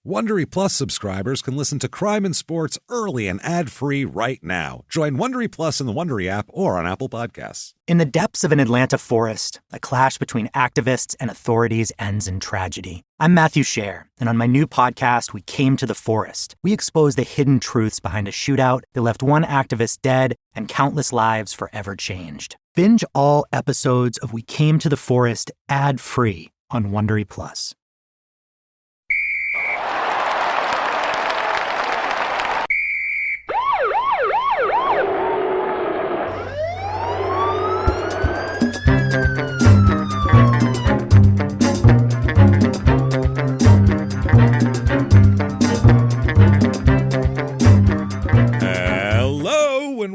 Wondery Plus subscribers can listen to Crime and Sports early and ad-free right now. Join Wondery Plus in the Wondery app or on Apple Podcasts. In the depths of an Atlanta forest, a clash between activists and authorities ends in tragedy. I'm Matthew Scher, and on my new podcast, We Came to the Forest, we expose the hidden truths behind a shootout that left one activist dead and countless lives forever changed. Binge all episodes of We Came to the Forest ad-free on Wondery Plus.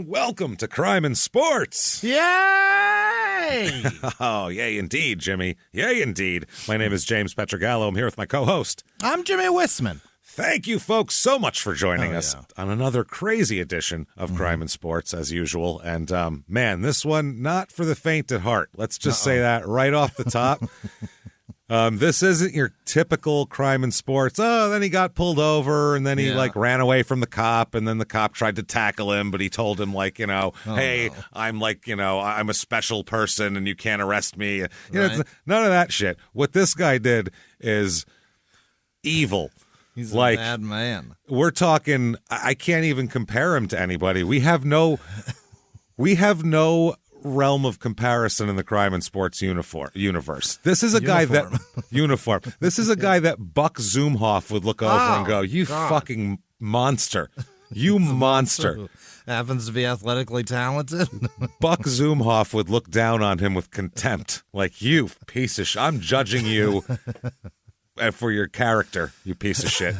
Welcome to Crime and Sports. Yay! Oh, yay indeed, Jimmy. Yay indeed. My name is James Pietragallo. I'm here with my co-host. I'm Jimmie Whisman. Thank you, folks, so much for joining us on another crazy edition of Crime and Sports, as usual. And, man, this one, not for the faint at heart. Let's just say that right off the top. This isn't your typical Crime and Sports. Oh, then he got pulled over, and then he, ran away from the cop, and then the cop tried to tackle him, but he told him, I'm I'm a special person, and you can't arrest me. You know, none of that shit. What this guy did is evil. He's a bad man. We're talking, I can't even compare him to anybody. We have no realm of comparison in the Crime and Sports universe. This is a guy that This is a guy that Buck Zumhoff would look over and go, "You fucking monster, you monster." Happens to be athletically talented. Buck Zumhoff would look down on him with contempt, like, "You piece of shit. I'm judging you for your character, you piece of shit."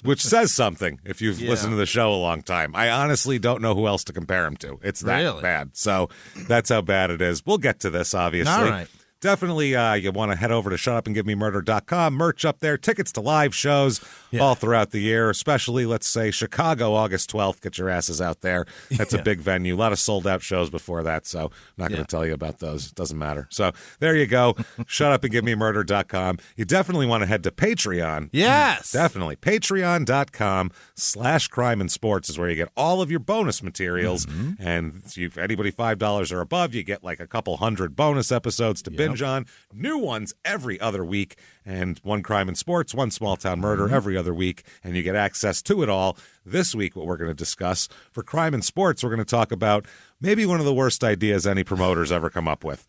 Which says something if you've listened to the show a long time. I honestly don't know who else to compare him to. It's that bad. So that's how bad it is. We'll get to this, obviously. All right. Definitely, you want to head over to shutupandgivememurder.com. Merch up there. Tickets to live shows all throughout the year, especially, let's say, Chicago, August 12th. Get your asses out there. That's a big venue. A lot of sold-out shows before that, so I'm not going to tell you about those. It doesn't matter. So there you go. Shutupandgivememurder.com. You definitely want to head to Patreon. Yes. Definitely. Patreon.com/crimeandsports is where you get all of your bonus materials. And if anybody $5 or above, you get like a couple hundred bonus episodes to binge on, new ones every other week, and one Crime and Sports, one Small Town Murder every other week, and you get access to it all. This week, what we're going to discuss for Crime and Sports, we're going to talk about maybe one of the worst ideas any promoter's ever come up with.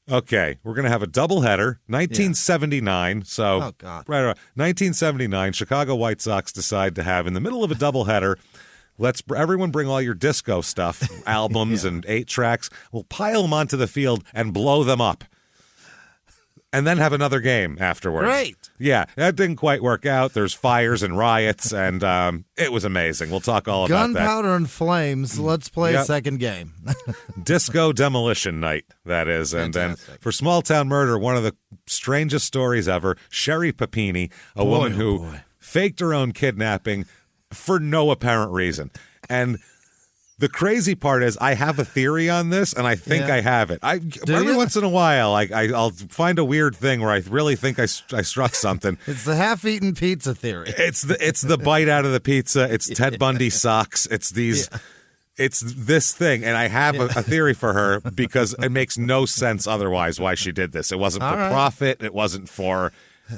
Okay, we're going to have a doubleheader, 1979, so right around 1979, Chicago White Sox decide to have, in the middle of a doubleheader, let's everyone bring all your disco stuff, albums and 8 tracks. We'll pile them onto the field and blow them up. And then have another game afterwards. Great. Yeah, that didn't quite work out. There's fires and riots, and it was amazing. We'll talk all about that. Gunpowder and flames. Let's play a second game. Disco demolition night, that is. And then for Small Town Murder, one of the strangest stories ever, Sherry Papini, a woman who faked her own kidnapping for no apparent reason. And the crazy part is I have a theory on this, and I think I have it. Every once in a while, I'll find a weird thing where I really think I struck something. It's the half-eaten pizza theory. It's the bite out of the pizza. It's Ted Bundy socks. It's these. It's this thing, and I have a theory for her because it makes no sense otherwise why she did this. It wasn't for profit. It wasn't for...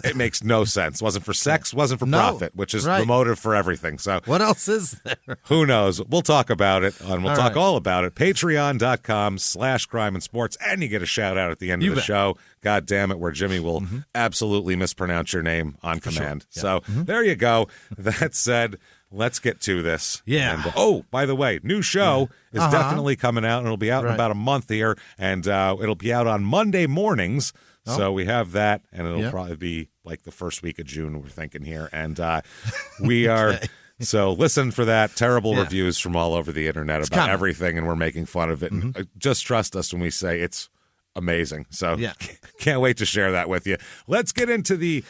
It makes no sense. Wasn't for sex, wasn't for profit, which is the motive for everything. So what else is there? Who knows? We'll talk about it, and we'll talk all about it. Patreon.com/crimeandsports, and you get a shout out at the end of the show. God damn it, where Jimmie will absolutely mispronounce your name on command. So there you go. That said, let's get to this. Yeah. And, by the way, new show is definitely coming out, and it'll be out in about a month here, and it'll be out on Monday mornings. So we have that, and it'll probably be like the first week of June, we're thinking here. And we are, so listen for that. Terrible reviews from all over the internet about everything, and we're making fun of it. And just trust us when we say it's amazing. So can't wait to share that with you. Let's get into the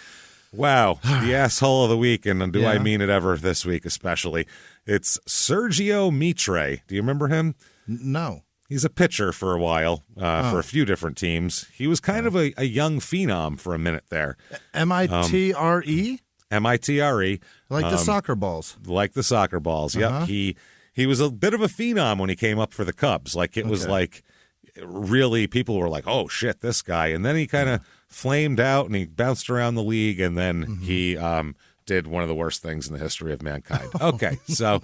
asshole of the week, and do I mean it ever this week especially. It's Sergio Mitre. Do you remember him? No. He's a pitcher for a while, for a few different teams. He was kind of a young phenom for a minute there. Mitre? Mitre. Like the soccer balls. Like the soccer balls. Yep. He was a bit of a phenom when he came up for the Cubs. Like it was like really people were like, oh shit, this guy. And then he kind of flamed out and he bounced around the league, and then he did one of the worst things in the history of mankind. Okay, so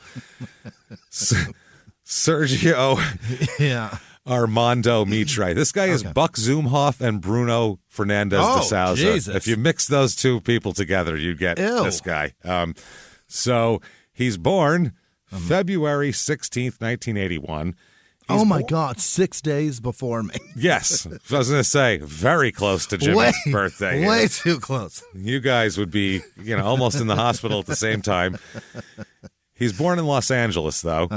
Yeah. Armando Mitre. This guy is Buck Zumhoff and Bruno Fernandez de Souza. Jesus. If you mix those two people together, you get this guy. So he's born February 16th, 1981. Oh, my God, 6 days before me. Yes. I was going to say, very close to Jimmie's birthday. Way too close. You guys would be, almost in the hospital at the same time. He's born in Los Angeles, though.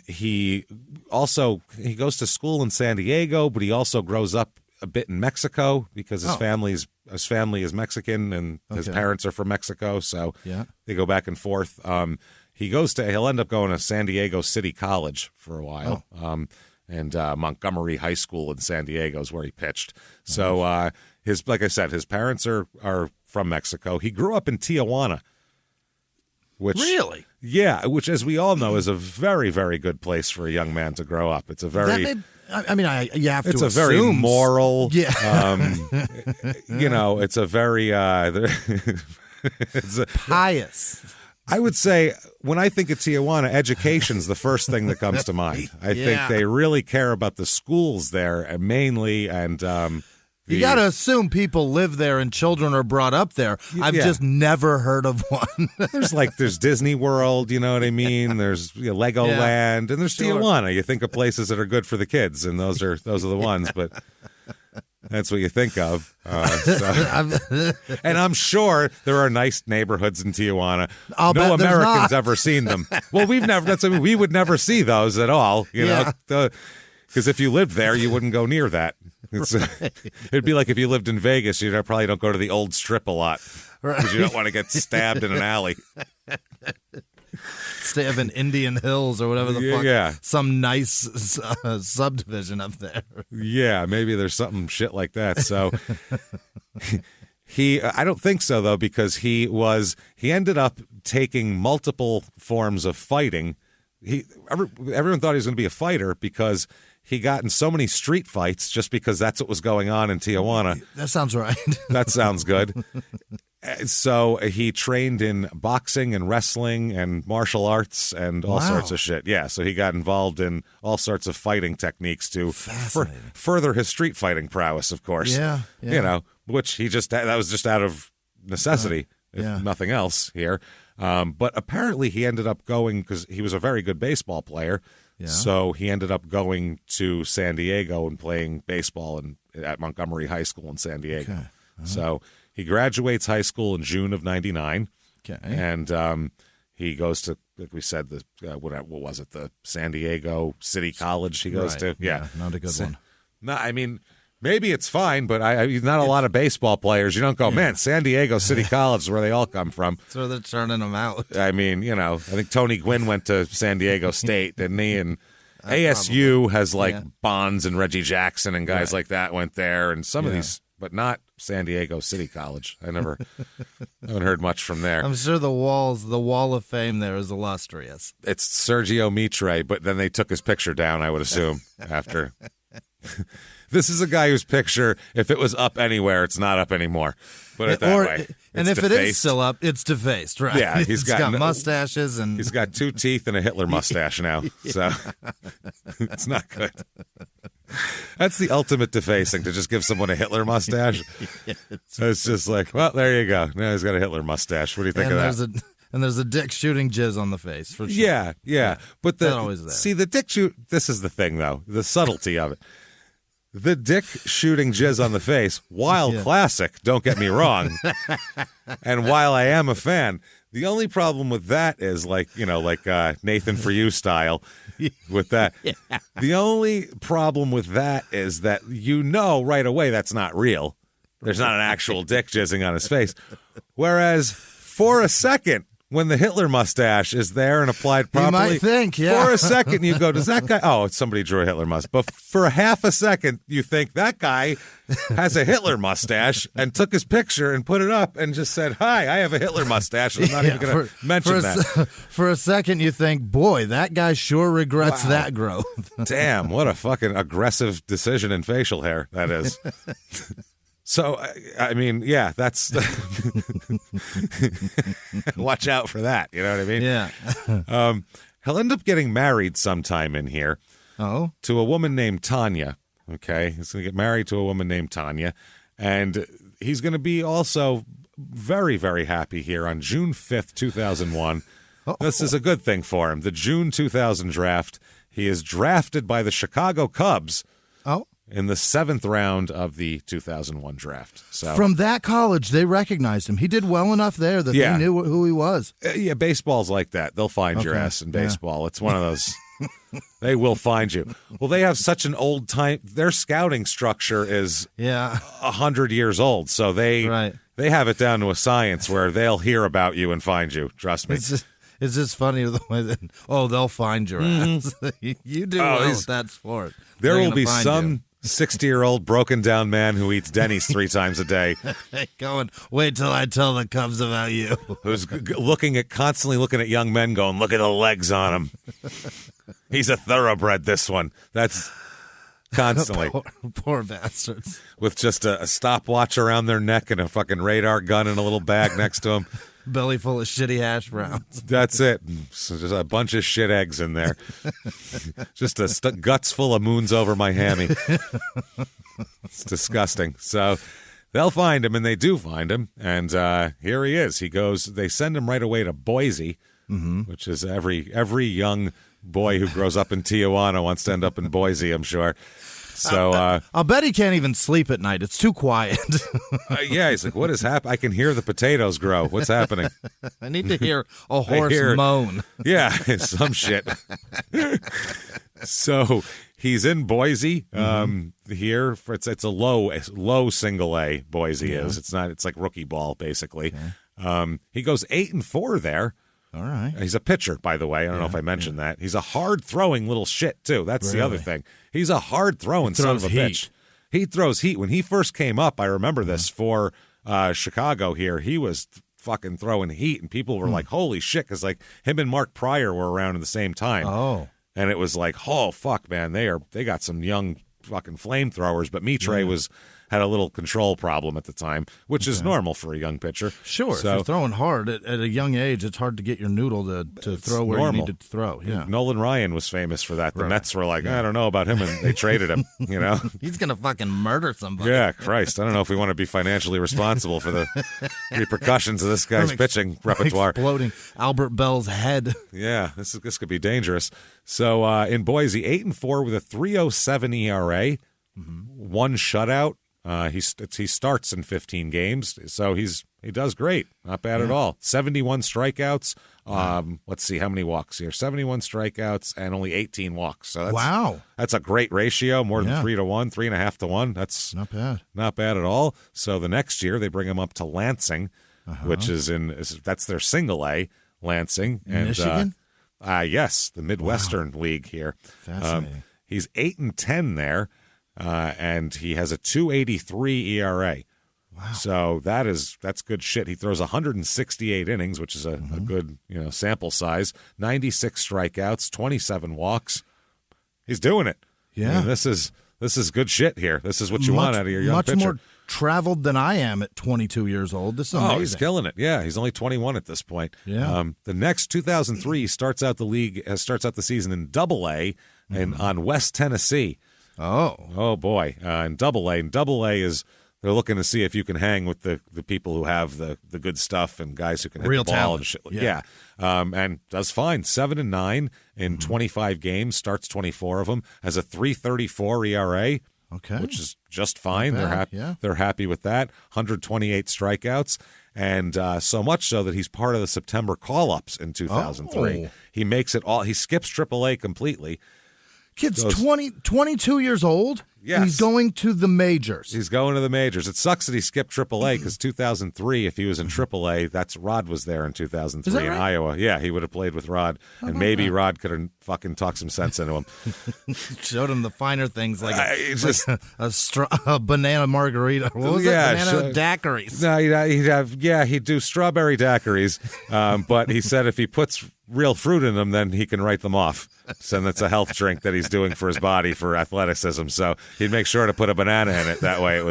He goes to school in San Diego, but he also grows up a bit in Mexico because his family is Mexican and his parents are from Mexico, so they go back and forth. He'll end up going to San Diego City College for a while, and Montgomery High School in San Diego is where he pitched. So like I said, his parents are from Mexico. He grew up in Tijuana. Really? Yeah, which, as we all know, is a very, very good place for a young man to grow up. It's a very... you have to It's a assume. very moral... Yeah. it's a very... pious. I would say, when I think of Tijuana, education's the first thing that comes to mind. I think they really care about the schools there, mainly, and... you got to assume people live there and children are brought up there. I've just never heard of one. there's Disney World, you know what I mean? There's Legoland, and there's Tijuana. You think of places that are good for the kids, and those are the ones. But that's what you think of. And I'm sure there are nice neighborhoods in Tijuana. No Americans ever seen them. Well, we would never see those at all. You know, because if you lived there, you wouldn't go near that. It'd be like if you lived in Vegas, you probably don't go to the old Strip a lot because you don't want to get stabbed in an alley. Stay up in Indian Hills or whatever the fuck. Yeah. Some nice subdivision up there. Yeah, maybe there's something shit like that. So I don't think so, though, because he ended up taking multiple forms of fighting. Everyone thought he was going to be a fighter because he got in so many street fights just because that's what was going on in Tijuana. That sounds right. That sounds good. So he trained in boxing and wrestling and martial arts and all sorts of shit. Yeah, so he got involved in all sorts of fighting techniques to further his street fighting prowess, of course. Yeah. Which that was just out of necessity, if nothing else here. But apparently he ended up going, because he was a very good baseball player, so he ended up going to San Diego and playing baseball at Montgomery High School in San Diego. Okay. So he graduates high school in June of '99, and he goes to, like we said, what was it, the San Diego City College he goes to? Yeah, not a good one. No, I mean, maybe it's fine, but not a lot of baseball players. You don't go, man, San Diego City College is where they all come from. That's where they're turning them out. I mean, I think Tony Gwynn went to San Diego State, didn't he? And ASU has Bonds and Reggie Jackson and guys like that went there, and some of these, but not San Diego City College. I haven't heard much from there. I'm sure the wall of fame there is illustrious. It's Sergio Mitre, but then they took his picture down, I would assume, after. This is a guy whose picture, if it was up anywhere, it's not up anymore. Put it that way. And if it is still up, it's defaced, right? Yeah, he's got mustaches and he's got 2 teeth and a Hitler mustache now. So it's not good. That's the ultimate defacing, to just give someone a Hitler mustache. It's just like, well, there you go. Now he's got a Hitler mustache. What do you think of that? And there's a dick shooting jizz on the face, for sure. Yeah. But always there. See, the dick shoot, this is the thing, though, the subtlety of it. The dick shooting jizz on the face, while classic, don't get me wrong, and while I am a fan, the only problem with that is like Nathan For You style with that. The only problem with that is that right away that's not real. There's not an actual dick jizzing on his face. Whereas for a second, when the Hitler mustache is there and applied properly, you might think, yeah. For a second you go, does that guy, oh, somebody drew a Hitler mustache. But for half a second you think that guy has a Hitler mustache and took his picture and put it up and just said, hi, I have a Hitler mustache. I'm not even going to mention that. For a second you think, boy, that guy sure regrets that growth. Damn, what a fucking aggressive decision in facial hair that is. So, I mean, yeah, that's... Watch out for that, you know what I mean? Yeah. He'll end up getting married sometime in here. Oh? To a woman named Tanya, okay? He's going to get married to a woman named Tanya, and he's going to be also very, very happy here on June 5th, 2001. Uh-oh. This is a good thing for him. The June 2000 draft, he is drafted by the Chicago Cubs. Oh? In the 7th round of the 2001 draft. So from that college, they recognized him. He did well enough there that they knew who he was. Yeah, baseball's like that. They'll find your ass in baseball. Yeah. It's one of those. They will find you. Well, they have such an old time. Their scouting structure is 100 years old, so they have it down to a science where they'll hear about you and find you. Trust me. It's just funny the way that, they'll find your ass. You do well with that sport. There will be some 60-year-old broken down man who eats Denny's 3 times a day. Going, wait till I tell the Cubs about you. Who's constantly looking at young men going, look at the legs on him. He's a thoroughbred, this one. That's constantly. Poor bastards. With just a stopwatch around their neck and a fucking radar gun in a little bag next to him. Belly full of shitty hash browns. That's it. So just a bunch of shit eggs in there. Just guts full of moons over my hammy. It's disgusting. So they'll find him, and they do find him. And here he is. He goes. They send him right away to Boise, which is every young boy who grows up in Tijuana wants to end up in Boise, I'm sure. So I'll bet he can't even sleep at night. It's too quiet. Yeah, he's like, what is happening? I can hear the potatoes grow. What's happening? I need to hear a horse moan. Yeah, some shit. So he's in Boise here. It's a low single A. Boise is. It's not. It's like rookie ball basically. Okay. He goes 8-4 there. All right. He's a pitcher, by the way. I don't know if I mentioned that. He's a hard-throwing little shit, too. That's the other thing. He's a hard-throwing son of a bitch. He throws heat. When he first came up, I remember this, for Chicago here, he was fucking throwing heat, and people were like, holy shit, because like him and Mark Pryor were around at the same time. Oh. And it was like, oh, fuck, man, they got some young fucking flamethrowers, but Mitre had a little control problem at the time, which is normal for a young pitcher. Sure, so, if you're throwing hard at a young age, it's hard to get your noodle to throw where you need to throw. Yeah, Nolan Ryan was famous for that. The Mets were like, I don't know about him, and they traded him. You know, he's gonna fucking murder somebody. Yeah, Christ, I don't know if we want to be financially responsible for the repercussions of this guy's pitching repertoire. Exploding Albert Bell's head. Yeah, this could be dangerous. So in Boise, 8-4 with a 3.07 ERA, one shutout. He starts in 15 games, so he does great. Not bad at all. 71 strikeouts. Let's see how many walks here. 71 strikeouts and only 18 walks. So that's a great ratio. More than 3-1, 3.5 to 1. That's not bad. Not bad at all. So the next year they bring him up to Lansing, which that's their single A, Lansing, and Michigan. Yes, the Midwestern League here. Fascinating. He's 8-10 there. And he has a 2.83 ERA. Wow. So that's good shit. He throws 168 innings, which is a good sample size. 96 strikeouts, 27 walks. He's doing it. Yeah. I mean, this is good shit here. This is what you want out of your young pitcher. Much more traveled than I am at 22 years old. This is amazing. Oh, he's killing it. Yeah, he's only 21 at this point. Yeah. The next 2003 starts out the season in Double-A and on West Tennessee. Oh boy! In Double-A, is they're looking to see if you can hang with the people who have the good stuff and guys who can hit real the ball talent. And shit. Yeah. And does fine. 7-9 in 25 games, starts 24 of them, has a 3.34 ERA. Okay, which is just fine. Not They're bad, happy. They're happy with that. 128 strikeouts, and so much so that he's part of the September call-ups in 2003. Oh. He makes it all. He skips AAA completely. Kid's 22 years old. Yes. He's going to the majors. He's going to the majors. It sucks that he skipped AAA because 2003, if he was in AAA, Rod was there in 2003 in Iowa. Yeah, he would have played with Rod, and maybe Rod could have fucking talked some sense into him. Showed him the finer things like a banana margarita. What was it? Banana daiquiris. No, he'd do strawberry daiquiris, but he said if he puts real fruit in them, then he can write them off. So that's a health drink that he's doing for his body for athleticism. So he'd make sure to put a banana in it. That way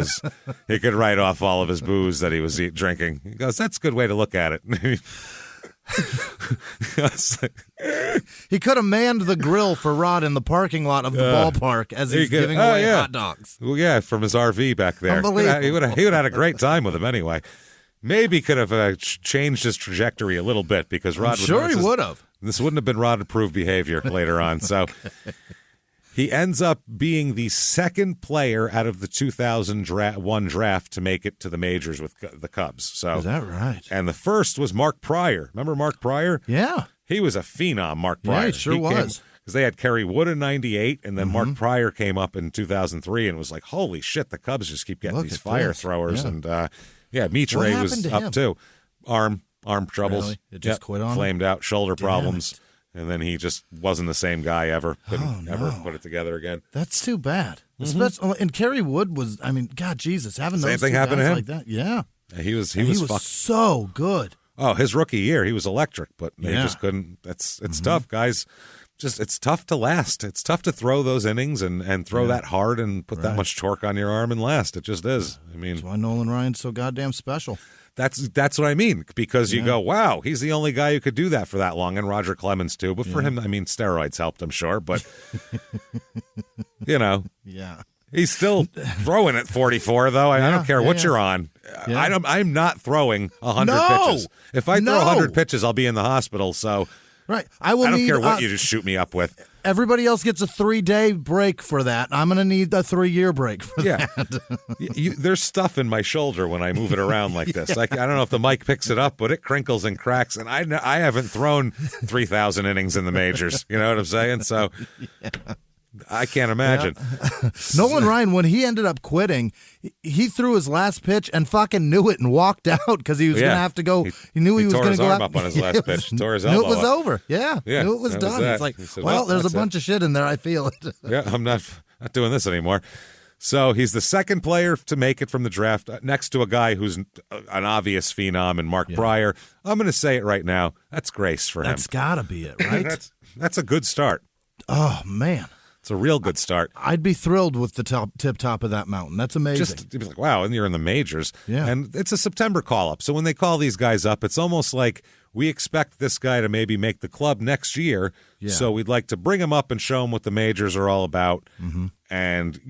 he could write off all of his booze that he was drinking. He goes, that's a good way to look at it. He could have manned the grill for Rod in the parking lot of the ballpark as he's giving away hot dogs. Well, yeah, from his RV back there. He would have had a great time with him anyway. Maybe could have changed his trajectory a little bit because Rod would have. This wouldn't have been Rod-approved behavior later on. So he ends up being the second player out of the 2001 draft to make it to the majors with the Cubs. So is that right? And the first was Mark Pryor. Remember Mark Pryor? Yeah. He was a phenom, Mark Pryor. Yeah, he sure was. Because they had Kerry Wood in 98, and then Mark Pryor came up in 2003 and was like, holy shit, the Cubs just keep getting these fire throwers. Yeah. And Mitre was up too. Arm troubles. Really? It just quit on him? Flamed out, shoulder problems. And then he just wasn't the same guy ever. Couldn't ever put it together again. That's too bad. Especially, and Kerry Wood was, God, Jesus, having those same thing happened to him like that. Yeah. He was so good. Oh, his rookie year, he was electric, but they just couldn't. It's tough, guys. It's tough to last. It's tough to throw those innings and throw that hard and put that much torque on your arm and last. It just is. I mean, that's why Nolan Ryan's so goddamn special. That's what I mean, because you go, wow, he's the only guy who could do that for that long, and Roger Clemens too. But for him, I mean, steroids helped, I'm sure, but he's still throwing at 44. Though I don't care what you're on. Yeah. I'm not throwing 100 pitches. If I throw 100 pitches, I'll be in the hospital. So. Right. I don't care what you just shoot me up with. Everybody else gets a 3-day break for that. I'm going to need a 3-year break for that. There's stuff in my shoulder when I move it around like this. I don't know if the mic picks it up, but it crinkles and cracks. And I haven't thrown 3,000 innings in the majors. You know what I'm saying? So I can't imagine. Yeah. Nolan Ryan, when he ended up quitting, he threw his last pitch and fucking knew it and walked out because he was going to have to go. He knew he was going to go up on his last pitch. Tore his elbow. Knew it was up. Over. Yeah. Knew it was done. It's like, said, there's a bunch of shit in there. I feel it. Yeah, I'm not doing this anymore. So he's the second player to make it from the draft, next to a guy who's an obvious phenom and Mark Pryor. I'm going to say it right now. That's grace for him. That's got to be it, right? That's a good start. Oh, man. It's a real good start. I'd be thrilled with the tip top of that mountain. That's amazing. Just be like, wow, and you're in the majors. Yeah. And it's a September call-up. So when they call these guys up, it's almost like we expect this guy to maybe make the club next year. Yeah. So we'd like to bring him up and show him what the majors are all about. Mm-hmm. And,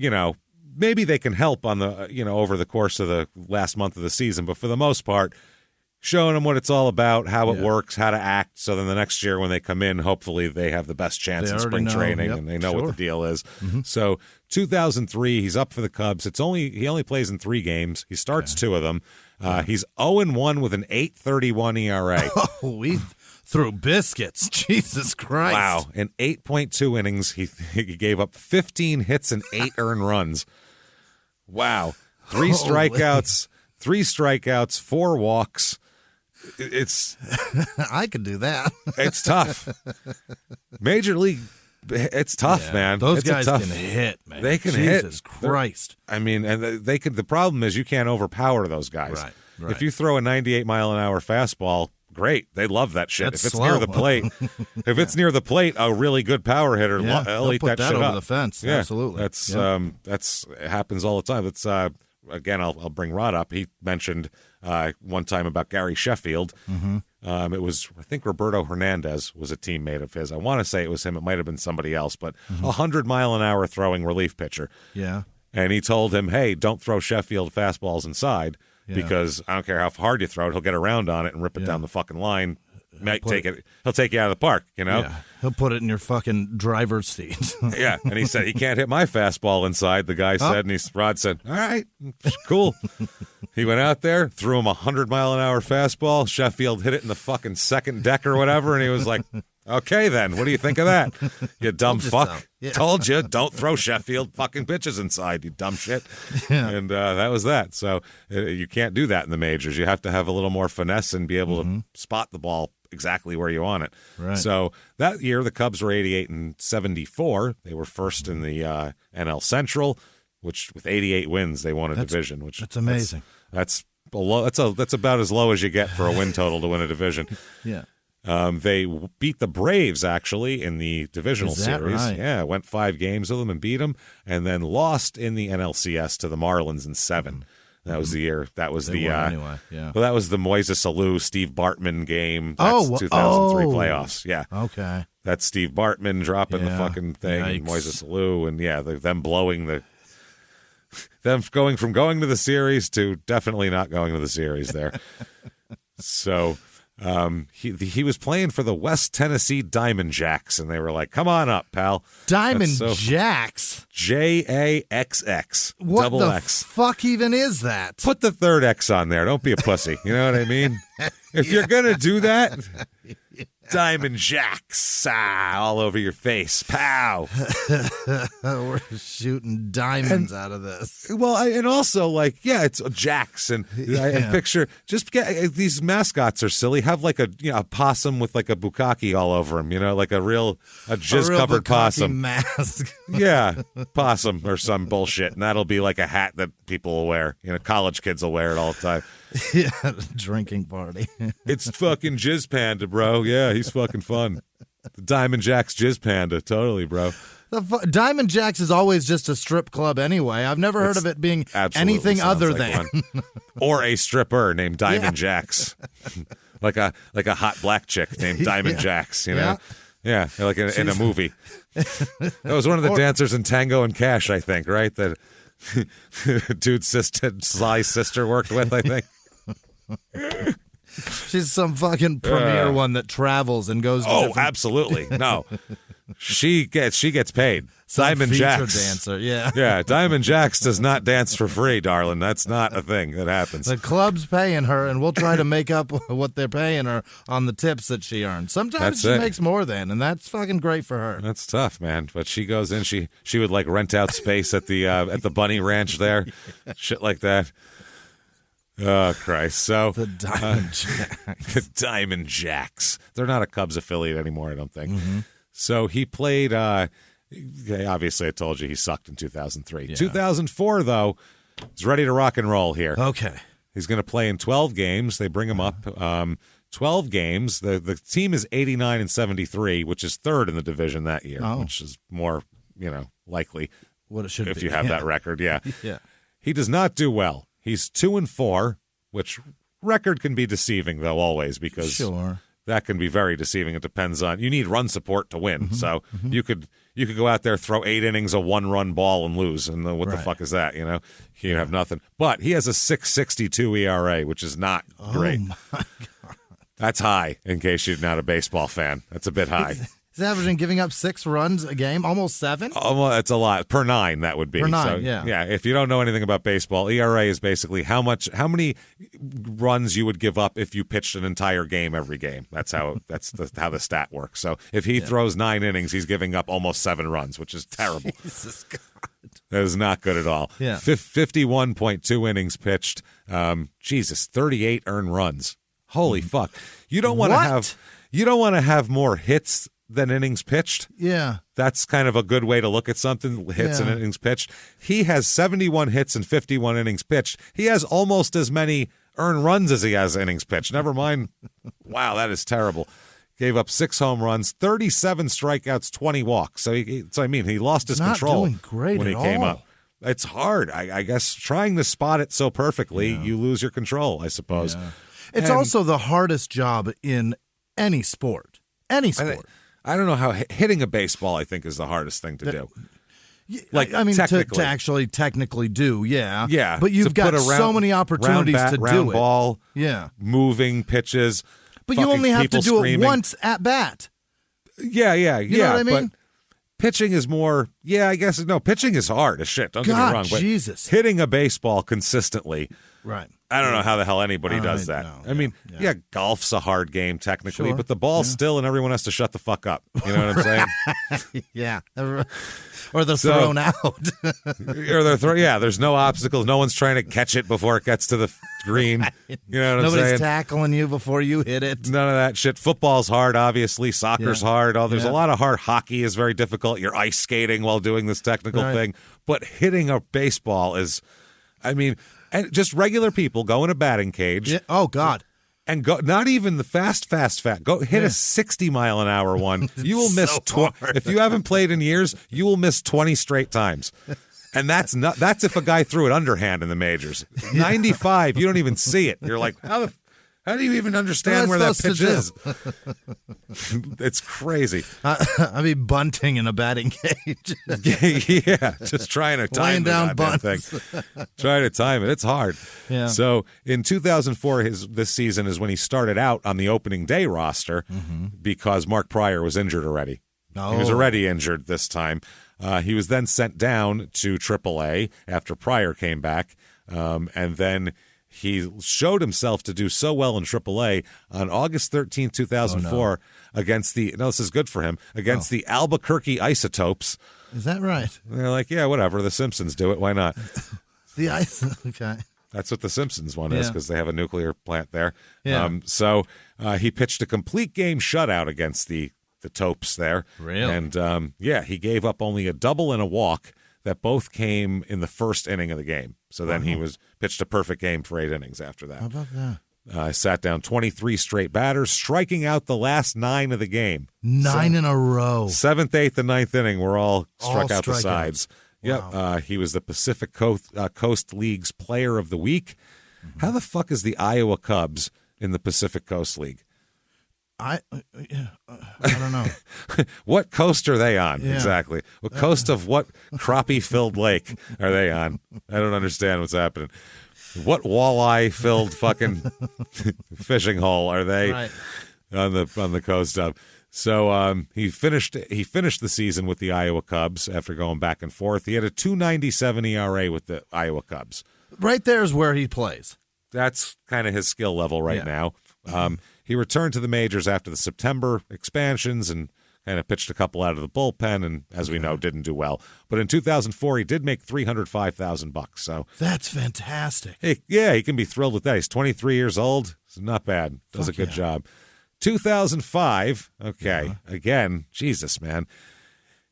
maybe they can help on the, over the course of the last month of the season. But for the most part, showing them what it's all about, how it works, how to act. So then the next year when they come in, hopefully they have the best chance in spring training and they know what the deal is. Mm-hmm. So 2003, he's up for the Cubs. He only plays in 3 games. He starts 2 of them. He's 0-1 with an 8.31 ERA. Oh, we threw biscuits. Jesus Christ. Wow. In 8.2 innings, he gave up 15 hits and 8 earned runs. Wow. 3 strikeouts, 4 walks. It's I could do that. It's tough. Major League, it's tough, man. Those guys can hit, man. They can hit. Jesus Christ. I mean, and they can. The problem is you can't overpower those guys. Right. If you throw a 98-mile-an-hour fastball, great. They love that shit. That's if it's slow. near the plate, it's near the plate, a really good power hitter, he'll eat that shit over up. the fence. Yeah, absolutely. That's it happens all the time. That's again, I'll bring Rod up. He mentioned one time about Gary Sheffield. Mm-hmm. It was, I think, Roberto Hernandez was a teammate of his. I want to say it was him. It might have been somebody else, but 100-mile-an-hour throwing relief pitcher. Yeah. And he told him, hey, don't throw Sheffield fastballs inside because I don't care how hard you throw it, he'll get around on it and rip it down the fucking line. He'll take you out of the park, Yeah. He'll put it in your fucking driver's seat. Yeah, and he said, he can't hit my fastball inside, the guy said, and Rod said, all right, cool. He went out there, threw him 100-mile-an-hour fastball. Sheffield hit it in the fucking second deck or whatever, and he was like, Okay, then. What do you think of that? You dumb fuck. So. Yeah. Told you, don't throw Sheffield fucking pitches inside, you dumb shit. Yeah. And that was that. So you can't do that in the majors. You have to have a little more finesse and be able to spot the ball exactly where you want it. Right. So that year, the Cubs were 88-74. They were first in the NL Central, which with 88 wins, they won a division. Which that's amazing. That's about as low as you get for a win total to win a division. Yeah. They beat the Braves, actually, in the divisional series. Right? Yeah, went 5 games with them and beat them, and then lost in the NLCS to the Marlins in 7. That was the year. That was anyway. Yeah. Well, that was the Moises Alou, Steve Bartman game. That's 2003 playoffs. Yeah. Okay. That's Steve Bartman dropping the fucking thing, Yikes. and Moises Alou, and them blowing them going from going to the series to definitely not going to the series there. So. He was playing for the West Tennessee Diamond Jacks, and they were like, "Come on up, pal." Diamond Jacks. JAXX. What double the X. fuck even is that? Put the third X on there. Don't be a pussy. You know what I mean? If you're gonna do that, Diamond Jacks all over your face, pow. We're shooting diamonds out of this. Well, and also it's Jacks, and I picture just get these mascots are silly. Have like a possum with like a bukkake all over him, like a jizz covered possum mask. Yeah, possum or some bullshit, and that'll be like a hat that people will wear. College kids will wear it all the time. Yeah, drinking party. It's fucking Jizz Panda, bro. Yeah, he's fucking fun. The Diamond Jacks Jizz Panda, totally, bro. Diamond Jacks is always just a strip club anyway. I've never heard of it being anything other than. Or a stripper named Diamond Jacks. like a hot black chick named Diamond Jacks, Yeah, like in a movie. That was one of the dancers in Tango and Cash, I think, right? That dude's Sly's sister worked with, I think. She's some fucking premier one that travels and goes to different... absolutely. No. She gets paid. Some Diamond Jacks dancer, yeah. Yeah, Diamond Jacks does not dance for free, darling. That's not a thing that happens. The club's paying her, and we'll try to make up what they're paying her on the tips that she earns. Sometimes she makes more than, and that's fucking great for her. That's tough, man. But she goes in, she would like rent out space at the Bunny Ranch there, shit like that. Oh, Christ. So the Diamond Jacks. The Diamond Jacks. They're not a Cubs affiliate anymore, I don't think. Mm-hmm. So he played, obviously I told you he sucked in 2003. Yeah. 2004, though, he's ready to rock and roll here. Okay. He's going to play in 12 games. They bring him up. 12 games. The team is 89-73, which is third in the division that year, which is more, likely. What it should be. If you have that record, yeah. Yeah. He does not do well. He's 2-4, which record can be deceiving, though, always, because that can be very deceiving. It depends on, you need run support to win. Mm-hmm. So you could go out there, throw 8 innings, a 1-run ball, and lose. And what the fuck is that? You have nothing. But he has a 6.62 ERA, which is not great. Oh my God. That's high, in case you're not a baseball fan. That's a bit high. He's averaging giving up 6 runs a game, almost 7? Oh, well, that's a lot. Per 9, that would be. Per 9, so, yeah. If you don't know anything about baseball, ERA is basically how many runs you would give up if you pitched an entire game every game. That's how the stat works. So if he throws 9 innings, he's giving up almost 7 runs, which is terrible. Jesus God. That is not good at all. Yeah. 51.2 innings pitched. 38 earned runs. Holy fuck. You don't want to have more hits than innings pitched. Yeah. That's kind of a good way to look at something, hits and innings pitched. He has 71 hits and 51 innings pitched. He has almost as many earned runs as he has innings pitched. Never mind. Wow, that is terrible. Gave up 6 home runs, 37 strikeouts, 20 walks. So he lost his control doing great when he came up. It's hard. I guess trying to spot it so perfectly, you lose your control, I suppose. Yeah. It's also the hardest job in any sport. Any sport. I don't know how hitting a baseball, I think, is the hardest thing to do. To actually technically do, yeah. Yeah. But you've got so many opportunities to do it. Ball, yeah. Moving pitches. But you only have to do it once at bat. Yeah. You know what I mean? But pitching is more, I guess, no, pitching is hard as shit. Don't get me wrong. But Jesus. hitting a baseball consistently. Right. I don't know how the hell anybody does that. No. I mean, yeah, golf's a hard game technically, but the ball's still, and everyone has to shut the fuck up. You know what I'm saying? Yeah. Or they're thrown out. Or they're thrown. Yeah, there's no obstacles. No one's trying to catch it before it gets to the green. You know what I'm saying? Nobody's tackling you before you hit it. None of that shit. Football's hard, obviously. Soccer's hard. There's a lot of hard. Hockey is very difficult. You're ice skating while doing this technical thing. But hitting a baseball is, I mean... And just regular people go in a batting cage. Yeah. Oh, God. And go, not even the fast. Go hit a 60-mile-an-hour one. You will miss, if you haven't played in years, you will miss 20 straight times. And that's if a guy threw it underhand in the majors. 95, you don't even see it. You're like, how do you even understand where that pitch is? It's crazy. I mean, bunting in a batting cage. Yeah, just trying to time the goddamn thing. Trying to time it. It's hard. Yeah. So in 2004, this season is when he started out on the opening day roster because Mark Pryor was injured already. Oh. He was already injured this time. He was then sent down to AAA after Pryor came back, and then he showed himself to do so well in AAA on August 13, 2004 against this is good for him, against the Albuquerque Isotopes. Is that right? They're like, yeah, whatever. The Simpsons do it. Why not? Okay. That's what the Simpsons one is because they have a nuclear plant there. Yeah. So he pitched a complete game shutout against the Topes there. Really? And, he gave up only a double and a walk that both came in the first inning of the game. So then he pitched a perfect game for 8 innings after that. How about that? Sat down 23 straight batters, striking out the last 9 of the game. 9 in a row. 7th, 8th, and 9th inning were all struck out the strikeouts. sides. Wow. Yep. He was the Pacific Coast League's Player of the Week. How the fuck is the Iowa Cubs in the Pacific Coast League? I don't know. What coast are they on, exactly? What coast of what crappie-filled lake are they on? I don't understand what's happening. What walleye-filled fucking fishing hole are they on the coast of? So he finished the season with the Iowa Cubs after going back and forth. He had a 2.97 ERA with the Iowa Cubs. Right there is where he plays. That's kind of his skill level right now. He returned to the majors after the September expansions and kind of pitched a couple out of the bullpen, and as we know, didn't do well. But in 2004, he did make $305,000. So that's fantastic. He can be thrilled with that. He's 23 years old. It's not bad. Does a good job. 2005. Okay, again, Jesus, man.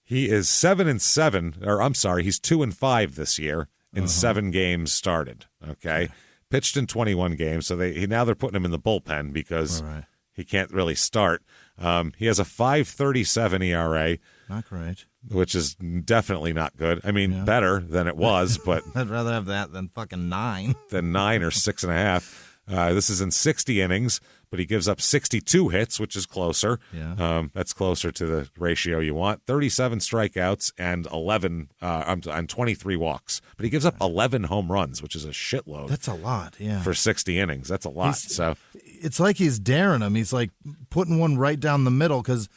He is 7-7, or I'm sorry, he's 2-5 this year in 7 games started. Okay. Pitched in 21 games, so now they're putting him in the bullpen because he can't really start. He has a 5.37 ERA. Not great. Which is definitely not good. I mean, better than it was, but... I'd rather have that than fucking 9. Than 9 or 6.5. This is in 60 innings, but he gives up 62 hits, which is closer. Yeah. That's closer to the ratio you want. 37 strikeouts and 23 walks. But he gives up 11 home runs, which is a shitload. That's a lot, for 60 innings. That's a lot. So it's like he's daring him. He's like putting one right down the middle because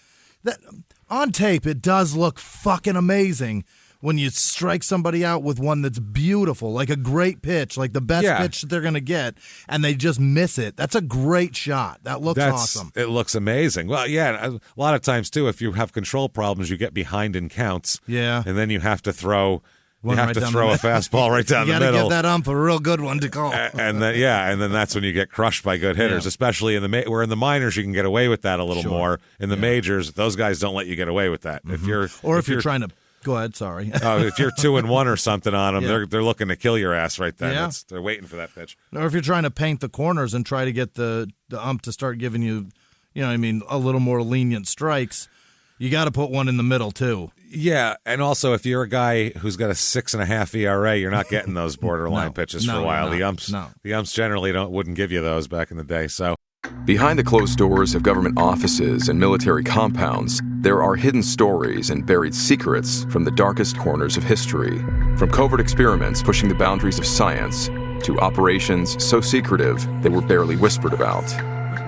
on tape it does look fucking amazing. When you strike somebody out with one that's beautiful, like a great pitch, like the best pitch that they're going to get, and they just miss it. That's a great shot. That looks awesome. It looks amazing. Well, yeah, a lot of times, too, if you have control problems, you get behind in counts. Yeah. And then you have to throw... a fastball right down the middle. You got to give that ump a real good one to call. And then that's when you get crushed by good hitters, especially in the minors, you can get away with that a little more. In the majors, those guys don't let you get away with that. Mm-hmm. If you're trying to... Go ahead, sorry. If you're 2-1 or something on them, they're looking to kill your ass right then. Yeah. They're waiting for that pitch. Or if you're trying to paint the corners and try to get the ump to start giving you, a little more lenient strikes, you got to put one in the middle too. Yeah, and also if you're a guy who's got a 6.5 ERA, you're not getting those borderline pitches for a while. The umps generally wouldn't give you those back in the day. So. Behind the closed doors of government offices and military compounds, there are hidden stories and buried secrets from the darkest corners of history. From covert experiments pushing the boundaries of science to operations so secretive they were barely whispered about.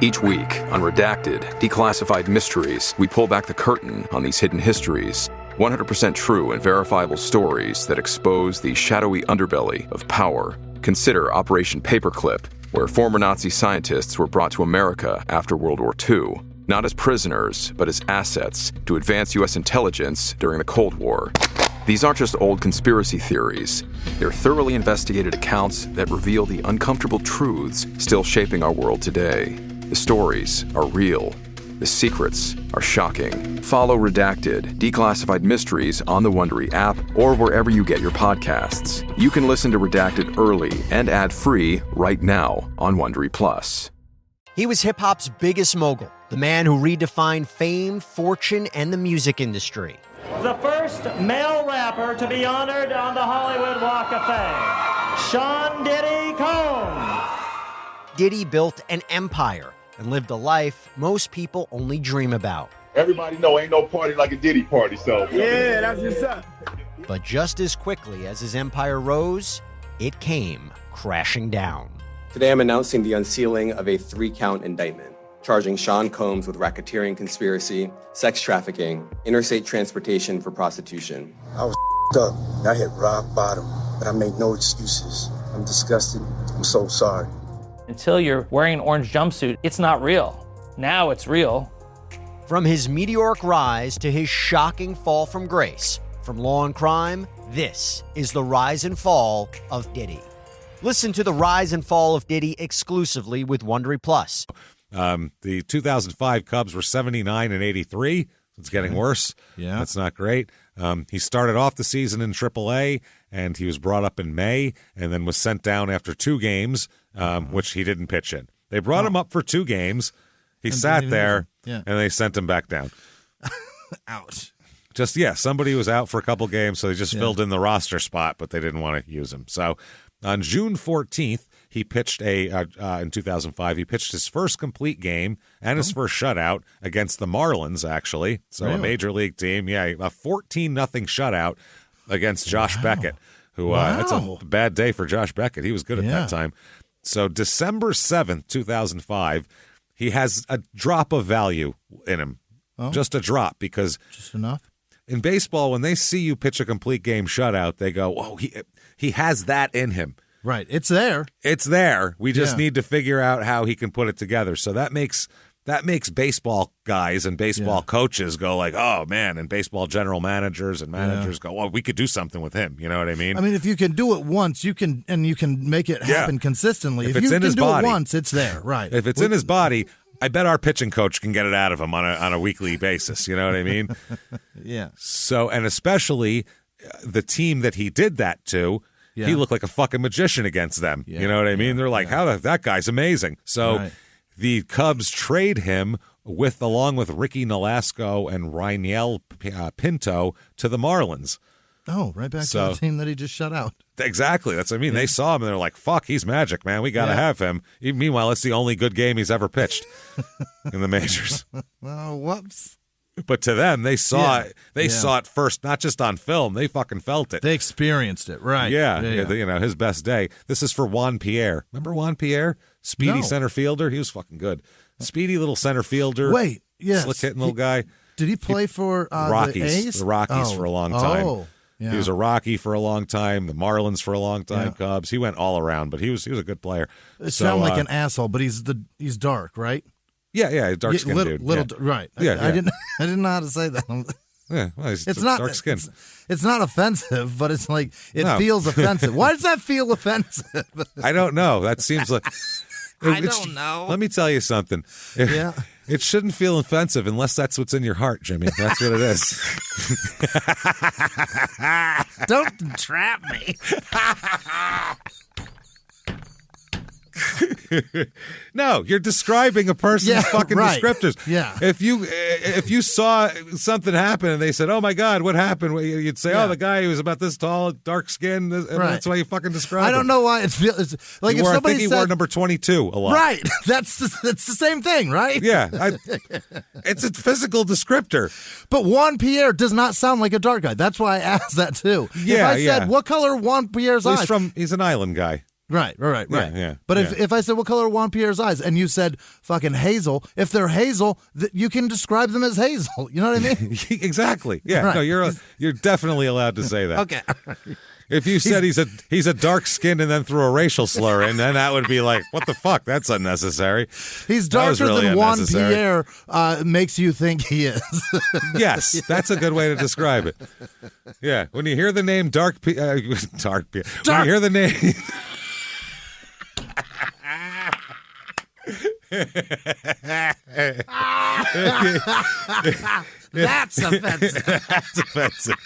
Each week, on Redacted, Declassified Mysteries, we pull back the curtain on these hidden histories. 100% true and verifiable stories that expose the shadowy underbelly of power, Consider Operation Paperclip, where former Nazi scientists were brought to America after World War II, not as prisoners, but as assets to advance U.S. intelligence during the Cold War. These aren't just old conspiracy theories. They're thoroughly investigated accounts that reveal the uncomfortable truths still shaping our world today. The stories are real. The secrets are shocking. Follow Redacted, Declassified Mysteries on the Wondery app or wherever you get your podcasts. You can listen to Redacted early and ad-free right now on Wondery Plus. He was hip-hop's biggest mogul, the man who redefined fame, fortune, and the music industry. The first male rapper to be honored on the Hollywood Walk of Fame, Sean Diddy Combs. Diddy built an empire and lived a life most people only dream about. Everybody know ain't no party like a Diddy party, so. Yeah, that's what's up. But just as quickly as his empire rose, it came crashing down. Today I'm announcing the unsealing of a 3-count indictment, charging Sean Combs with racketeering conspiracy, sex trafficking, interstate transportation for prostitution. I was up. I hit rock bottom, but I make no excuses. I'm disgusted. I'm so sorry. Until you're wearing an orange jumpsuit, it's not real. Now it's real. From his meteoric rise to his shocking fall from grace, from law and crime, this is the rise and fall of Diddy. Listen to the rise and fall of Diddy exclusively with Wondery Plus. The 2005 Cubs were 79 and 83. It's getting worse. Yeah. That's not great. He started off the season in AAA, and he was brought up in May and then was sent down after 2 games, which he didn't pitch in. They brought him up for 2 games. He sat there, and they sent him back down. Ouch. Somebody was out for a couple games, so they just filled in the roster spot, but they didn't want to use him. So on June 14th, he pitched in 2005, he pitched his first complete game and his first shutout against the Marlins, actually. So a major league team. Yeah, a 14-0 shutout against Josh Beckett, who that's a bad day for Josh Beckett. He was good at that time. So December 7th, 2005, he has a drop of value in him. Just a drop, because just enough. In baseball, when they see you pitch a complete game shutout, they go, "Oh, he has that in him." Right. It's there. It's there. We just need to figure out how he can put it together. So that makes baseball guys and baseball coaches go like, "Oh man," and baseball general managers and managers go, "Well, we could do something with him." You know what I mean? I mean, if you can do it once, you can make it happen consistently. If it's you in can his do body, it once, it's there. Right. If it's in his body, I bet our pitching coach can get it out of him on a weekly basis. You know what I mean? Yeah. So, and especially the team that he did that to, he looked like a fucking magician against them. You know what I mean? They're like, "How that guy's amazing." So the Cubs trade him along with Ricky Nolasco and Rainiel Pinto to the Marlins. Oh, right back to the team that he just shut out. Exactly. That's what I mean. They saw him and they're like, "Fuck, he's magic, man. We got to have him." Meanwhile, it's the only good game he's ever pitched in the majors. Oh, whoops. But to them, they saw it. They saw it first, not just on film. They fucking felt it. They experienced it, right? Yeah. You know, his best day. This is for Juan Pierre. Remember Juan Pierre? Speedy center fielder. He was fucking good. Speedy little center fielder. Wait, yes. Slick hitting little guy. Did he play for Rockies? The A's? The Rockies for a long time. Oh, yeah. He was a Rocky for a long time. The Marlins for a long time. Cubs. He went all around, but he was a good player. It sounds like an asshole, but he's dark, right? Yeah, dark skinned dude. Right. Yeah, I didn't know how to say that. Yeah, well, he's it's not dark skinned. It's not offensive, but it's like feels offensive. Why does that feel offensive? I don't know. That seems like I don't know. Let me tell you something. It shouldn't feel offensive unless that's what's in your heart, Jimmy. That's what it is. Don't trap me. No, you're describing a person's fucking descriptors. Yeah. If you saw something happen and they said, "Oh my God, what happened?" You'd say, "Oh, the guy who was about this tall, dark skinned," and that's why you fucking describe him. I don't know why it's like if somebody said, he wore number 22 a lot. Right. That's the same thing, right? Yeah. It's a physical descriptor. But Juan Pierre does not sound like a dark guy. That's why I asked that too. Yeah. If I said, "What color are Juan Pierre's eyes?" He's an island guy. Right. Yeah. But if I said, "What color are Juan Pierre's eyes?" and you said fucking hazel, if they're hazel, you can describe them as hazel. You know what I mean? Exactly. Yeah. Right. No, you're definitely allowed to say that. Okay. If you said he's a dark skinned and then threw a racial slur in, then that would be like, what the fuck? That's unnecessary. He's darker really than Juan Pierre makes you think he is. Yes, that's a good way to describe it. Yeah, when you hear the name Dark Pierre, when you hear the name. That's offensive. That's offensive.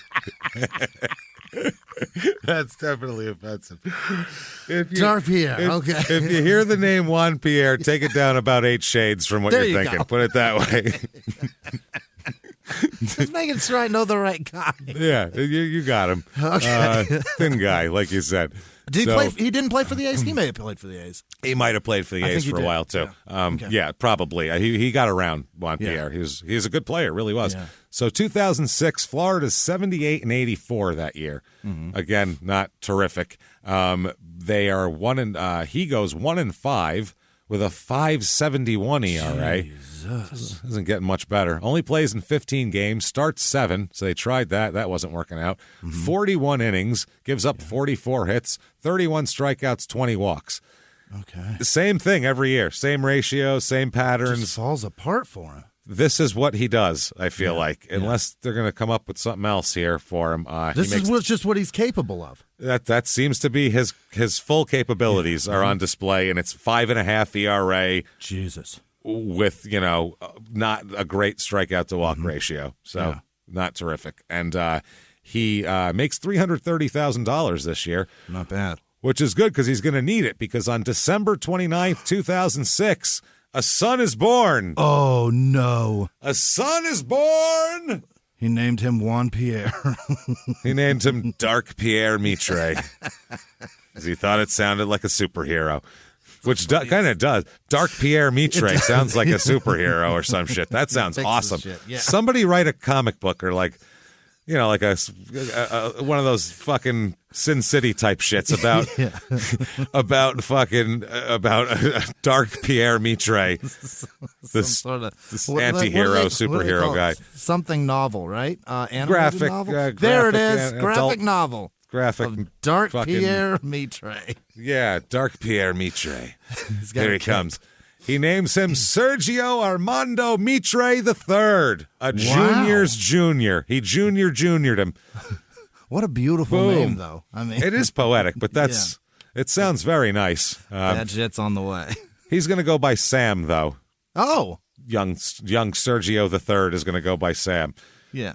That's definitely offensive. Dark Pierre, okay. If you hear the name Juan Pierre, take it down about 8 shades from what There you're you thinking. go. Put it that way. Just making sure I know the right guy. Yeah, you got him. Okay. Thin guy, like you said. Did he play? He didn't play for the A's. He may have played for the A's. He might have played for the I A's think he for a did. while too. Yeah. Probably. He got around Juan Pierre. He's a good player, really was. Yeah. So 2006, Florida's 78 and 84 that year. Mm-hmm. Again, not terrific. They are he goes 1-5 with a 5.71 ERA. Jesus. Isn't getting much better. Only plays in 15 games, starts 7, so they tried that. That wasn't working out. 41 innings, gives up 44 hits, 31 strikeouts, 20 walks. Okay. Same thing every year. Same ratio, same patterns. Just falls apart for him. This is what he does, I feel like, unless they're going to come up with something else here for him. This is just what he's capable of. That seems to be his full capabilities are on display, and it's 5.5 ERA. Jesus. With, not a great strikeout to walk ratio. So not terrific. And he makes $330,000 this year. Not bad. Which is good because he's going to need it, because on December 29th, 2006, a son is born. Oh, no. A son is born. He named him Juan Pierre. He named him Dark Pierre Mitre because he thought it sounded like a superhero. Which kind of does. Dark Pierre Mitre sounds like a superhero or some shit. That sounds awesome. Yeah. Somebody write a comic book or like a one of those fucking Sin City type shits about Dark Pierre Mitre, this anti-hero superhero guy. Something novel, right? Graphic novel? There it is. Graphic novel. Graphic Dark Pierre Mitre. Yeah, Dark Pierre Mitre. Here he comes. He names him Sergio Armando Mitre III, a junior's junior. He juniored him. What a beautiful name, though. I mean, it is poetic, but it sounds very nice. That shit's on the way. He's going to go by Sam, though. Oh, young Sergio III is going to go by Sam. Yeah.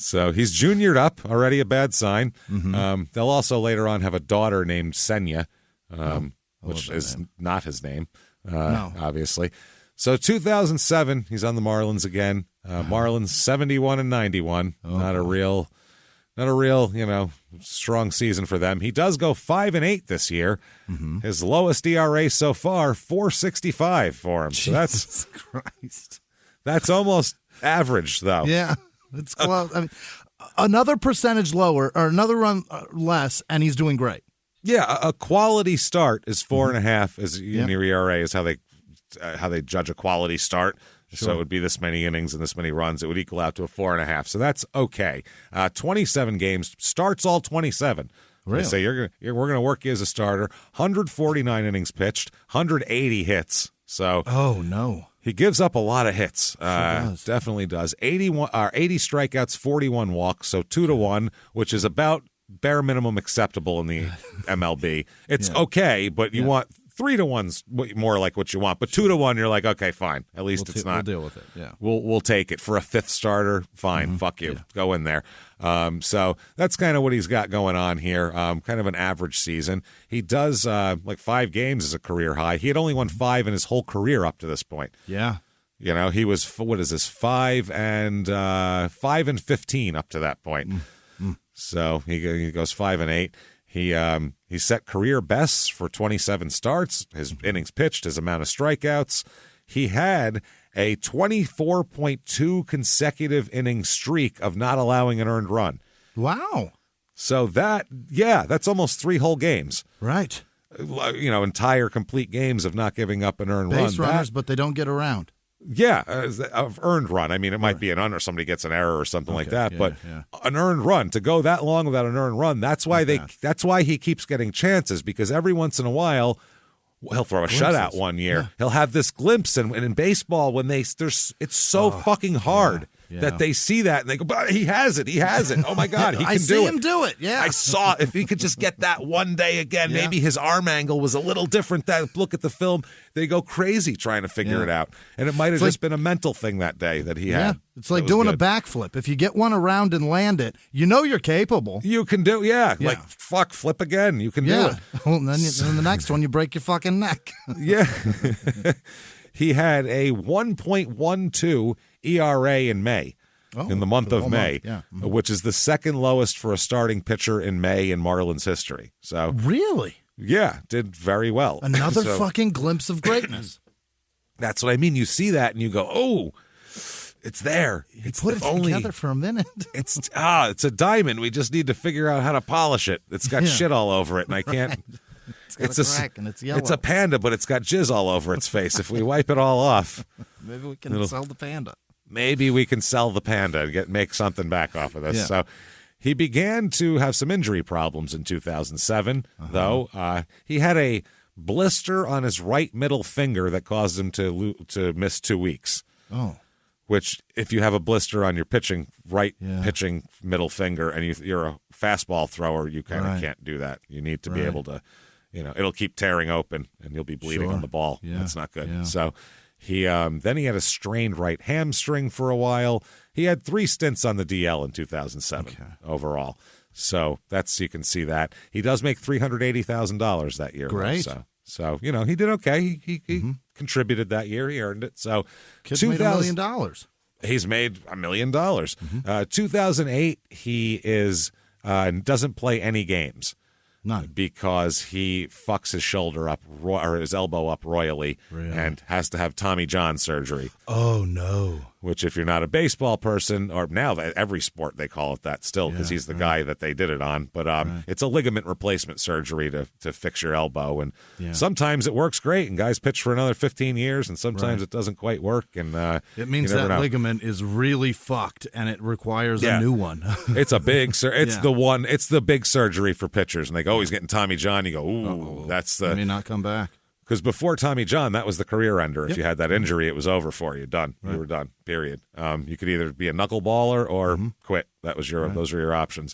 So he's juniored up, already a bad sign. Mm-hmm. They'll also later on have a daughter named Senya, which is not his name, obviously. So 2007, he's on the Marlins again. Marlins 71 and 91. Not a real, strong season for them. He does go 5-8 this year. Mm-hmm. His lowest ERA so far, 4.65 for him. So Jesus Christ. That's almost average, though. Yeah. It's close. I mean, another percentage lower or another run less, and he's doing great. Yeah, a quality start is 4.5 as your ERA is how they judge a quality start. Sure. So it would be this many innings and this many runs. It would equal out to a 4.5. So that's okay. 27 games, starts all 27. Really? They say we're gonna work you as a starter. 149 innings pitched, 180 hits. So no. He gives up a lot of hits. Does. Definitely does. 80 strikeouts, 41 walks, so 2-1, which is about bare minimum acceptable in the MLB. It's okay, but you want 3-1's more like what you want. But 2-1, you're like, okay, fine. At least it's not. We'll deal with it. Yeah, we'll take it for a fifth starter. Fine, fuck you, go in there. So that's kind of what he's got going on here. Kind of an average season. He does like 5 games as a career high. He had only won 5 in his whole career up to this point. Yeah. He was 5 and 15 up to that point. So he goes 5-8. He set career bests for 27 starts, his innings pitched, his amount of strikeouts. He had a 24.2 consecutive inning streak of not allowing an earned run. Wow. So that's almost 3 whole games. Right. Entire complete games of not giving up an earned run. Base runners, but they don't get around. Yeah, of earned run. I mean, it might be an or somebody gets an error or something like that, but an earned run, to go that long without an earned run, that's why that's why he keeps getting chances, because every once in a while he'll throw a shutout one year. Yeah. He'll have this glimpse, and in baseball, when it's so fucking hard. Yeah. That they see that and they go, but he has it. Oh my God, he can do it. I see him do it. Yeah, I saw if he could just get that one day again. Yeah. Maybe his arm angle was a little different. That look at the film, they go crazy trying to figure it out, and it might have just been a mental thing that day that he had. It's like doing a backflip. If you get one around and land it, you know you're capable. You can do, like flip again. You can do it. Well, and then the next one, you break your fucking neck. Yeah. He had a 1.12 ERA in May, in the month of May, which is the second lowest for a starting pitcher in May in Marlins history. So really? Yeah, did very well. Another fucking glimpse of greatness. That's what I mean. You see that and you go, oh, it's there. It's put it together for a minute. It's a diamond. We just need to figure out how to polish it. It's got shit all over it, and I can't. It's a crack and it's yellow. It's a panda, but it's got jizz all over its face. If we wipe it all off, maybe we can sell the panda. Maybe we can sell the panda and make something back off of this. Yeah. So he began to have some injury problems in 2007, though. He had a blister on his right middle finger that caused him to miss 2 weeks. Oh. Which, if you have a blister on your pitching middle finger and you're a fastball thrower, you kind of can't do that. You need to be able to, it'll keep tearing open and you'll be bleeding on the ball. Yeah. That's not good. Yeah. So he then he had a strained right hamstring for a while. He had 3 stints on the DL in 2007 overall. So you can see that. He does make $380,000 that year. Great. So he did okay. He contributed that year. He earned it. So Kid's made $1 million. He's made $1 million. 2008, he doesn't play any games. None. Because he fucks his shoulder up or his elbow up royally and has to have Tommy John surgery. Oh, no. Which, if you're not a baseball person, or now every sport they call it that still, because he's the guy that they did it on. But it's a ligament replacement surgery to fix your elbow. And sometimes it works great, and guys pitch for another 15 years, and sometimes it doesn't quite work. And it means that ligament is really fucked, and it requires a new one. It's a big It's the big surgery for pitchers. And they go, he's getting Tommy John. You go, ooh, that's the... He may not come back. Because before Tommy John, that was the career ender. If you had that injury, it was over for you. Done. Right. You were done. Period. You could either be a knuckleballer or quit. That was those were your options.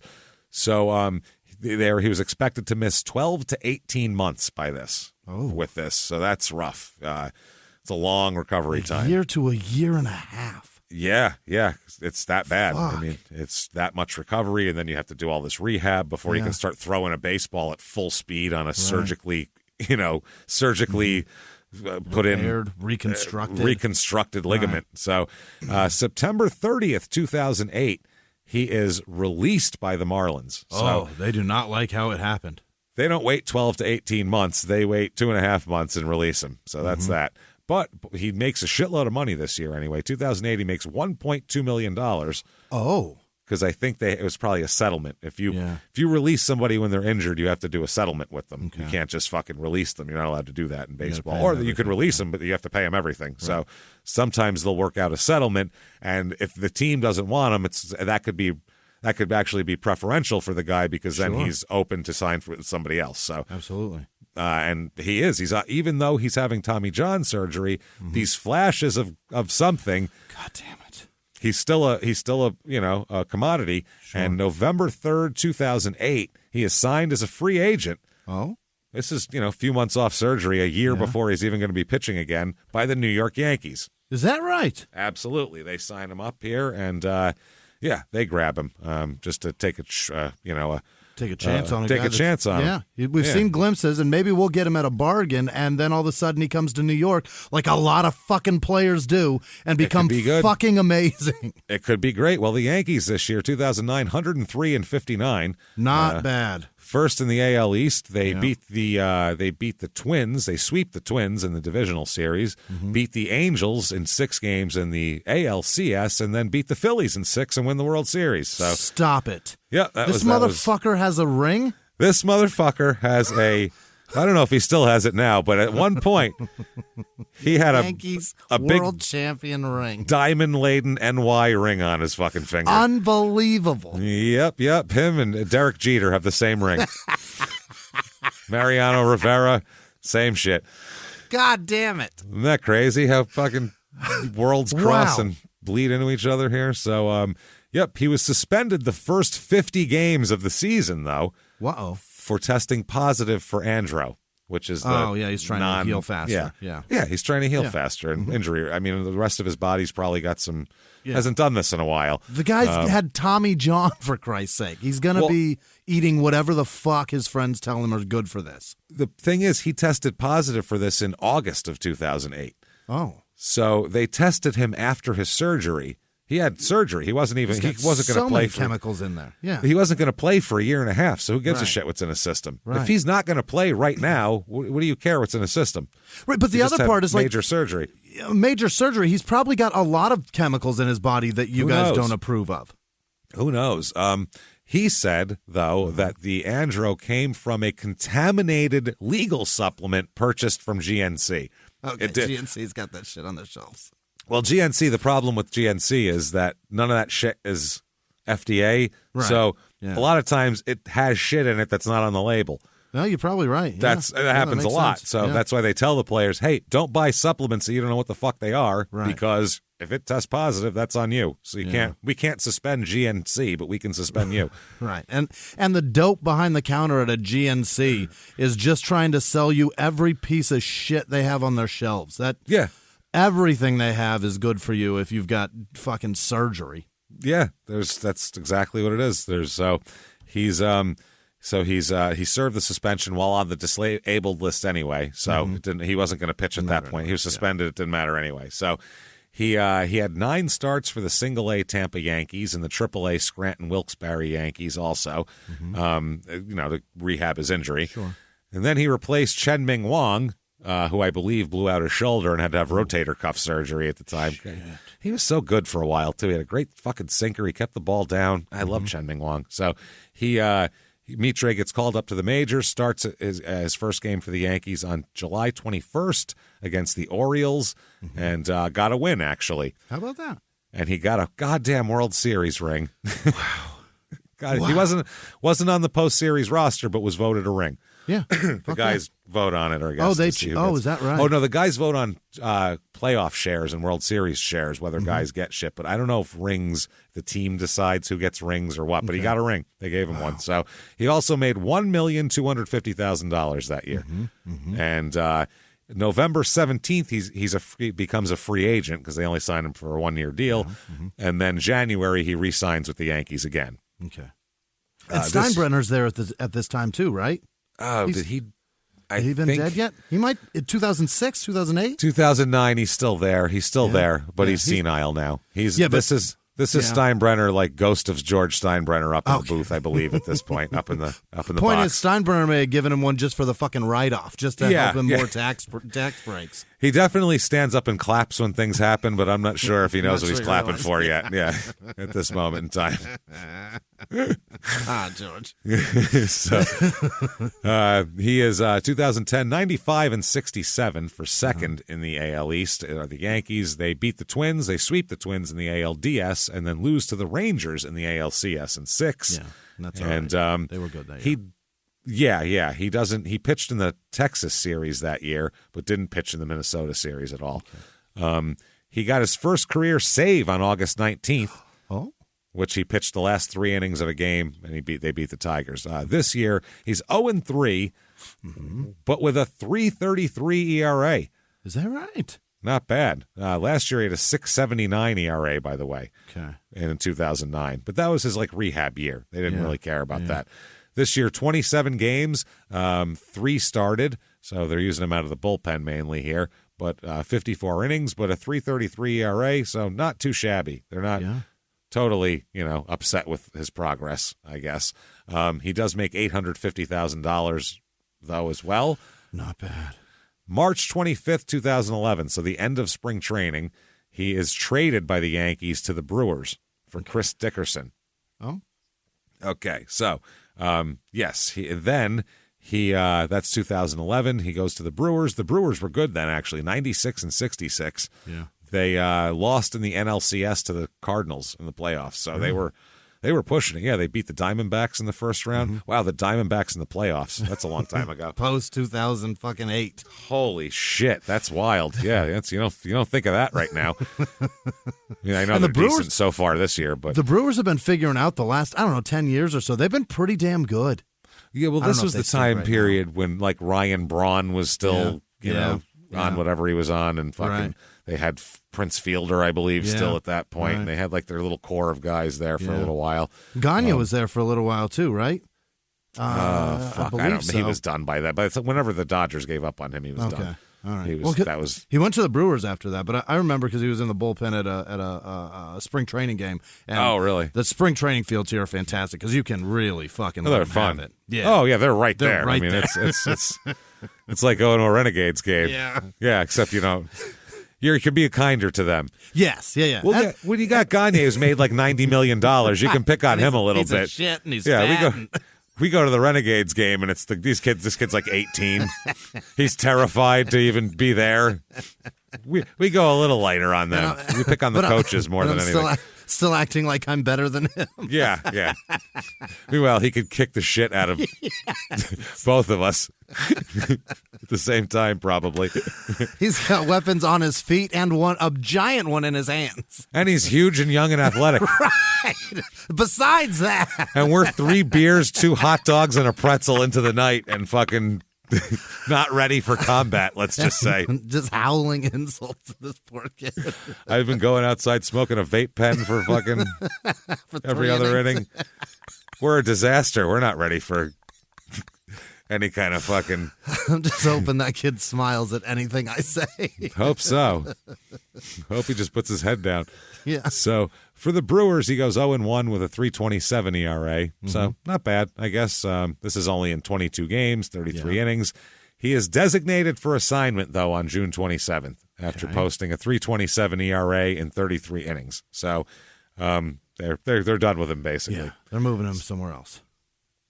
So he was expected to miss 12 to 18 months with this. So that's rough. It's a long recovery time. A year to a year and a half. Yeah. It's that bad. Fuck. I mean, it's that much recovery, and then you have to do all this rehab before you can start throwing a baseball at full speed on a surgically put in reconstructed ligament. So September 30th, 2008, he is released by the Marlins. So they do not like how it happened. They don't wait 12 to 18 months. They wait 2.5 months and release him. So that's that. But he makes a shitload of money this year anyway. 2008, he makes $1.2 million. Oh. Because I think it was probably a settlement. If you release somebody when they're injured, you have to do a settlement with them. Okay. You can't just fucking release them. You're not allowed to do that in baseball. Or you could release them, but you have to pay them everything. Right. So sometimes they'll work out a settlement, and if the team doesn't want him, that could actually be preferential for the guy, because then he's open to sign for somebody else. So absolutely. And he's even though he's having Tommy John surgery, these flashes of something. God damn it. He's still a commodity. Sure. And November 3rd, 2008, he is signed as a free agent. Oh, this is a few months off surgery, a year before he's even going to be pitching again, by the New York Yankees. Is that right? Absolutely, they sign him up here, and they grab him just to take a chance on him. Yeah, we've seen glimpses, and maybe we'll get him at a bargain, and then all of a sudden he comes to New York, like a lot of fucking players do, and become fucking amazing. It could be great. Well, the Yankees this year, 2009, 103-59. Not bad. First in the AL East, they beat the Twins. They sweep the Twins in the divisional series, beat the Angels in 6 games in the ALCS, and then beat the Phillies in 6 and win the World Series. So stop it. Yeah, this motherfucker has a ring? This motherfucker has a I don't know if he still has it now, but at one point, he had Yankees a big world champion ring. diamond-laden NY ring on his fucking finger. Unbelievable. Yep. Him and Derek Jeter have the same ring. Mariano Rivera, same shit. God damn it. Isn't that crazy how fucking worlds cross Wow. and bleed into each other here? So, yep, he was suspended the first 50 games of the season, though, Uh-oh. for testing positive for andro, which is the he's trying to heal faster. Yeah, he's trying to heal faster and injury. I mean, the rest of his body's probably got some hasn't done this in a while. The guy's had Tommy John, for Christ's sake. He's going to be eating whatever the fuck his friends tell him are good for this. The thing is, he tested positive for this in August of 2008. Oh. So they tested him after his surgery. He had surgery. He wasn't going to play many for chemicals in there. Yeah. He wasn't going to play for a year and a half, so who gives a shit what's in his system? Right. If he's not going to play right now, what do you care what's in his system? Right, but the other part is major surgery. Major surgery. He's probably got a lot of chemicals in his body that you guys don't approve of. Who knows? He said, though, that the andro came from a contaminated legal supplement purchased from GNC. Okay, GNC's got that shit on their shelves. Well, GNC, the problem with GNC is that none of that shit is FDA. Right. So Yeah. a lot of times it has shit in it that's not on the label. No, you're probably right. That happens a lot. Sense. So that's why they tell the players, hey, don't buy supplements that you don't know what the fuck they are, because if it tests positive, that's on you. So we can't suspend GNC, but we can suspend you. Right. And the dope behind the counter at a GNC is just trying to sell you every piece of shit they have on their shelves. Everything they have is good for you if you've got fucking surgery. Yeah, that's exactly what it is. He served the suspension while on the disabled list anyway. So he wasn't going to pitch at that point. He was suspended. It didn't matter anyway. So he had 9 starts for the Single-A Tampa Yankees and the Triple-A Scranton Wilkes-Barre Yankees also, to rehab his injury. Sure. And then he replaced Chen Ming Wang, who I believe blew out his shoulder and had to have rotator cuff surgery at the time. Shit. He was so good for a while, too. He had a great fucking sinker. He kept the ball down. I love Chen Ming Wang. So Mitre gets called up to the majors, starts his first game for the Yankees on July 21st against the Orioles, and got a win, actually. How about that? And he got a goddamn World Series ring. Wow. He wasn't on the post-series roster, but was voted a ring. Yeah. The guys vote on it, or I guess. Is that right? Oh, no, the guys vote on playoff shares and World Series shares, whether guys get shit. But I don't know if the team decides who gets rings or what, but he got a ring. They gave him one. So he also made $1,250,000 that year. And November 17th, he becomes a free agent because they only signed him for a 1-year deal. And then January, he re-signs with the Yankees again. Okay. And Steinbrenner's there at this time too, right? Oh, did he? Has he been dead yet? He might. In 2006, 2008, 2009. He's still there. He's still there, but he's senile now. This is Steinbrenner, like Ghost of George Steinbrenner, up in the booth, I believe, at this point, up in the Point box. is, Steinbrenner may have given him one just for the fucking write-off, just to help him more tax breaks. He definitely stands up and claps when things happen, but I'm not sure if he knows what he's clapping for yet. Yeah, at this moment in time. George. So he is 2010 95 and 67 for second in the AL East. The Yankees, they beat the Twins, they sweep the Twins in the ALDS, and then lose to the Rangers in the ALCS in 6. Yeah, that's all right. They were good that year. He pitched in the Texas series that year, but didn't pitch in the Minnesota series at all. Okay. He got his first career save on August 19th. Oh. Which he pitched the last 3 innings of a game, and they beat the Tigers. This year, he's 0-3, but with a 3.33 ERA. Is that right? Not bad. Last year, he had a 6.79 ERA, by the way, in 2009. But that was his rehab year. They didn't really care about that. This year, 27 games, 3 started, so they're using him out of the bullpen mainly here. But 54 innings, but a 3.33 ERA, so not too shabby. They're not... Yeah. Totally, upset with his progress, I guess. He does make $850,000, though, as well. Not bad. March 25th, 2011, so the end of spring training, he is traded by the Yankees to the Brewers for Chris Dickerson. Oh? Okay, so, yes, he That's 2011. He goes to the Brewers. The Brewers were good then, actually, 96 and 66. Yeah. They lost in the NLCS to the Cardinals in the playoffs, so they were pushing it. Yeah, they beat the Diamondbacks in the first round. Wow, the Diamondbacks in the playoffs. That's a long time ago. Post 2008. Holy shit, that's wild. Yeah, that's you don't think of that right now. I know they're decent so far this year, but the Brewers have been figuring out the last 10 years or so. They've been pretty damn good. Yeah, well, this was the time period when like Ryan Braun was still on whatever he was on, and fucking they had Prince Fielder, I believe, still at that point. And they had like their little core of guys there for a little while. Gagne was there for a little while too, right? I don't know. He was done by that. But whenever the Dodgers gave up on him, he was done. All right. He went to the Brewers after that, but I remember because he was in the bullpen at a spring training game. And oh, really? The spring training fields here are fantastic because you can really fucking let them fun. have it. Yeah. Oh yeah, they're right there. Right there. It's it's like going to a Renegades game. Yeah. Except you can be kinder to them. Yes. Yeah. Well, when you got Gagne who's made like $90 million, you can pick on him a little bit. Shit, and he's fat. We go to the Renegades game, and it's this kid's like 18. He's terrified to even be there. We go a little lighter on them. We pick on the coaches more than anything. Still acting like I'm better than him. Yeah. Well, he could kick the shit out of both of us at the same time, probably. He's got weapons on his feet and a giant one in his hands. And he's huge and young and athletic. Right. Besides that. And we're 3 beers, 2 hot dogs, and a pretzel into the night and fucking not ready for combat, let's just say. Just howling insults to this poor kid. I've been going outside smoking a vape pen for fucking for every other inning. We're a disaster. We're not ready for any kind of fucking... I'm just hoping that kid smiles at anything I say. Hope so. Hope he just puts his head down. Yeah. So for the Brewers, he goes 0-1 with a 3.27 ERA. So not bad, I guess. This is only in 22 games, 33 innings. He is designated for assignment, though, on June 27th after posting a 3.27 ERA in 33 innings. So they're done with him, basically. Yeah, they're moving him somewhere else.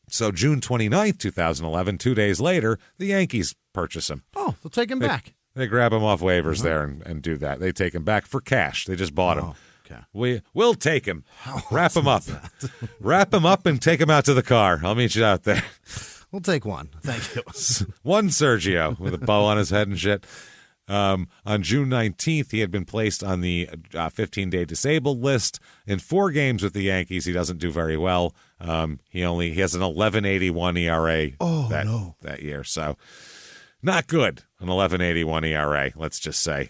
So June 29th, 2011, 2 days later, the Yankees purchase him. Oh, they'll take him back. They grab him off waivers there and do that. They take him back for cash. They just bought him. Okay. We'll take him. Wrap him up. Wrap him up and take him out to the car. I'll meet you out there. We'll take one. Thank you. One Sergio with a bow on his head and shit. On June 19th, he had been placed on the 15-day disabled list. In 4 games with the Yankees, he doesn't do very well. He has an 11.81 ERA that year. So not good, an 11.81 ERA, let's just say,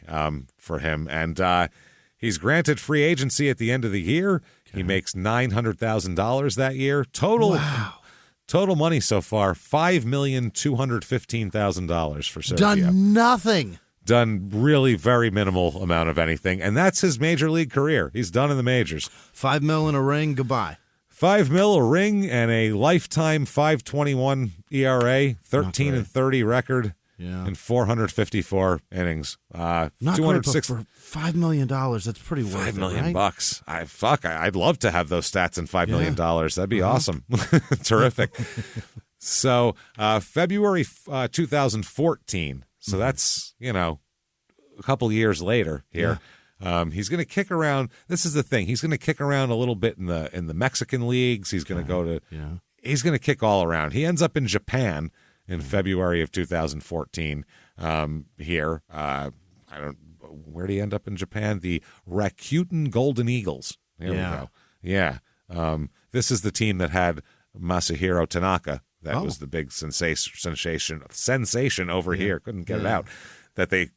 for him. And he's granted free agency at the end of the year. Okay. He makes $900,000 that year. Total money so far, $5,215,000 for Sergio. Done nothing. Done really very minimal amount of anything. And that's his major league career. He's done in the majors. $5 million in a ring, goodbye. $5 million, a ring, and a lifetime 5.21 ERA, 13-30 record. Yeah. In 454 innings. Not great, but for $5 million, that's pretty worth it, $5 million right? bucks. I'd love to have those stats in $5 million. That'd be awesome. Terrific. So February 2014. So that's, a couple years later here. Yeah. He's going to kick around. This is the thing. He's going to kick around a little bit in the Mexican leagues. He's going to go to. Yeah. He's going to kick all around. He ends up in Japan in February of 2014 here. Where did he end up in Japan? The Rakuten Golden Eagles. There we go. Yeah. This is the team that had Masahiro Tanaka. That was the big sensation over here. Couldn't get it out. That they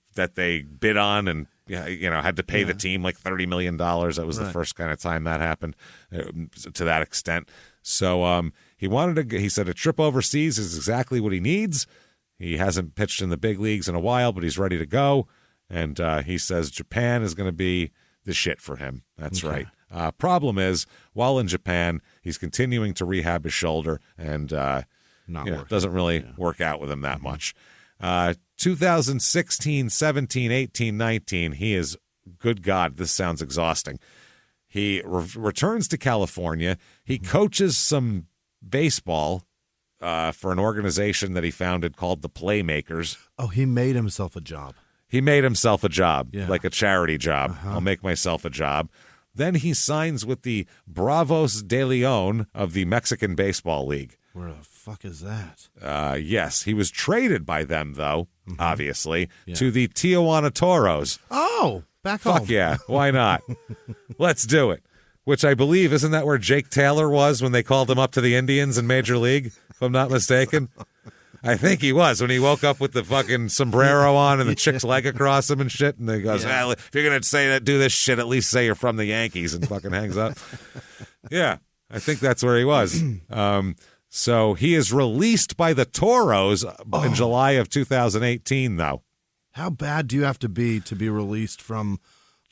bid on and had to pay the team like $30 million. That was the first kind of time that happened to that extent. So he said a trip overseas is exactly what he needs. He hasn't pitched in the big leagues in a while, but he's ready to go. And he says Japan is going to be the shit for him. That's right. Problem is, while in Japan, he's continuing to rehab his shoulder and doesn't really work out with him that much. 2016, 17, 18, 19, he is, good God, this sounds exhausting. He returns to California. He coaches some baseball for an organization that he founded called the Playmakers. Oh, he made himself a job. He made himself a job, Yeah. like a charity job. I'll make myself a job. Then he signs with the Bravos de Leon of the Mexican Baseball League. Where the fuck is that? Yes, he was traded by them, though, obviously, to the Tijuana Toros. Oh, back home. Fuck yeah, why not? Let's do it. Which I believe, isn't that where Jake Taylor was when they called him up to the Indians in Major League, if I'm not mistaken? I think he was when he woke up with the fucking sombrero on and the chick's leg across him and shit. And he goes, well, if you're going to say that, do this shit, at least say you're from the Yankees, and fucking hangs up. Yeah, I think that's where he was. So he is released by the Toros in July of 2018, though. How bad do you have to be released from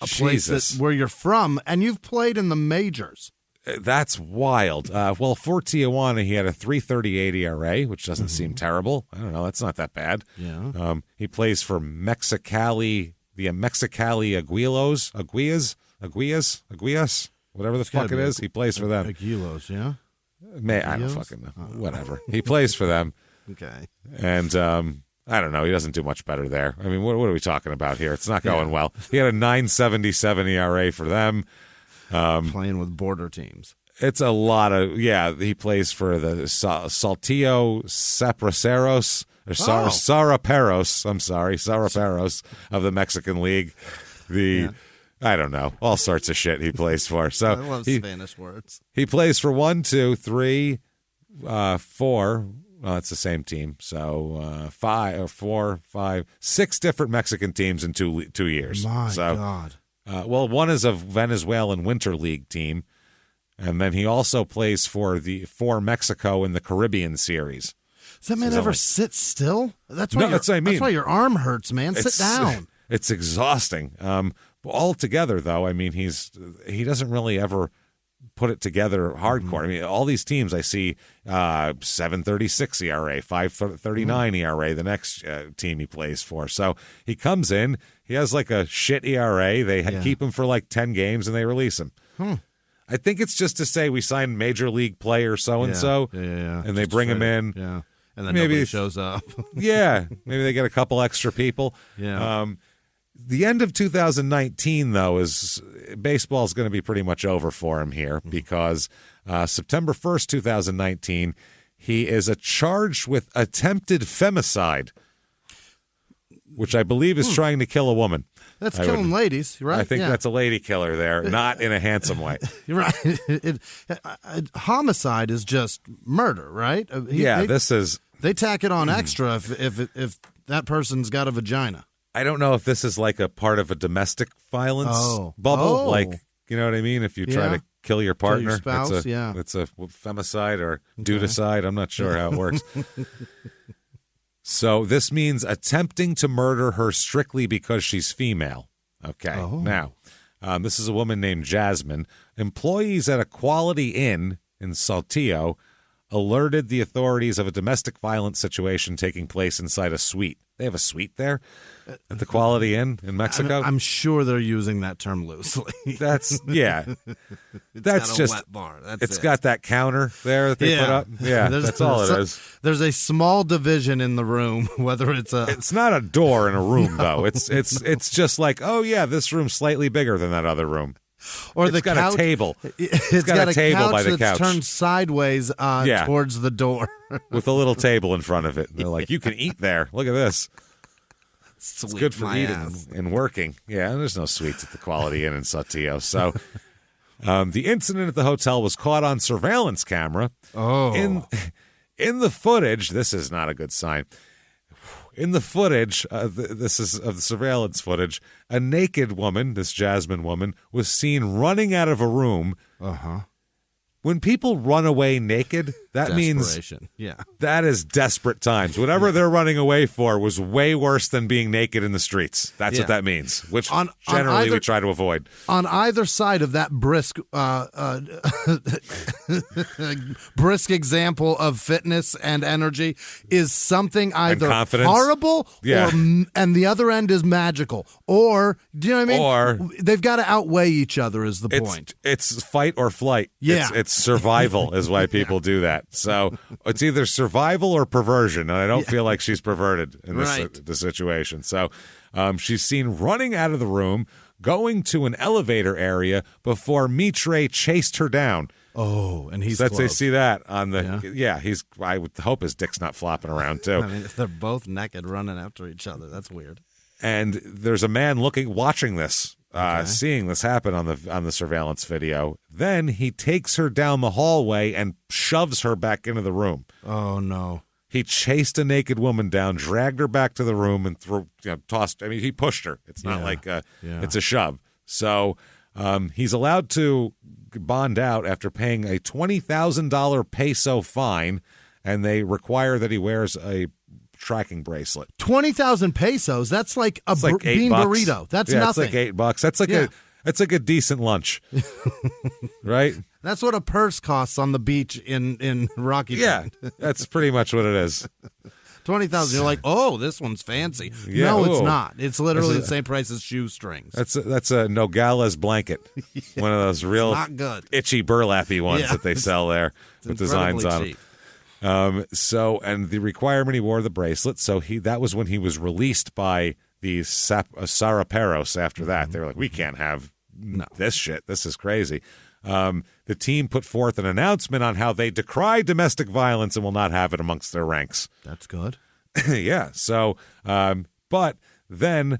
a place Jesus. where you're from and you've played in the majors? That's wild. Well, for Tijuana, he had a 3.38 ERA, which doesn't seem terrible. I don't know. That's not that bad. Yeah. He plays for Mexicali, the Mexicali Aguias, whatever the fuck it is. He plays for them. Aguilos, yeah. I don't fucking know. Whatever. He plays for them. Okay. And I don't know. He doesn't do much better there. I mean, what are we talking about here? It's not going well. He had a 9.77 ERA for them. Playing with border teams. It's a lot of, he plays for the Saltillo Sapraceros, or Saraperos, Saraperos of the Mexican League. I don't know, all sorts of shit he plays for. So I love Spanish words. He plays for 1, 2, 3, 4. Well, it's the same team. So 6 different Mexican teams in 2 years. My God. Well, one is a Venezuelan Winter League team, and then he also plays for Mexico in the Caribbean Series. Does that man ever sit still? That's why that's what I mean. That's why your arm hurts, man. Sit down. It's exhausting. Altogether, though, I mean, he doesn't really ever put it together hardcore. I mean, all these teams I see 7.36 ERA, 5.39 ERA, the next team he plays for. So he comes in, he has like a shit ERA. They keep him for like 10 games and they release him. I think it's just to say we signed major league player so-and-so, and they bring him in. Yeah. And then maybe nobody shows up. Maybe they get a couple extra people. Yeah. The end of 2019, though, is baseball is going to be pretty much over for him here because September 1st, 2019, he is charged with attempted femicide, which I believe is trying to kill a woman. That's killing ladies, right? I think that's a lady killer there, not in a handsome way. You're right. Homicide is just murder, right? They tack it on extra if that person's got a vagina. I don't know if this is like a part of a domestic violence bubble. Like, you know what I mean? If you try to kill your partner, your spouse, it's a femicide or dudicide. I'm not sure how it works. So this means attempting to murder her strictly because she's female. Okay. Now, this is a woman named Jasmine. Employees at a Quality Inn in Saltillo alerted the authorities of a domestic violence situation taking place inside a suite. They have a suite there at the Quality Inn in Mexico. I'm sure they're using that term loosely. That's That's just a wet bar. It's got that counter there that they put up. Yeah, that's all it is. There's a small division in the room, whether it's not a door in a room though. It's just like, oh yeah, this room's slightly bigger than that other room. Or it's got a table. It's got a table by the couch. That's turned sideways towards the door. With a little table in front of it. And they're like, you can eat there. Look at this. It's good for eating and working. Yeah, there's no suites at the Quality Inn in Saltillo. So the incident at the hotel was caught on surveillance camera. In the footage, this is not a good sign. In the footage, this is of the surveillance footage, a naked woman, this Jasmine woman, was seen running out of a room. When people run away naked, that means that is desperate times. Whatever they're running away for was way worse than being naked in the streets. That's what that means, which generally we try to avoid. On either side of that brisk example of fitness and energy is something either horrible and the other end is magical. Or, do you know what I mean? Or they've got to outweigh each other is the point. It's fight or flight. Yeah. It's survival is why people do that. So it's either survival or perversion, and I don't feel like she's perverted in the situation. So she's seen running out of the room, going to an elevator area before Mitre chased her down. Oh, and he's they see that on the he's. I would hope his dick's not flopping around too. I mean, if they're both naked running after each other, that's weird. And there's a man watching this, seeing this happen on the surveillance video. Then he takes her down the hallway and shoves her back into the room. Oh no! He chased a naked woman down, dragged her back to the room, and tossed. I mean, he pushed her. It's not like it's a shove. So he's allowed to bond out after paying a $20,000 peso fine, and they require that he wears a tracking bracelet. 20,000 pesos. That's like a bean burrito. That's nothing. It's like $8. That's like a decent lunch, right? That's what a purse costs on the beach in Rocky Point. Yeah, that's pretty much what it is. 20,000. You're like, oh, this one's fancy. Yeah, no, it's not. It's literally the same price as shoestrings. That's a Nogales blanket. One of those real not good. itchy burlappy ones that they sell there with designs on cheap. them. And the requirement, he wore the bracelet. So that was when he was released by the Saraperos. After that, they were like, we can't have this shit. This is crazy. The team put forth an announcement on how they decry domestic violence and will not have it amongst their ranks. That's good. Yeah. So, but then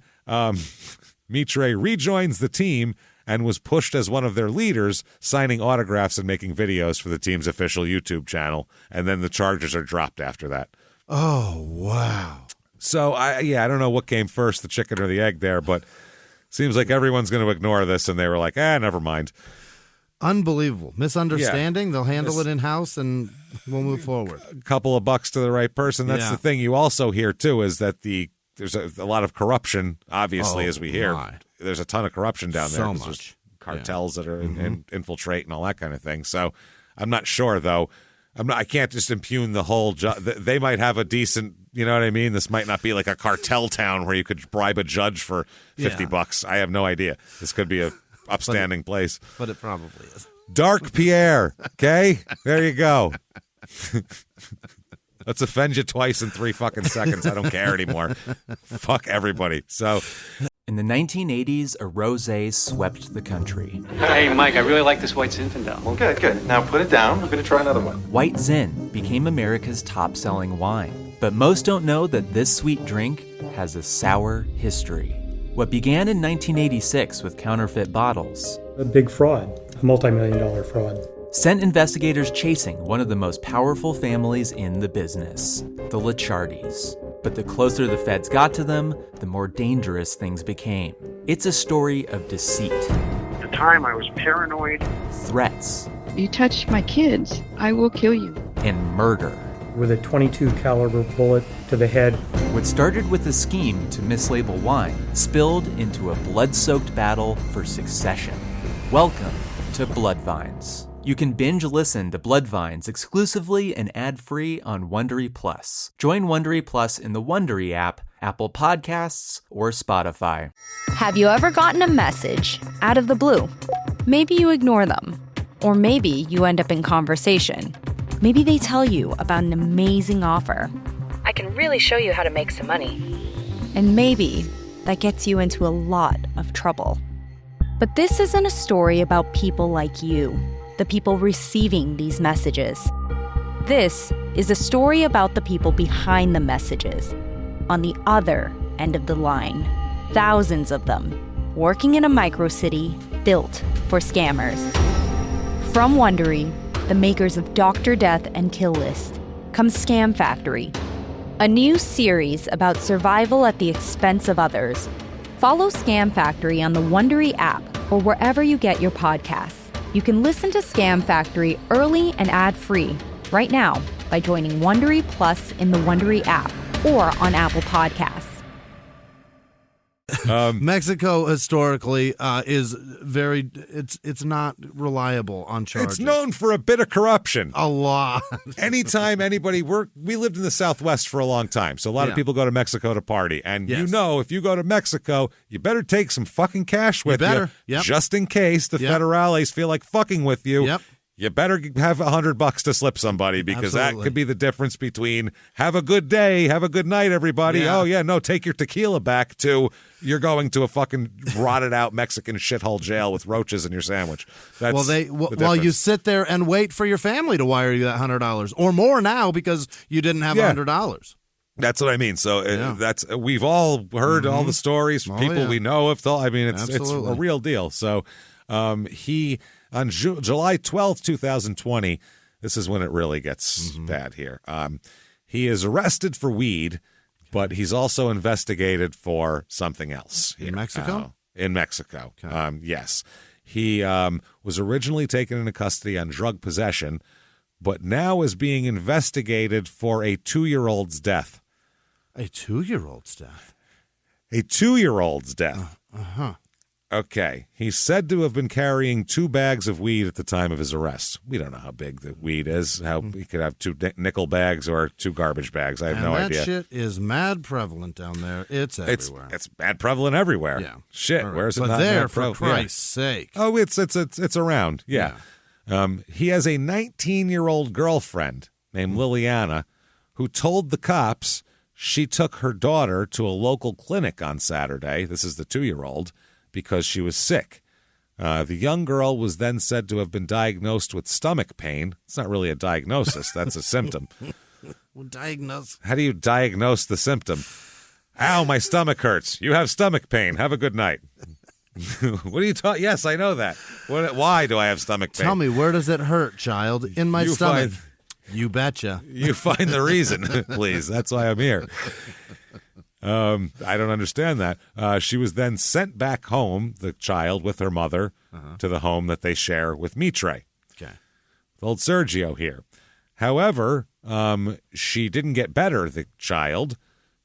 Mitre rejoins the team and was pushed as one of their leaders, signing autographs and making videos for the team's official YouTube channel. And then the charges are dropped after that. Oh, wow. So, I don't know what came first, the chicken or the egg there, but seems like everyone's going to ignore this. And they were like, never mind. Unbelievable. Misunderstanding. They'll handle it in-house and we'll move forward. A couple of bucks to the right person. That's the thing you also hear, too, is that there's a lot of corruption, obviously, as we hear. There's a ton of corruption down there. So much. There's cartels that are infiltrate and all that kind of thing. So I'm not sure, though. I can't just impugn the whole they might have a decent, you know what I mean? This might not be like a cartel town where you could bribe a judge for $50. I have no idea. This could be a upstanding place. But it probably is. Dark Pierre, okay? There you go. Let's offend you twice in 3 fucking seconds. I don't care anymore. Fuck everybody. So, in the 1980s, a rosé swept the country. Hey, Mike, I really like this White Zinfandel. Well, good. Now put it down. I'm going to try another one. White Zin became America's top-selling wine. But most don't know that this sweet drink has a sour history. What began in 1986 with counterfeit bottles. A big fraud, a multi-million-dollar fraud. Sent investigators chasing one of the most powerful families in the business, the Licciardis. But the closer the feds got to them, the more dangerous things became. It's a story of deceit. At the time, I was paranoid. Threats. You touch my kids, I will kill you. And murder. With a .22 caliber bullet to the head. What started with a scheme to mislabel wine spilled into a blood-soaked battle for succession. Welcome to Bloodvines. You can binge listen to Bloodvines exclusively and ad-free on Wondery Plus. Join Wondery Plus in the Wondery app, Apple Podcasts, or Spotify. Have you ever gotten a message out of the blue? Maybe you ignore them. Or maybe you end up in conversation. Maybe they tell you about an amazing offer. I can really show you how to make some money. And maybe that gets you into a lot of trouble. But this isn't a story about people like you, the people receiving these messages. This is a story about the people behind the messages, on the other end of the line. Thousands of them, working in a microcity built for scammers. From Wondery, the makers of Dr. Death and Kill List, comes Scam Factory, a new series about survival at the expense of others. Follow Scam Factory on the Wondery app or wherever you get your podcasts. You can listen to Scam Factory early and ad-free right now by joining Wondery Plus in the Wondery app or on Apple Podcasts. Mexico historically is very it's not reliable on charges. It's known for a bit of corruption. A lot. Anytime anybody we lived in the Southwest for a long time, so a lot of people go to Mexico to party, and you know if you go to Mexico, you better take some fucking cash with you, Yep. just in case the federales feel like fucking with you. Yep. you better have $100 to slip somebody, because that could be the difference between have a good day, have a good night, everybody. Yeah. Oh, yeah, no, take your tequila back, to you're going to a fucking rotted out Mexican shithole jail with roaches in your sandwich. That's while you sit there and wait for your family to wire you that $100 or more now because you didn't have $100. That's what I mean. So that's we've all heard all the stories from people we know. It's a real deal. So he on July 12th, 2020. This is when it really gets bad here. He is arrested for weed, but he's also investigated for something else here. In Mexico. In Mexico. Okay. Yes, he was originally taken into custody on drug possession, but now is being investigated for a 2-year-old's death. A 2-year-old's death? A 2-year-old's death. Uh-huh. Okay. He's said to have been carrying 2 bags of weed at the time of his arrest. We don't know how big the weed is, how he could have 2 nickel bags or 2 garbage bags. I have no idea. That shit is mad prevalent down there. It's everywhere. It's mad prevalent everywhere. Yeah. Shit, Right. where's it but not there, mad for prevalent? Christ's sake. Oh, it's around. Yeah. He has a 19-year-old girlfriend named Liliana who told the cops she took her daughter to a local clinic on Saturday. This is the 2-year-old, because she was sick. The young girl was then said to have been diagnosed with stomach pain. It's not really a diagnosis. That's a symptom. How do you diagnose the symptom? Ow, my stomach hurts. You have stomach pain. Have a good night. What are you talking? Yes, I know that. Why do I have stomach pain? Tell me, where does it hurt, child? In my stomach. You betcha. You find the reason, please. That's why I'm here. I don't understand that. She was then sent back home, the child, with her mother, to the home that they share with Mitre. Okay. Old Sergio here. However, she didn't get better, the child,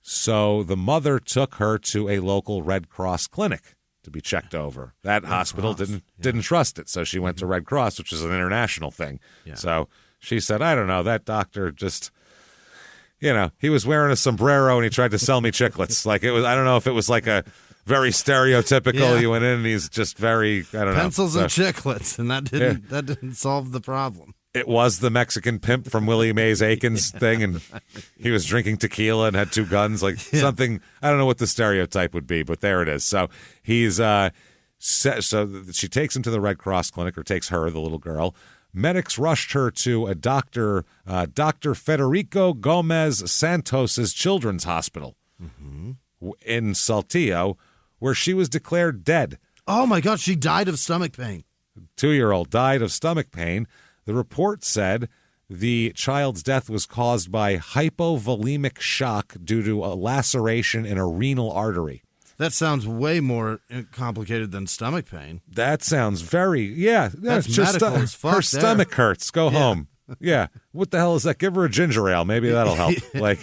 so the mother took her to a local Red Cross clinic to be checked over. That hospital didn't trust it, so she went to Red Cross, which is an international thing. Yeah. So she said, I don't know, that doctor just... he was wearing a sombrero and he tried to sell me chiclets. Like, it was, I don't know if it was like a very stereotypical, you went in and he's just very, I don't know. Pencils and chiclets, and that didn't solve the problem. It was the Mexican pimp from Willie Mays Aikens thing, and he was drinking tequila and had 2 guns, like something, I don't know what the stereotype would be, but there it is. So he's, so she takes him to the Red Cross clinic, or takes her, the little girl. Medics rushed her to a Dr. Federico Gomez Santos's Children's Hospital in Saltillo, where she was declared dead. Oh, my God, she died of stomach pain. 2-year-old died of stomach pain. The report said the child's death was caused by hypovolemic shock due to a laceration in a renal artery. That sounds way more complicated than stomach pain. That sounds very, That's just medical as fuck her there. stomach hurts. Go home. Yeah. What the hell is that? Give her a ginger ale. Maybe that'll help. Like,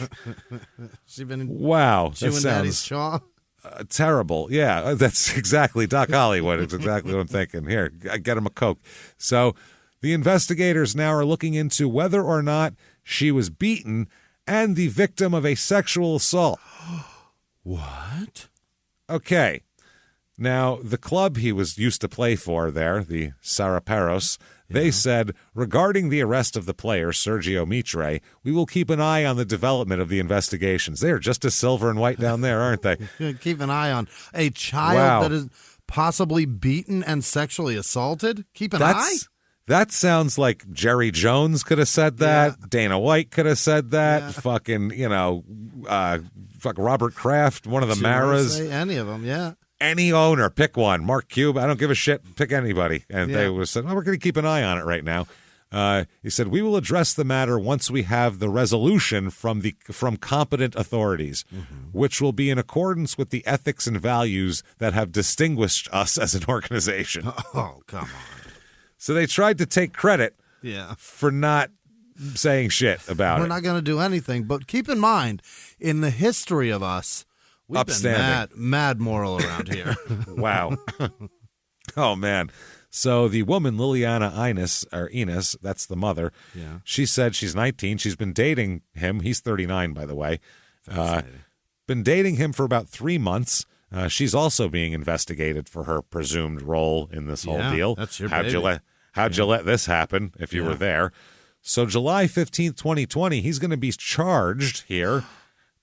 wow. That Chewing Daddy's sounds chaw. Terrible. Yeah, that's exactly Doc Hollywood. It's exactly what I'm thinking. Here, get him a Coke. So the investigators now are looking into whether or not she was beaten and the victim of a sexual assault. What? Okay. Now, the club he was used to play for there, the Saraperos, they said, regarding the arrest of the player, Sergio Mitre, we will keep an eye on the development of the investigations. They're just as silver and white down there, aren't they? Keep an eye on a child that is possibly beaten and sexually assaulted? Keep an eye? That sounds like Jerry Jones could have said that. Yeah. Dana White could have said that. Yeah. Fucking, Robert Kraft, one of the Maras. Any of them, yeah. Any owner, pick one. Mark Cuban, I don't give a shit. Pick anybody. And they were said, we're going to keep an eye on it right now. He said, we will address the matter once we have the resolution from competent authorities, which will be in accordance with the ethics and values that have distinguished us as an organization. Oh, come on. So they tried to take credit for not saying shit about it. We're not going to do anything. But keep in mind, in the history of us, we've been mad moral around here. Wow. Oh, man. So the woman, Liliana Ines, that's the mother, she said she's 19. She's been dating him. He's 39, by the way. Been dating him for about 3 months. She's also being investigated for her presumed role in this whole deal. That's your baby. How'd you let this happen if you were there? So July 15th, 2020, he's going to be charged here.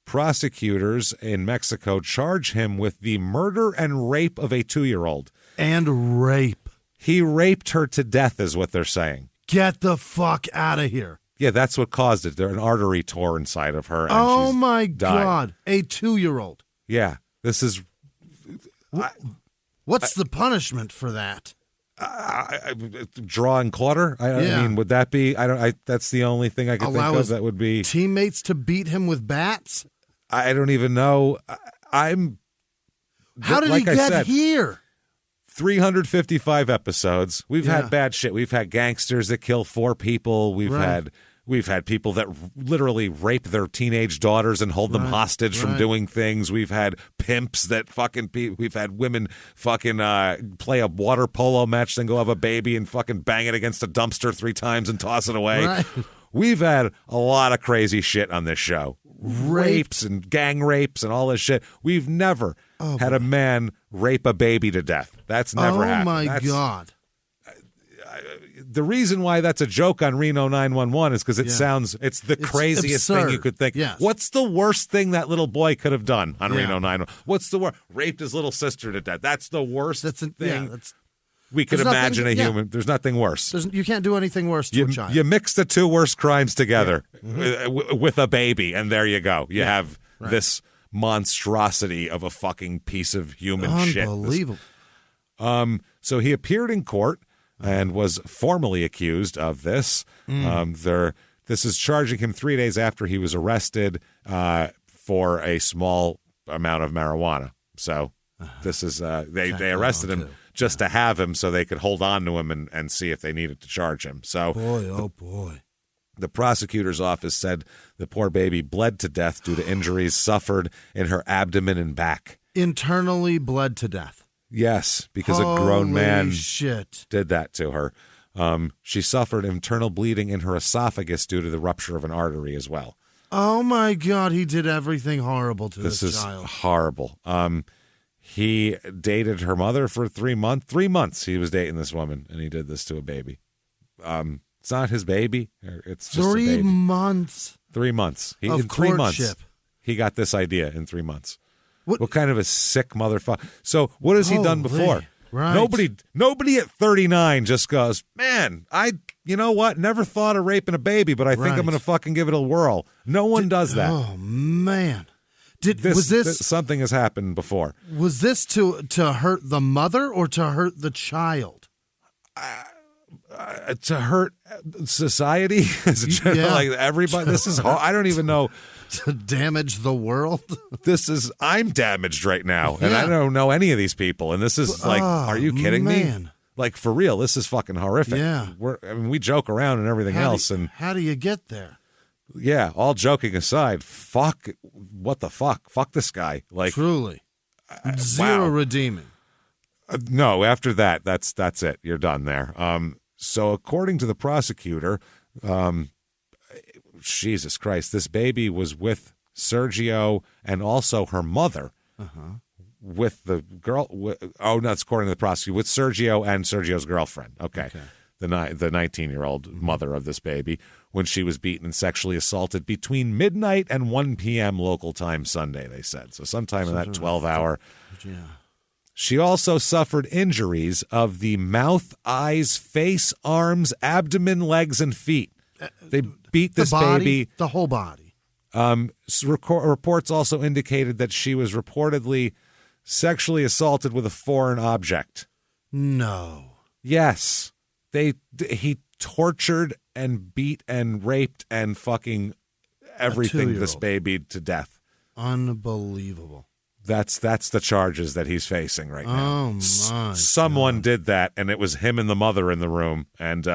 Prosecutors in Mexico charge him with the murder and rape of a 2-year-old. And rape. He raped her to death is what they're saying. Get the fuck out of here. Yeah, that's what caused it. An artery tore inside of her. And oh, she's my died. God. A 2-year-old. Yeah, this is... What's the punishment for that? Draw and quarter? I mean, would that be... that's the only thing I can think of that would be... Teammates to beat him with bats? I don't even know. How did he get here? 355 episodes. We've had bad shit. We've had gangsters that kill 4 people. We've had people that literally rape their teenage daughters and hold them hostage from doing things. We've had pimps that fucking we've had women fucking play a water polo match, then go have a baby and fucking bang it against a dumpster 3 times and toss it away. Right. We've had a lot of crazy shit on this show. Rapes and gang rapes and all this shit. We've never had a man rape a baby to death. That's never happened. Oh, my God. The reason why that's a joke on Reno 911 is because it sounds, it's the craziest thing you could think. Yes. What's the worst thing that little boy could have done on Reno 911? What's the worst? Raped his little sister to death. That's the worst thing we could imagine human. There's nothing worse. You can't do anything worse to a child. You mix the 2 worst crimes together with a baby, and there you go. You have this monstrosity of a fucking piece of human shit. Unbelievable. So he appeared in court and was formally accused of this. This is charging him 3 days after he was arrested for a small amount of marijuana. So this is they arrested him just to have him so they could hold on to him and see if they needed to charge him. So boy. The prosecutor's office said the poor baby bled to death due to injuries suffered in her abdomen and back. Internally bled to death. Yes, because a grown man shit. did that to her. She suffered internal bleeding in her esophagus due to the rupture of an artery as well. Oh, my God. He did everything horrible to this child. This is horrible. He dated her mother for 3 months. 3 months he was dating this woman, and he did this to a baby. It's not his baby. It's just 3 a baby. months. 3 months. Of in 3 months, courtship. he got this idea in 3 months. What kind of a sick motherfucker? So what has he done before? Right. Nobody at 39 just goes, man, you know what? Never thought of raping a baby, but I think I'm going to fucking give it a whirl. No one does that. Oh, man. Was this something has happened before? Was this to hurt the mother or to hurt the child? To hurt society as a general, like everybody. This is I don't even know. To damage the world. I'm damaged right now, and I don't know any of these people. And this is like, are you kidding me? Like, for real, this is fucking horrific. Yeah, we joke around and everything else. And how do you get there? Yeah, all joking aside, what the fuck? Fuck this guy. Like, truly, zero redeeming. No, after that, that's it. You're done there. So according to the prosecutor, Jesus Christ, this baby was with Sergio and also her mother. With the girl. That's according to the prosecutor. With Sergio and Sergio's girlfriend. Okay. The 19-year-old mother of this baby, when she was beaten and sexually assaulted between midnight and 1 p.m. local time Sunday, they said. So sometime in that 12-hour. Yeah. She also suffered injuries of the mouth, eyes, face, arms, abdomen, legs, and feet. They beat this baby. The whole body. Reports also indicated that she was reportedly sexually assaulted with a foreign object. No. Yes. He tortured and beat and raped and fucking everything this baby to death. Unbelievable. That's the charges that he's facing right now. Oh, my Someone did that, and it was him and the mother in the room. And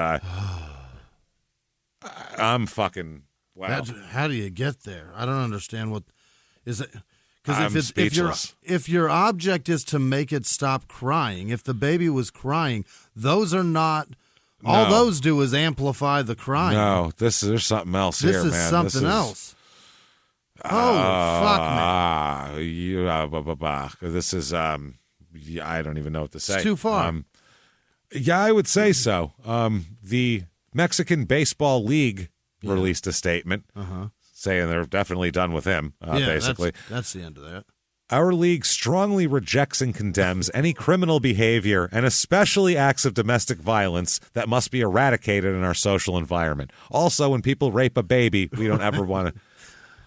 I'm fucking, wow. How do you get there? I don't understand what is it. Because if your object is to make it stop crying, if the baby was crying, those are not. All those do is amplify the crying. No, there's something else here, man. This is something else. Oh, fuck me. This is, I don't even know what to say. It's too far. Yeah, I would say so. The Mexican Baseball League released a statement saying they're definitely done with him, basically. That's the end of that. Our league strongly rejects and condemns any criminal behavior and especially acts of domestic violence that must be eradicated in our social environment. Also, when people rape a baby, we don't ever want to...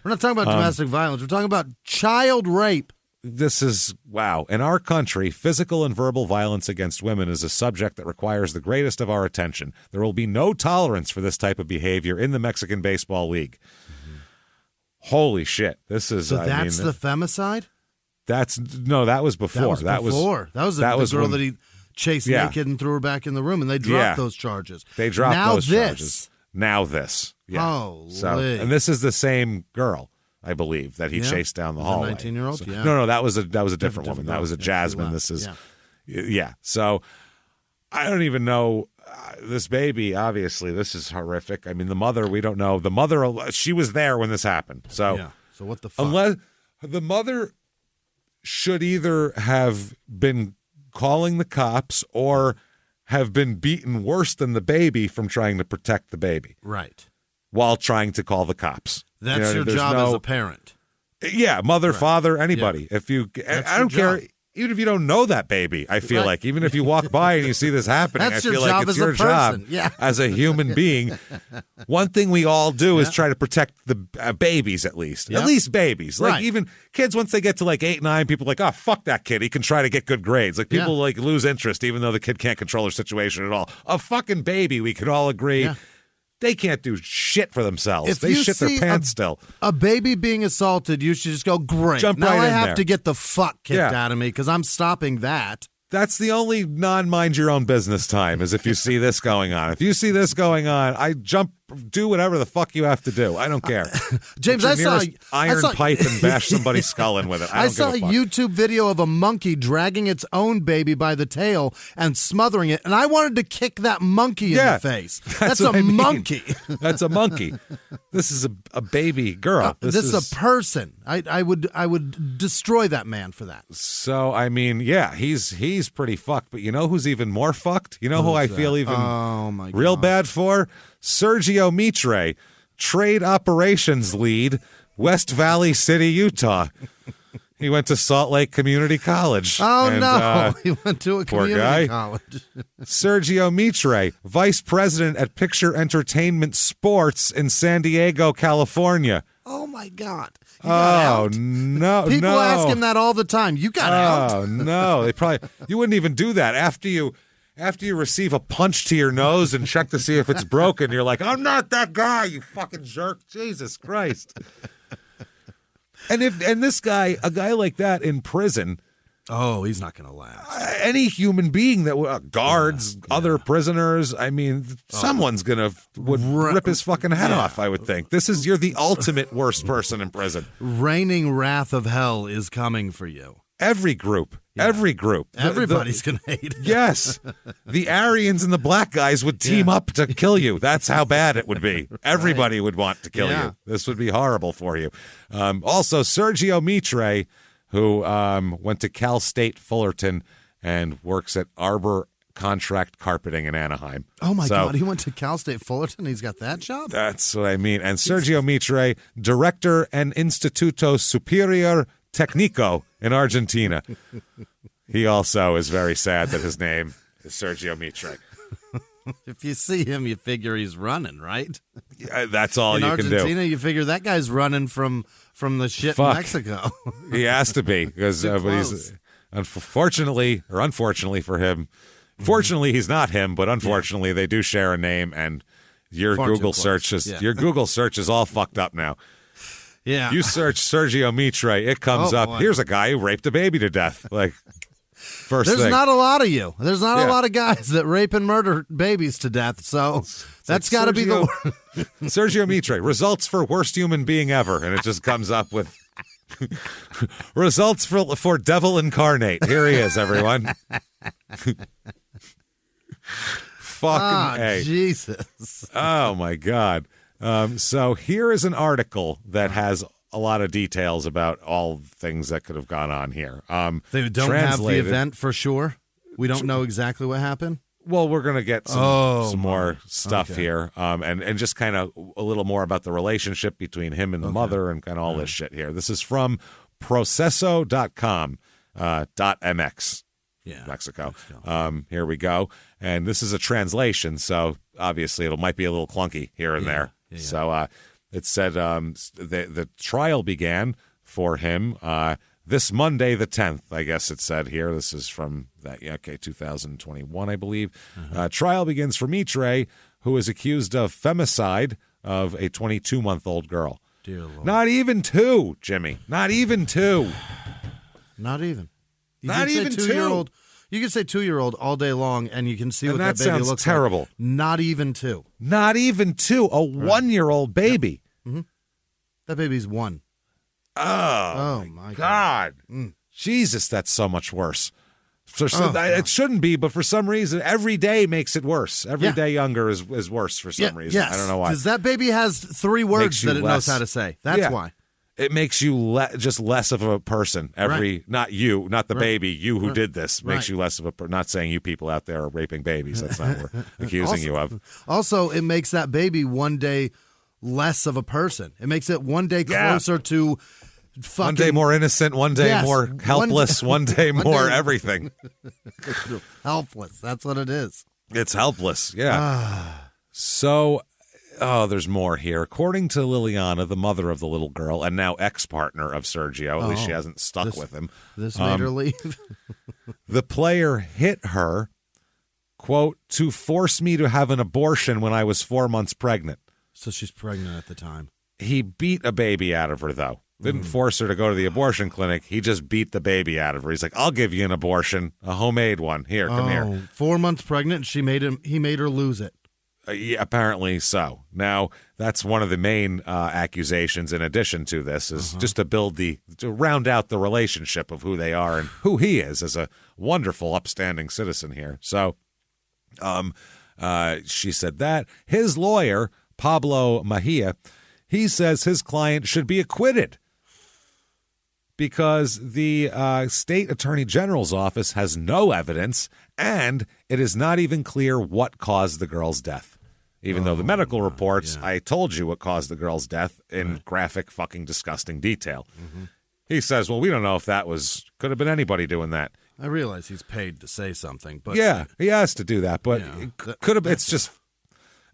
We're not talking about domestic violence. We're talking about child rape. This is, wow. In our country, physical and verbal violence against women is a subject that requires the greatest of our attention. There will be no tolerance for this type of behavior in the Mexican Baseball League. Mm-hmm. Holy shit. This is... So that's the femicide? That was before. That was the girl that he chased naked and threw her back in the room, and they dropped those charges. They dropped those charges. Now this. Yeah. Holy. And this is the same girl, I believe, that he chased down the hallway. A 19-year-old? Yeah. No, that was a different woman. That was a Jasmine. This is So I don't even know this baby. Obviously, this is horrific. I mean, the mother, we don't know. The mother, she was there when this happened. So So what the fuck? Unless the mother should either have been calling the cops or have been beaten worse than the baby from trying to protect the baby. Right. While trying to call the cops. That's your job as a parent. Yeah, mother, father, anybody. If you, I don't care, even if you don't know that baby, I feel like, even if you walk by and you see this happening, I feel like it's your job as a human being. One thing we all do is try to protect the babies, at least babies. Like even kids, once they get to like 8, 9, people are like, oh, fuck that kid. He can try to get good grades. Like people like lose interest, even though the kid can't control their situation at all. A fucking baby, we could all agree. Yeah. They can't do shit for themselves. If they shit their pants still. A baby being assaulted, you should just go, great. Jump now right I in have there. to get the fuck kicked out of me because I'm stopping that. That's the only non-mind-your-own-business time is if you see this going on. If you see this going on, I do whatever the fuck you have to do. I don't care. James, I saw iron pipe and bash somebody's skull in with it. I saw a YouTube video of a monkey dragging its own baby by the tail and smothering it, and I wanted to kick that monkey in the face. That's a monkey. That's a monkey. This is a baby girl. This is a person. I would destroy that man for that. So I mean, yeah, he's pretty fucked. But you know who's even more fucked? You know who I feel even real bad for? Sergio Mitre, trade operations lead, West Valley City, Utah. He went to Salt Lake Community College. Oh, no. He went to a community college. Sergio Mitre, vice president at Picture Entertainment Sports in San Diego, California. Oh, my God. Oh, no. People ask him that all the time. You got out. Oh, no. You wouldn't even do that. After you receive a punch to your nose and check to see if it's broken, you're like, I'm not that guy, you fucking jerk. Jesus Christ. And this guy, a guy like that in prison. Oh, he's not going to last. Any human being that guards, other prisoners, I mean, someone's going to rip his fucking head off, I would think. You're the ultimate worst person in prison. Raining wrath of hell is coming for you. Every group. Yeah. Every group. Everybody's going to hate it. Yes. The Aryans and the black guys would team up to kill you. That's how bad it would be. Everybody would want to kill you. This would be horrible for you. Also, Sergio Mitre, who went to Cal State Fullerton and works at Arbor Contract Carpeting in Anaheim. Oh, my God. He went to Cal State Fullerton? He's got that job? That's what I mean. And Sergio Mitre, director and Instituto Superior Técnico in Argentina. He also is very sad that his name is Sergio Mitre. If you see him, you figure he's running, right? That's all you can do. In Argentina, you figure that guy's running from the shit in Mexico. He has to be because but he's unfortunately for him. Fortunately, he's not him, but unfortunately, they do share a name, and your Google search is all fucked up now. Yeah. You search Sergio Mitre, it comes up. Boy. Here's a guy who raped a baby to death. Like, first There's thing. not a lot of you. There's not a lot of guys that rape and murder babies to death. So that's got to be the Sergio Mitre, results for worst human being ever. And it just comes up with results for devil incarnate. Here he is, everyone. Fucking A. Jesus. Oh, my God. So here is an article that has a lot of details about all things that could have gone on here. They don't have the event for sure. We don't know exactly what happened. Well, we're going to get some more stuff here, and just kind of a little more about the relationship between him and the mother and kind of all this shit here. This is from proceso.com, .mx, Mexico. Here we go. And this is a translation, so obviously it might be a little clunky here and there. So it said the trial began for him this Monday, the 10th, I guess it said here. This is from 2021, I believe. Trial begins for Mitre, who is accused of femicide of a 22-month-old girl. Dear Lord. Not even 2, Jimmy. Not even 2. Not even. Not even 2-year-old. You can say 2-year-old all day long, and you can see what that baby sounds looks terrible. like. Not even 2. Not even 2. A 1-year-old baby. Yep. That baby's 1. Oh my God. Jesus, that's so much worse. It shouldn't be, but for some reason, every day makes it worse. Every day younger is worse for some reason. Yes. I don't know why. Because that baby has 3 words that it knows how to say. That's why. It makes you just less of a person. Not you, not the baby, you who did this makes you less of a person. Not saying you people out there are raping babies. That's not what we're accusing you of. Also, it makes that baby one day less of a person. It makes it one day closer to fucking... One day more innocent, one day more helpless, one day more everything. Helpless. That's what it is. It's helpless, yeah. So, there's more here. According to Liliana, the mother of the little girl, and now ex-partner of Sergio, at least she hasn't stuck with him. This made her leave. The player hit her, quote, to force me to have an abortion when I was 4 months pregnant. So she's pregnant at the time. He beat a baby out of her, though. Didn't force her to go to the abortion clinic. He just beat the baby out of her. He's like, I'll give you an abortion, a homemade one. Here, come here. 4 months pregnant, he made her lose it. Yeah, apparently so. Now, that's one of the main accusations in addition to this is just to round out the relationship of who they are and who he is as a wonderful, upstanding citizen here. So she said that. His lawyer, Pablo Mejia, he says his client should be acquitted because the state attorney general's office has no evidence and it is not even clear what caused the girl's death. Even though the medical reports, I told you what caused the girl's death in graphic, fucking disgusting detail. He says, well, we don't know if could have been anybody doing that. I realize he's paid to say something, but yeah, he has to do that, but could have. It's just.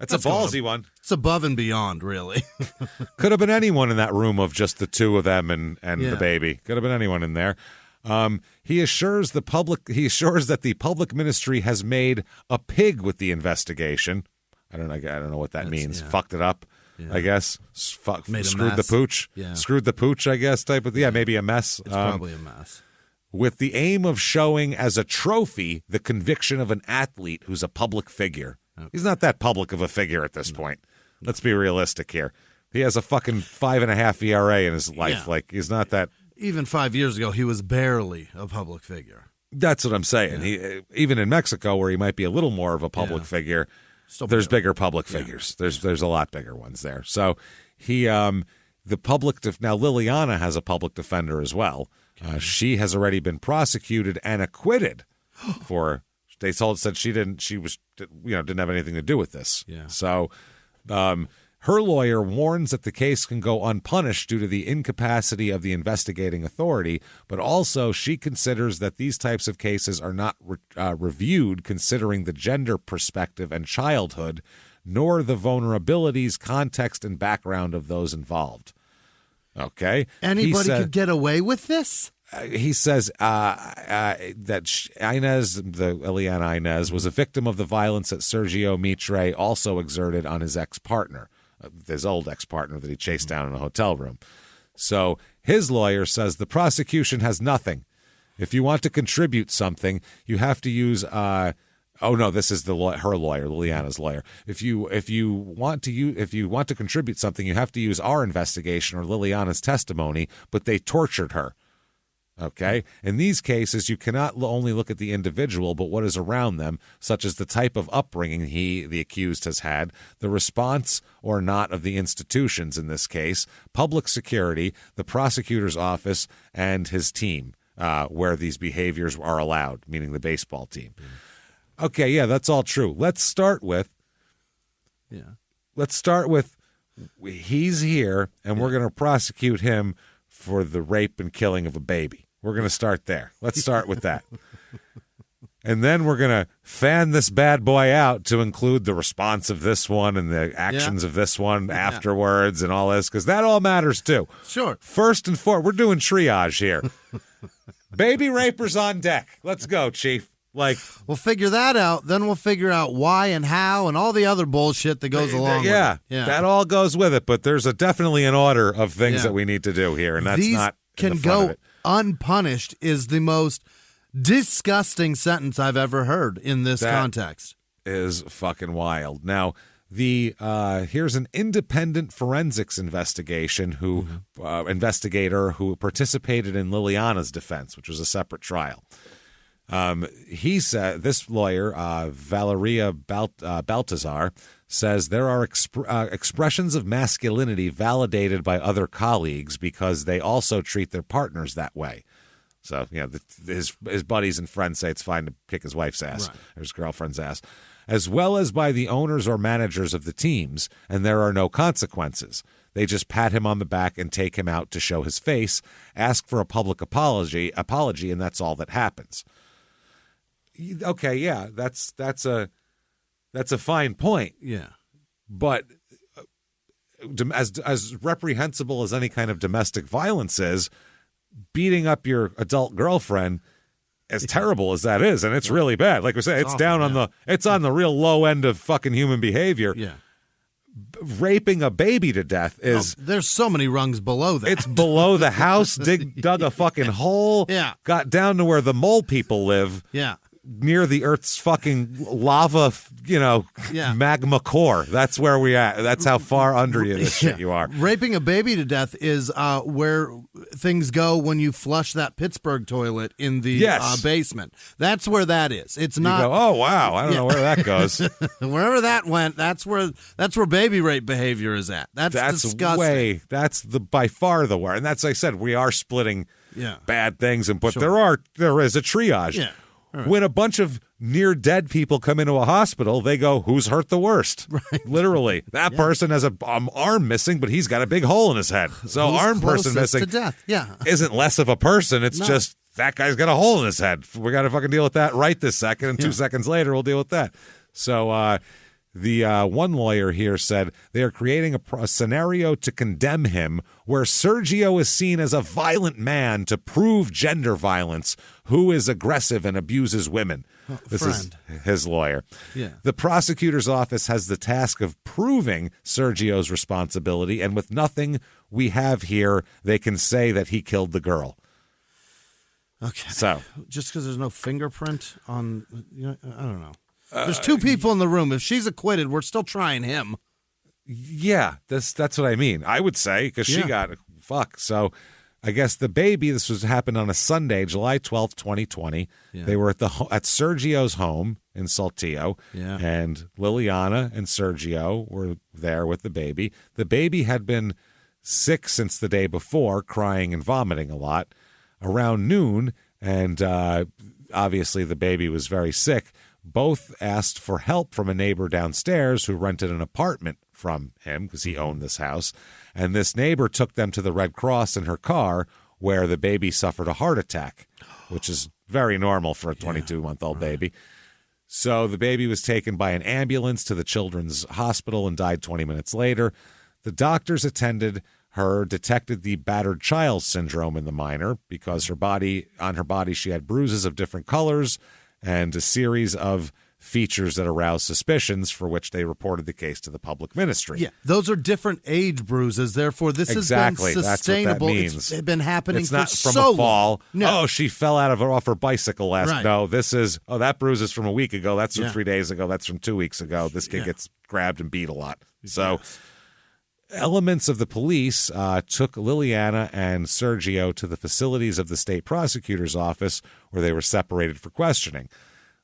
It's a ballsy one. It's above and beyond, really. Could have been anyone in that room of just the two of them and the baby. Could have been anyone in there. He assures that the public ministry has made a pig with the investigation. I don't know what that means. Fucked it up, I guess. Screwed the pooch. Yeah. Screwed the pooch, I guess. Maybe a mess. It's probably a mess. With the aim of showing as a trophy the conviction of an athlete who's a public figure. Okay. He's not that public of a figure at this point. Let's be realistic here. He has a fucking 5.5 ERA in his life. Yeah. Like, he's not that. Even 5 years ago, he was barely a public figure. That's what I'm saying. Yeah. Even in Mexico, where he might be a little more of a public figure, there's bigger public figures. There's a lot bigger ones there. So he, the public, now Liliana has a public defender as well. Okay. She has already been prosecuted and acquitted for. They said she didn't have anything to do with this. Yeah. So her lawyer warns that the case can go unpunished due to the incapacity of the investigating authority, but also she considers that these types of cases are not reviewed considering the gender perspective and childhood, nor the vulnerabilities, context, and background of those involved. Okay? Anybody could get away with this? He says that Eliana Inez was a victim of the violence that Sergio Mitre also exerted on his ex-partner, his old ex-partner that he chased down in a hotel room. So his lawyer says the prosecution has nothing. If you want to contribute something, you have to use. This is her lawyer, Liliana's lawyer. If you want to contribute something, you have to use our investigation or Liliana's testimony. But they tortured her. Okay? In these cases, you cannot only look at the individual, but what is around them, such as the type of upbringing the accused has had, the response or not of the institutions in this case, public security, the prosecutor's office, and his team, where these behaviors are allowed, meaning the baseball team. Okay, yeah, that's all true. Let's start with he's here, and we're going to prosecute him for the rape and killing of a baby. We're going to start there. Let's start with that. And then we're going to fan this bad boy out to include the response of this one and the actions of this one afterwards and all this, because that all matters too. Sure. First and foremost, we're doing triage here. Baby rapers on deck. Let's go, Chief. We'll figure that out. Then we'll figure out why and how and all the other bullshit that goes along with it. Yeah, that all goes with it. But there's definitely an order of things that we need to do here, and that's These not can go unpunished is the most disgusting sentence I've ever heard in this context. Is fucking wild. Now, here's an independent forensics investigator who participated in Liliana's defense, which was a separate trial. He said, this lawyer, Valeria Baltazar, says there are expressions of masculinity validated by other colleagues because they also treat their partners that way. So, his buddies and friends say it's fine to kick his wife's ass or his girlfriend's ass, as well as by the owners or managers of the teams, and there are no consequences. They just pat him on the back and take him out to show his face, ask for a public apology, and that's all that happens. Okay, yeah, that's a fine point. Yeah, but as reprehensible as any kind of domestic violence is, beating up your adult girlfriend, as terrible as that is, and it's really bad. Like we say, it's down on it's on the real low end of fucking human behavior. Yeah. Raping a baby to death is there's so many rungs below that. It's below the house. Dug a fucking hole. Yeah. Got down to where the mole people live. Yeah. Near the Earth's fucking lava, magma core. That's where we at. That's how far under this shit you are. Raping a baby to death is where things go when you flush that Pittsburgh toilet in the basement. That's where that is. It's not. You go, oh wow, I don't know where that goes. Wherever that went, that's where baby rape behavior is at. That's disgusting. That's by far the worst. And that's, like I said, we are splitting bad things, but Sure. there is a triage. Yeah. Right. When a bunch of near-dead people come into a hospital, they go, who's hurt the worst? Right. Literally. That person has an arm missing, but he's got a big hole in his head. So Who's arm person closest missing to death? Yeah. isn't less of a person. It's No. just that guy's got a hole in his head. We got to fucking deal with that right this second, and 2 seconds later, we'll deal with that. So the one lawyer here said they are creating a scenario to condemn him where Sergio is seen as a violent man to prove gender violence who is aggressive and abuses women. This is his lawyer. Yeah. The prosecutor's office has the task of proving Sergio's responsibility, and with nothing we have here, they can say that he killed the girl. Okay. So just because there's no fingerprint on, I don't know. There's 2 people in the room. If she's acquitted, we're still trying him. Yeah, that's what I mean. I would say, because she got fuck. So I guess the baby, this happened on a Sunday, July 12th, 2020. Yeah. They were at Sergio's home in Saltillo, and Liliana and Sergio were there with the baby. The baby had been sick since the day before, crying and vomiting a lot. Around noon, and obviously the baby was very sick, both asked for help from a neighbor downstairs who rented an apartment from him because he owned this house. And this neighbor took them to the Red Cross in her car where the baby suffered a heart attack, which is very normal for a 22-month-old baby. So the baby was taken by an ambulance to the children's hospital and died 20 minutes later. The doctors attended her detected the battered child syndrome in the minor because on her body she had bruises of different colors and a series of features that aroused suspicions, for which they reported the case to the public ministry. Yeah, those are different age bruises. Therefore, this has been sustainable. That's what that means. It's been happening it's not for from so a fall. long. No. Oh, she fell off her bicycle last. Right. No, this is, that bruise is from a week ago. That's from Yeah. 3 days ago. That's from 2 weeks ago. This kid gets grabbed and beat a lot. So elements of the police took Liliana and Sergio to the facilities of the state prosecutor's office where they were separated for questioning.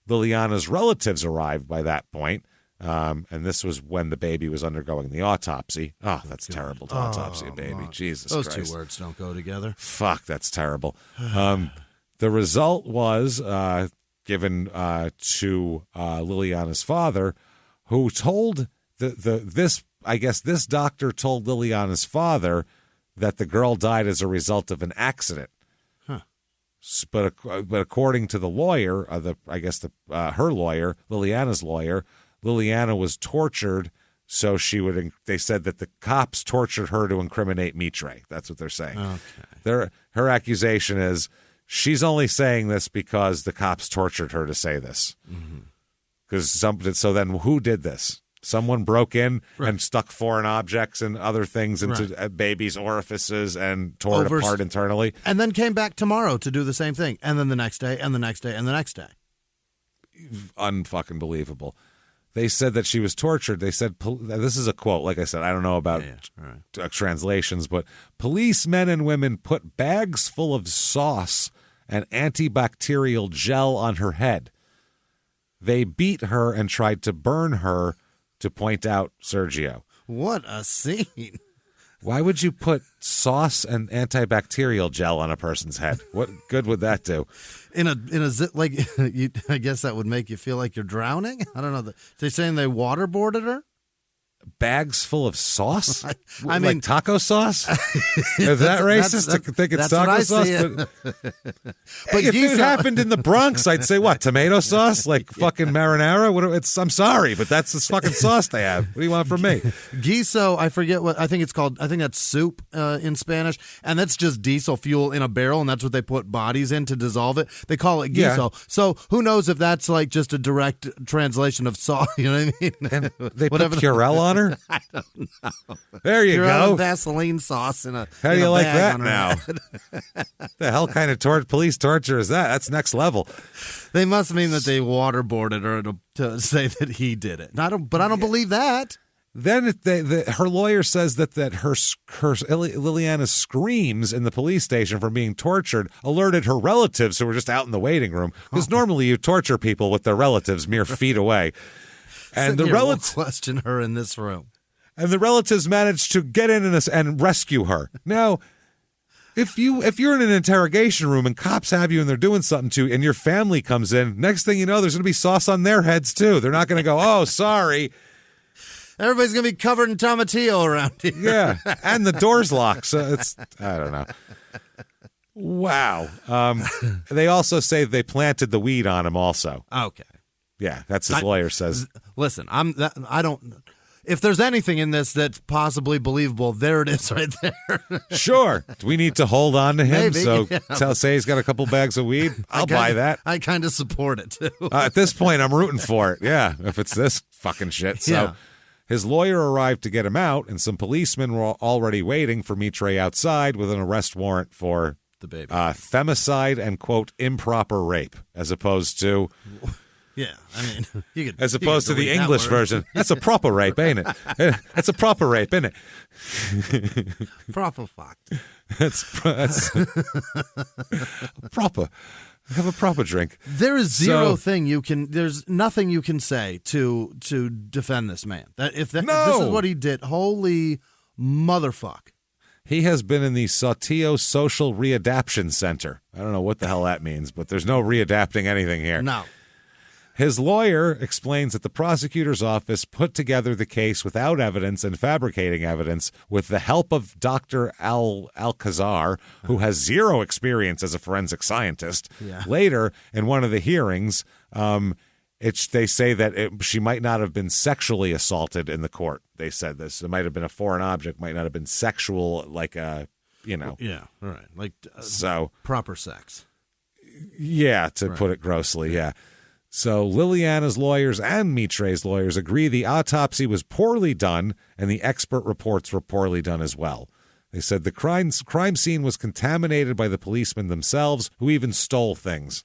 Liliana's relatives arrived by that point, and this was when the baby was undergoing the autopsy. Oh, that's terrible to autopsy a baby. Jesus Those Christ. 2 words don't go together. Fuck, that's terrible. The result was given to Liliana's father, who told this doctor told Liliana's father that the girl died as a result of an accident. Huh. But according to the lawyer, her lawyer, Liliana's lawyer, Liliana was tortured. So they said that the cops tortured her to incriminate Mitre. That's what they're saying. Okay. Her accusation is she's only saying this because the cops tortured her to say this. So then who did this? Someone broke in and stuck foreign objects and other things into a baby's orifices and tore it apart internally. And then came back tomorrow to do the same thing. And then the next day, and the next day, and the next day. Unfucking believable. They said that she was tortured. They said, this is a quote. Like I said, I don't know about translations, but police men and women put bags full of sauce and antibacterial gel on her head. They beat her and tried to burn her, to point out Sergio. What a scene. Why would you put sauce and antibacterial gel on a person's head? What good would that do? I guess that would make you feel like you're drowning. I don't know. They're saying they waterboarded her? Bags full of sauce? I mean, like taco sauce? Is that racist to think it's taco sauce? But if it happened in the Bronx, I'd say what? Tomato sauce? Like fucking marinara? I'm sorry, but that's this fucking sauce they have. What do you want from me? Guiso, I forget what I think it's called. I think that's soup in Spanish, and that's just diesel fuel in a barrel, and that's what they put bodies in to dissolve it. They call it guiso. Yeah. So who knows if that's like just a direct translation of sauce? You know what I mean? And they put Purell on her? I don't know. There you Purell go. And Vaseline sauce in a. How do you like that now? now? The hell kind of police torture is that? That's next level. They must mean that they waterboarded her to say that he did it. I don't believe that. Then her lawyer says that her Liliana's screams in the police station from being tortured alerted her relatives who were just out in the waiting room. Because normally you torture people with their relatives mere feet away. And the relatives question her in this room. And the relatives managed to get in and rescue her. Now, if you're in an interrogation room and cops have you and they're doing something to you and your family comes in, next thing you know, there's going to be sauce on their heads too. They're not going to go, oh, sorry. Everybody's going to be covered in tomatillo around here. Yeah, and the door's locked. So I don't know. Wow. They also say they planted the weed on him also. Okay. Yeah, that's his lawyer says. Listen, I don't. If there's anything in this that's possibly believable, there it is right there. Sure. Do we need to hold on to him? Maybe, so yeah. Say he's got a couple bags of weed? I'll buy that. I kind of support it, too. At this point, I'm rooting for it. Yeah, if it's this fucking shit. So Yeah. His lawyer arrived to get him out, and some policemen were already waiting for Mitre outside with an arrest warrant for the baby. Femicide and, quote, improper rape, as opposed to... Yeah, I mean, as opposed to the English version. That's a proper rape, ain't it? That's a proper rape, ain't it? Proper fuck. That's proper. Have a proper drink. There is there's nothing you can say to defend this man. If this is what he did, holy motherfuck. He has been in the Saltillo Social Readaptation Center. I don't know what the hell that means, but there's no readapting anything here. No. His lawyer explains that the prosecutor's office put together the case without evidence and fabricating evidence with the help of Dr. Alcazar, who has zero experience as a forensic scientist. Yeah. Later, in one of the hearings, they say that she might not have been sexually assaulted in the court. They said this. It might have been a foreign object, might not have been sexual, like a, Yeah, right. Like so proper sex. Yeah, to put it grossly, yeah. So Liliana's lawyers and Mitre's lawyers agree the autopsy was poorly done and the expert reports were poorly done as well. They said the crime scene was contaminated by the policemen themselves, who even stole things.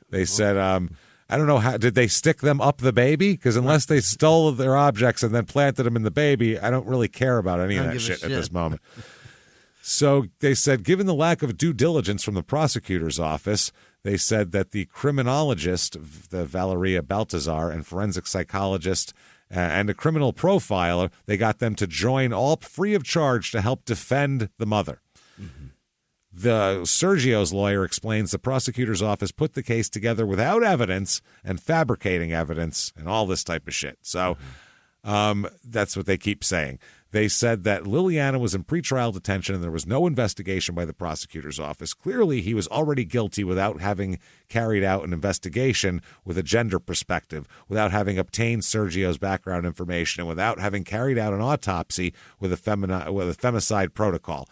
They said, I don't know, did they stick them up the baby? Because unless they stole their objects and then planted them in the baby, I don't really care about any of that shit at this moment. So they said, given the lack of due diligence from the prosecutor's office, they said that the criminologist, the Valeria Baltazar, and forensic psychologist and a criminal profiler, they got them to join all free of charge to help defend the mother. Mm-hmm. The Sergio's lawyer explains the prosecutor's office put the case together without evidence and fabricating evidence and all this type of shit. So that's what they keep saying. They said that Liliana was in pretrial detention and there was no investigation by the prosecutor's office. Clearly, he was already guilty without having carried out an investigation with a gender perspective, without having obtained Sergio's background information, and without having carried out an autopsy with a femicide protocol.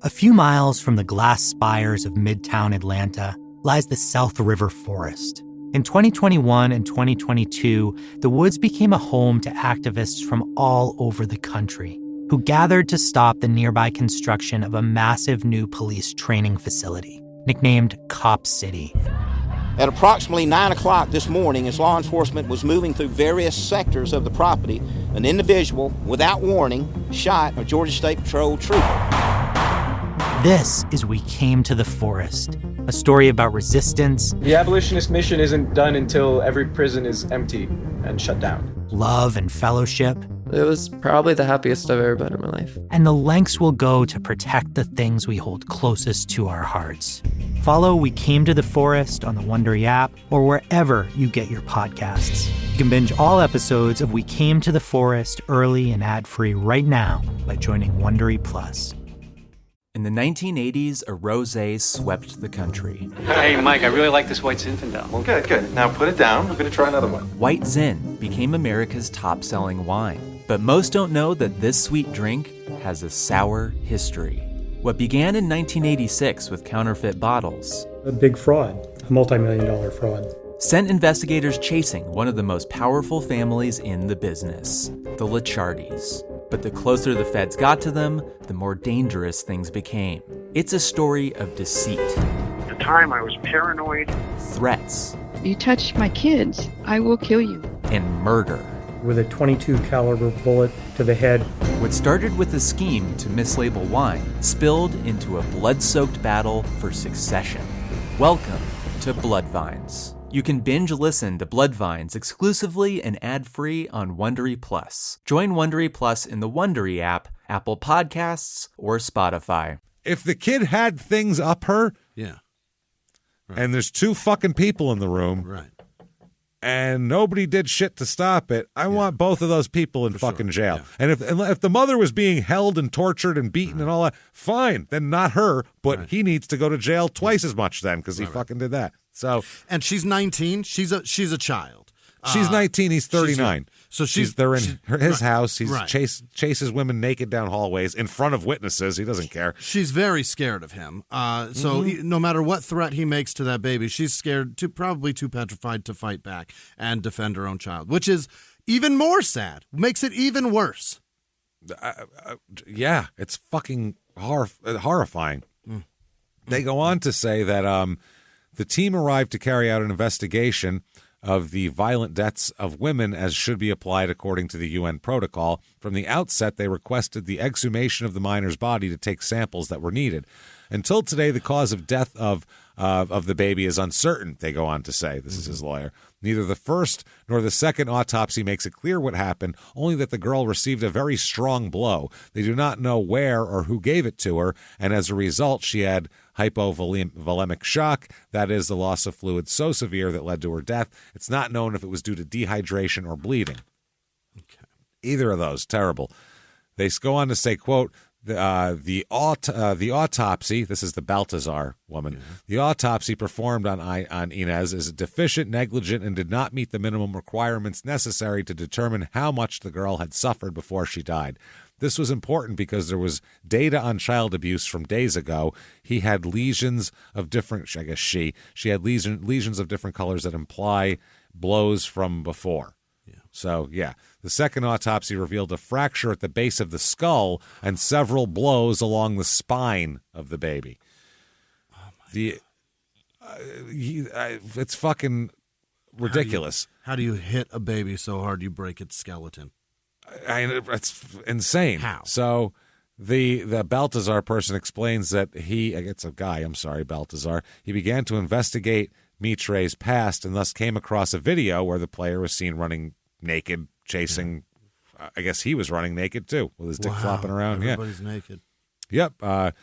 A few miles from the glass spires of Midtown Atlanta lies the South River Forest. In 2021 and 2022, the woods became a home to activists from all over the country who gathered to stop the nearby construction of a massive new police training facility, nicknamed Cop City. At approximately 9 o'clock this morning, as law enforcement was moving through various sectors of the property, an individual, without warning, shot a Georgia State Patrol trooper. This is We Came to the Forest, a story about resistance. The abolitionist mission isn't done until every prison is empty and shut down. Love and fellowship. It was probably the happiest I've ever been in my life. And the lengths we'll go to protect the things we hold closest to our hearts. Follow We Came to the Forest on the Wondery app or wherever you get your podcasts. You can binge all episodes of We Came to the Forest early and ad-free right now by joining Wondery Plus. In the 1980s, a rosé swept the country. Hey, Mike, I really like this white Zinfandel. Well, good. Now put it down. We're going to try another one. White Zin became America's top-selling wine. But most don't know that this sweet drink has a sour history. What began in 1986 with counterfeit bottles. A big fraud, a multi-million-dollar fraud. Sent investigators chasing one of the most powerful families in the business, the Licciardis. But the closer the feds got to them, the more dangerous things became. It's a story of deceit. At the time, I was paranoid. Threats. You touch my kids, I will kill you. And murder. With a .22 caliber bullet to the head. What started with a scheme to mislabel wine spilled into a blood-soaked battle for succession. Welcome to Bloodvines. You can binge listen to Bloodvines exclusively and ad-free on Wondery Plus. Join Wondery Plus in the Wondery app, Apple Podcasts, or Spotify. If the kid had things up her, yeah, right. And there's two fucking people in the room, right, and nobody did shit to stop it, I want both of those people in fucking jail. Yeah. And if the mother was being held and tortured and beaten and all that, fine, then not her, but he needs to go to jail twice as much then because he fucking did that. So, and she's 19. She's a child. She's 19. He's 39. So they're in his house. He chases women naked down hallways in front of witnesses. He doesn't care. She's very scared of him. So no matter what threat he makes to that baby, she's scared, probably too petrified to fight back and defend her own child, which is even more sad. Makes it even worse. Yeah, it's fucking horrifying. They go on to say that the team arrived to carry out an investigation of the violent deaths of women as should be applied according to the UN protocol. From the outset, they requested the exhumation of the minor's body to take samples that were needed. Until today, the cause of death of the baby is uncertain, they go on to say. This is his lawyer. Neither the first nor the second autopsy makes it clear what happened, only that the girl received a very strong blow. They do not know where or who gave it to her, and as a result, she had hypovolemic shock, that is, the loss of fluid so severe that led to her death. It's not known if it was due to dehydration or bleeding. Okay. Either of those, terrible. They go on to say, quote, the autopsy, this is the Baltazar woman, the autopsy performed on Inez is deficient, negligent, and did not meet the minimum requirements necessary to determine how much the girl had suffered before she died. This was important because there was data on child abuse from days ago. He had lesions of different, I guess she had lesions of different colors that imply blows from before. So, yeah, the second autopsy revealed a fracture at the base of the skull and several blows along the spine of the baby. It's fucking ridiculous. How do you hit a baby so hard you break its skeleton? It's insane. How? So the Baltazar person explains that it's a guy, I'm sorry, Baltazar. He began to investigate Mitre's past and thus came across a video where the player was seen running naked, chasing. I guess he was running naked too, with his dick flopping around. Everybody's naked. Yep. They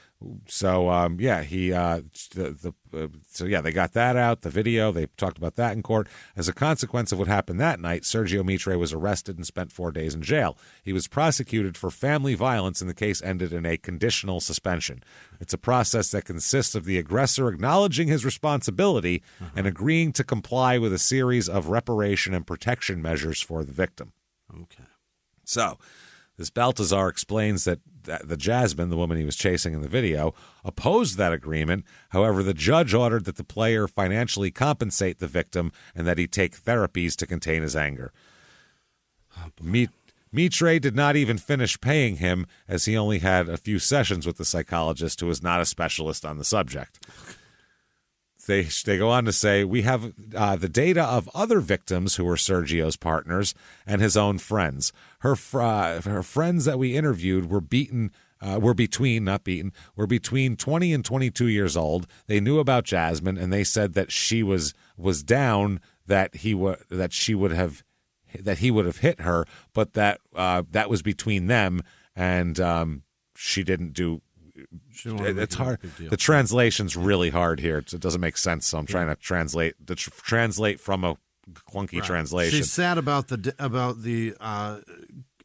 got that out, the video. They talked about that in court. As a consequence of what happened that night, Sergio Mitre was arrested and spent 4 days in jail. He was prosecuted for family violence, and the case ended in a conditional suspension. It's a process that consists of the aggressor acknowledging his responsibility and agreeing to comply with a series of reparation and protection measures for the victim. Okay. So, this Baltazar explains that the Jasmine, the woman he was chasing in the video, opposed that agreement. However, the judge ordered that the player financially compensate the victim and that he take therapies to contain his anger. Mitre did not even finish paying him, as he only had a few sessions with the psychologist, who was not a specialist on the subject. They go on to say, we have the data of other victims who were Sergio's partners and his own friends. Her friends that we interviewed were between 20 and 22 years old. They knew about Jasmine, and they said that she was down, that he would have hit her, but that was between them, and she didn't do. It's hard. The translation's really hard here. It doesn't make sense. So I'm trying to translate from a clunky translation. She's sad about the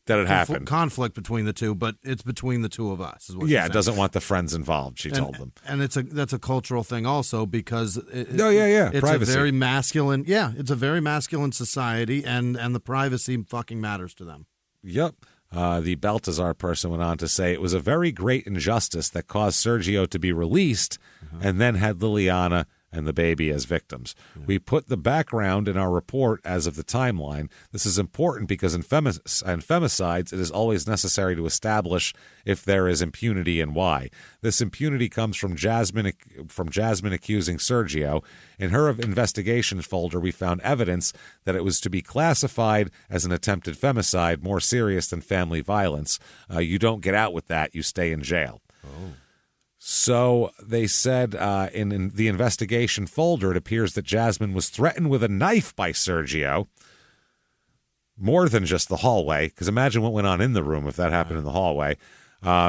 that it happened, conflict between the two, but it's between the two of us. Is what it doesn't want the friends involved. She told them, and that's a cultural thing also, because it's privacy. a very masculine. Yeah, it's a very masculine society, and the privacy fucking matters to them. Yep. The Baltazar person went on to say, it was a very great injustice that caused Sergio to be released and then had Liliana and the baby as victims. We put the background in our report as of the timeline. This is important because in femicides, it is always necessary to establish if there is impunity and why. This impunity comes from Jasmine accusing Sergio. In her investigation folder, we found evidence that it was to be classified as an attempted femicide, more serious than family violence. You don't get out with that. You stay in jail. Oh. So they said in the investigation folder, it appears that Jasmine was threatened with a knife by Sergio. More than just the hallway, because imagine what went on in the room if that happened in the hallway.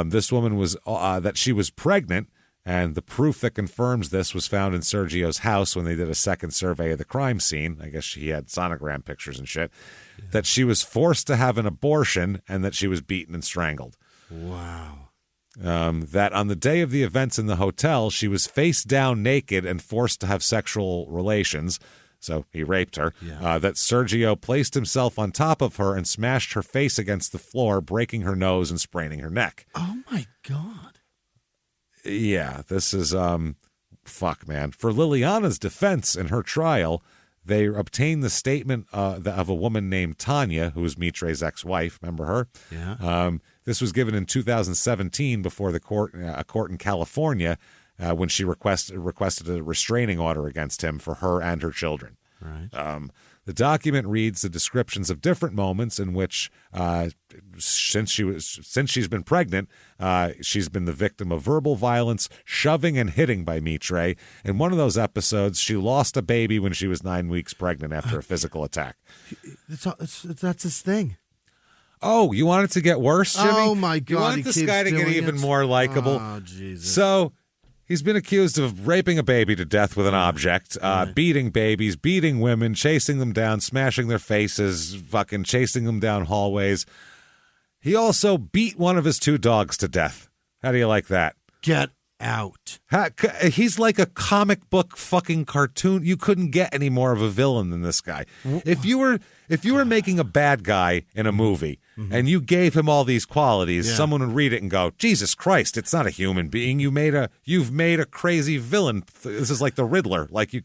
This woman was that she was pregnant, and the proof that confirms this was found in Sergio's house when they did a second survey of the crime scene. I guess she had sonogram pictures and shit. Yeah. That she was forced to have an abortion and that she was beaten and strangled. Wow. That on the day of the events in the hotel, she was face down naked and forced to have sexual relations. So he raped her. Yeah. That Sergio placed himself on top of her and smashed her face against the floor, breaking her nose and spraining her neck. Oh, my God. Yeah, this is, fuck, man. For Liliana's defense in her trial, they obtained the statement of a woman named Tanya, who was Mitre's ex-wife. Remember her? Yeah. This was given in 2017 before a court in California when she requested a restraining order against him for her and her children. Right. The document reads the descriptions of different moments in which, since she's been pregnant, she's been the victim of verbal violence, shoving and hitting by Mitre. In one of those episodes, she lost a baby when she was 9 weeks pregnant after a physical attack. That's his thing. Oh, you want it to get worse, Jimmie? Oh, my God. You want this guy to get even more likable? Oh, Jesus. So he's been accused of raping a baby to death with an object, beating babies, beating women, chasing them down, smashing their faces, fucking chasing them down hallways. He also beat one of his 2 dogs to death. How do you like that? Get out. He's like a comic book fucking cartoon. You couldn't get any more of a villain than this guy. If you were making a bad guy in a movie and you gave him all these qualities, someone would read it and go, Jesus Christ, it's not a human being. You've made a crazy villain. This is like the Riddler. He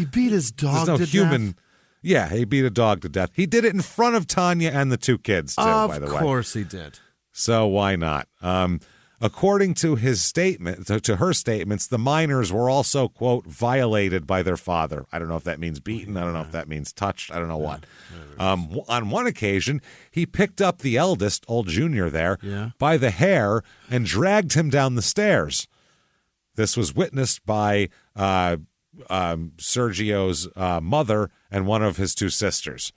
beat his dog to death. Yeah, he beat a dog to death. He did it in front of Tanya and the 2 kids, too, by the way. Of course he did. So why not? According to her statements, the minors were also, quote, violated by their father. I don't know if that means beaten. I don't know if that means touched. I don't know what. On one occasion, he picked up the eldest, old Junior there, by the hair and dragged him down the stairs. This was witnessed by Sergio's mother and one of his 2 sisters.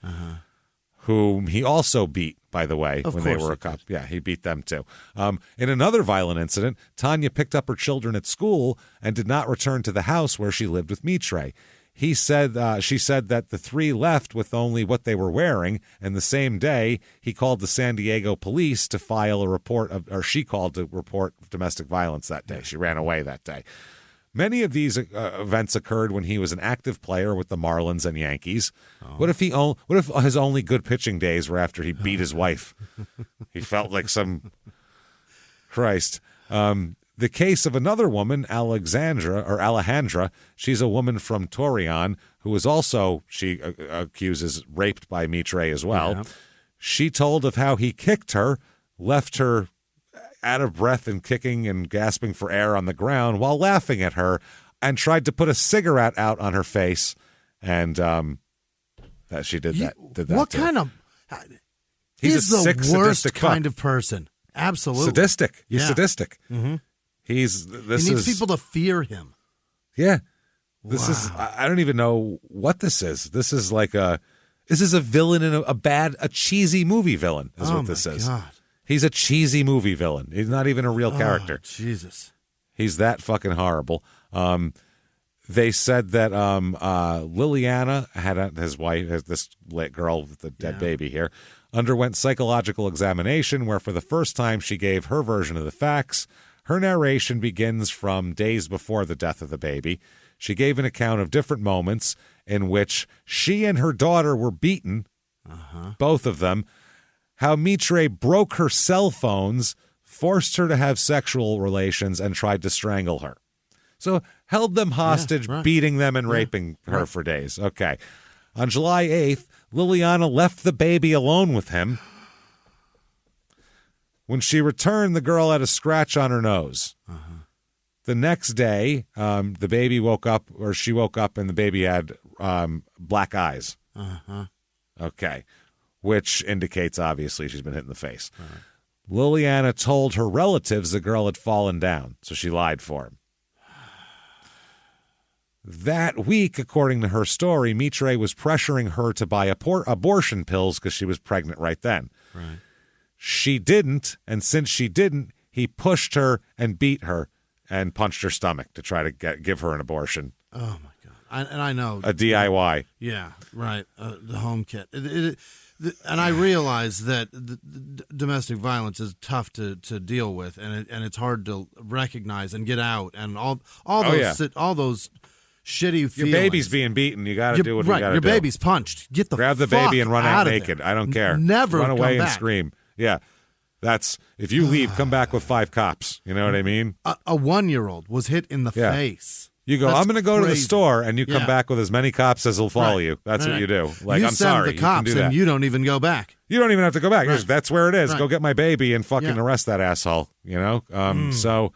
whom he also beat, by the way, Of when they course were he a couple. Yeah, he beat them too. In another violent incident, Tanya picked up her children at school and did not return to the house where she lived with Mitre. She said that the three left with only what they were wearing, and the same day he called the San Diego police to file a report she called to report domestic violence that day. She ran away that day. Many of these events occurred when he was an active player with the Marlins and Yankees. What if his only good pitching days were after he beat his wife? He felt like some Christ. The case of another woman, Alejandra, she's a woman from Torreon who was also, she accuses, raped by Mitre as well. Yeah. She told of how he kicked her, left her out of breath and kicking and gasping for air on the ground while laughing at her, and tried to put a cigarette out on her face, and that she did that. What kind of? He's a sick, the worst sadistic kind fuck. of person. Absolutely Sadistic. He's Yeah. sadistic. Mm-hmm. He needs people to fear him. Yeah. This is, I don't even know what this is. This is like this is a villain in a cheesy movie villain is what this is. God. He's a cheesy movie villain. He's not even a real character. Jesus. He's that fucking horrible. They said that Liliana his wife, this girl with the dead baby here, underwent psychological examination where for the first time she gave her version of the facts. Her narration begins from days before the death of the baby. She gave an account of different moments in which she and her daughter were beaten, both of them, how Mitre broke her cell phones, forced her to have sexual relations, and tried to strangle her. So held them hostage, beating them and raping her for days. Okay. On July 8th, Liliana left the baby alone with him. When she returned, the girl had a scratch on her nose. The next day, the baby woke up, or she woke up, and the baby had black eyes. Okay. Which indicates, obviously, she's been hit in the face. Liliana told her relatives the girl had fallen down, so she lied for him. That week, according to her story, Mitre was pressuring her to buy abortion pills because she was pregnant right then. Right. She didn't, and since she didn't, he pushed her and beat her and punched her stomach to try to give her an abortion. Oh, my God. And I know. A DIY. Yeah, right. The home kit. And I realize that domestic violence is tough to deal with, and it's hard to recognize and get out, and all those shitty feelings. Your baby's being beaten. You got to do what you got to do. Your baby's punched. Grab the baby and run out naked. I don't care. Never run away come and back. Scream. Yeah. That's, if you leave, come back with 5 cops. You know what I mean? A 1-year-old was hit in the face. You go, That's I'm going to go to the crazy. store, and you come back with as many cops as will follow you. That's what you do. Like, you I'm send sorry. the cops you can do that. and you don't even go back. You don't even have to go back. Right. That's where it is. Right. Go get my baby and fucking arrest that asshole. You know? So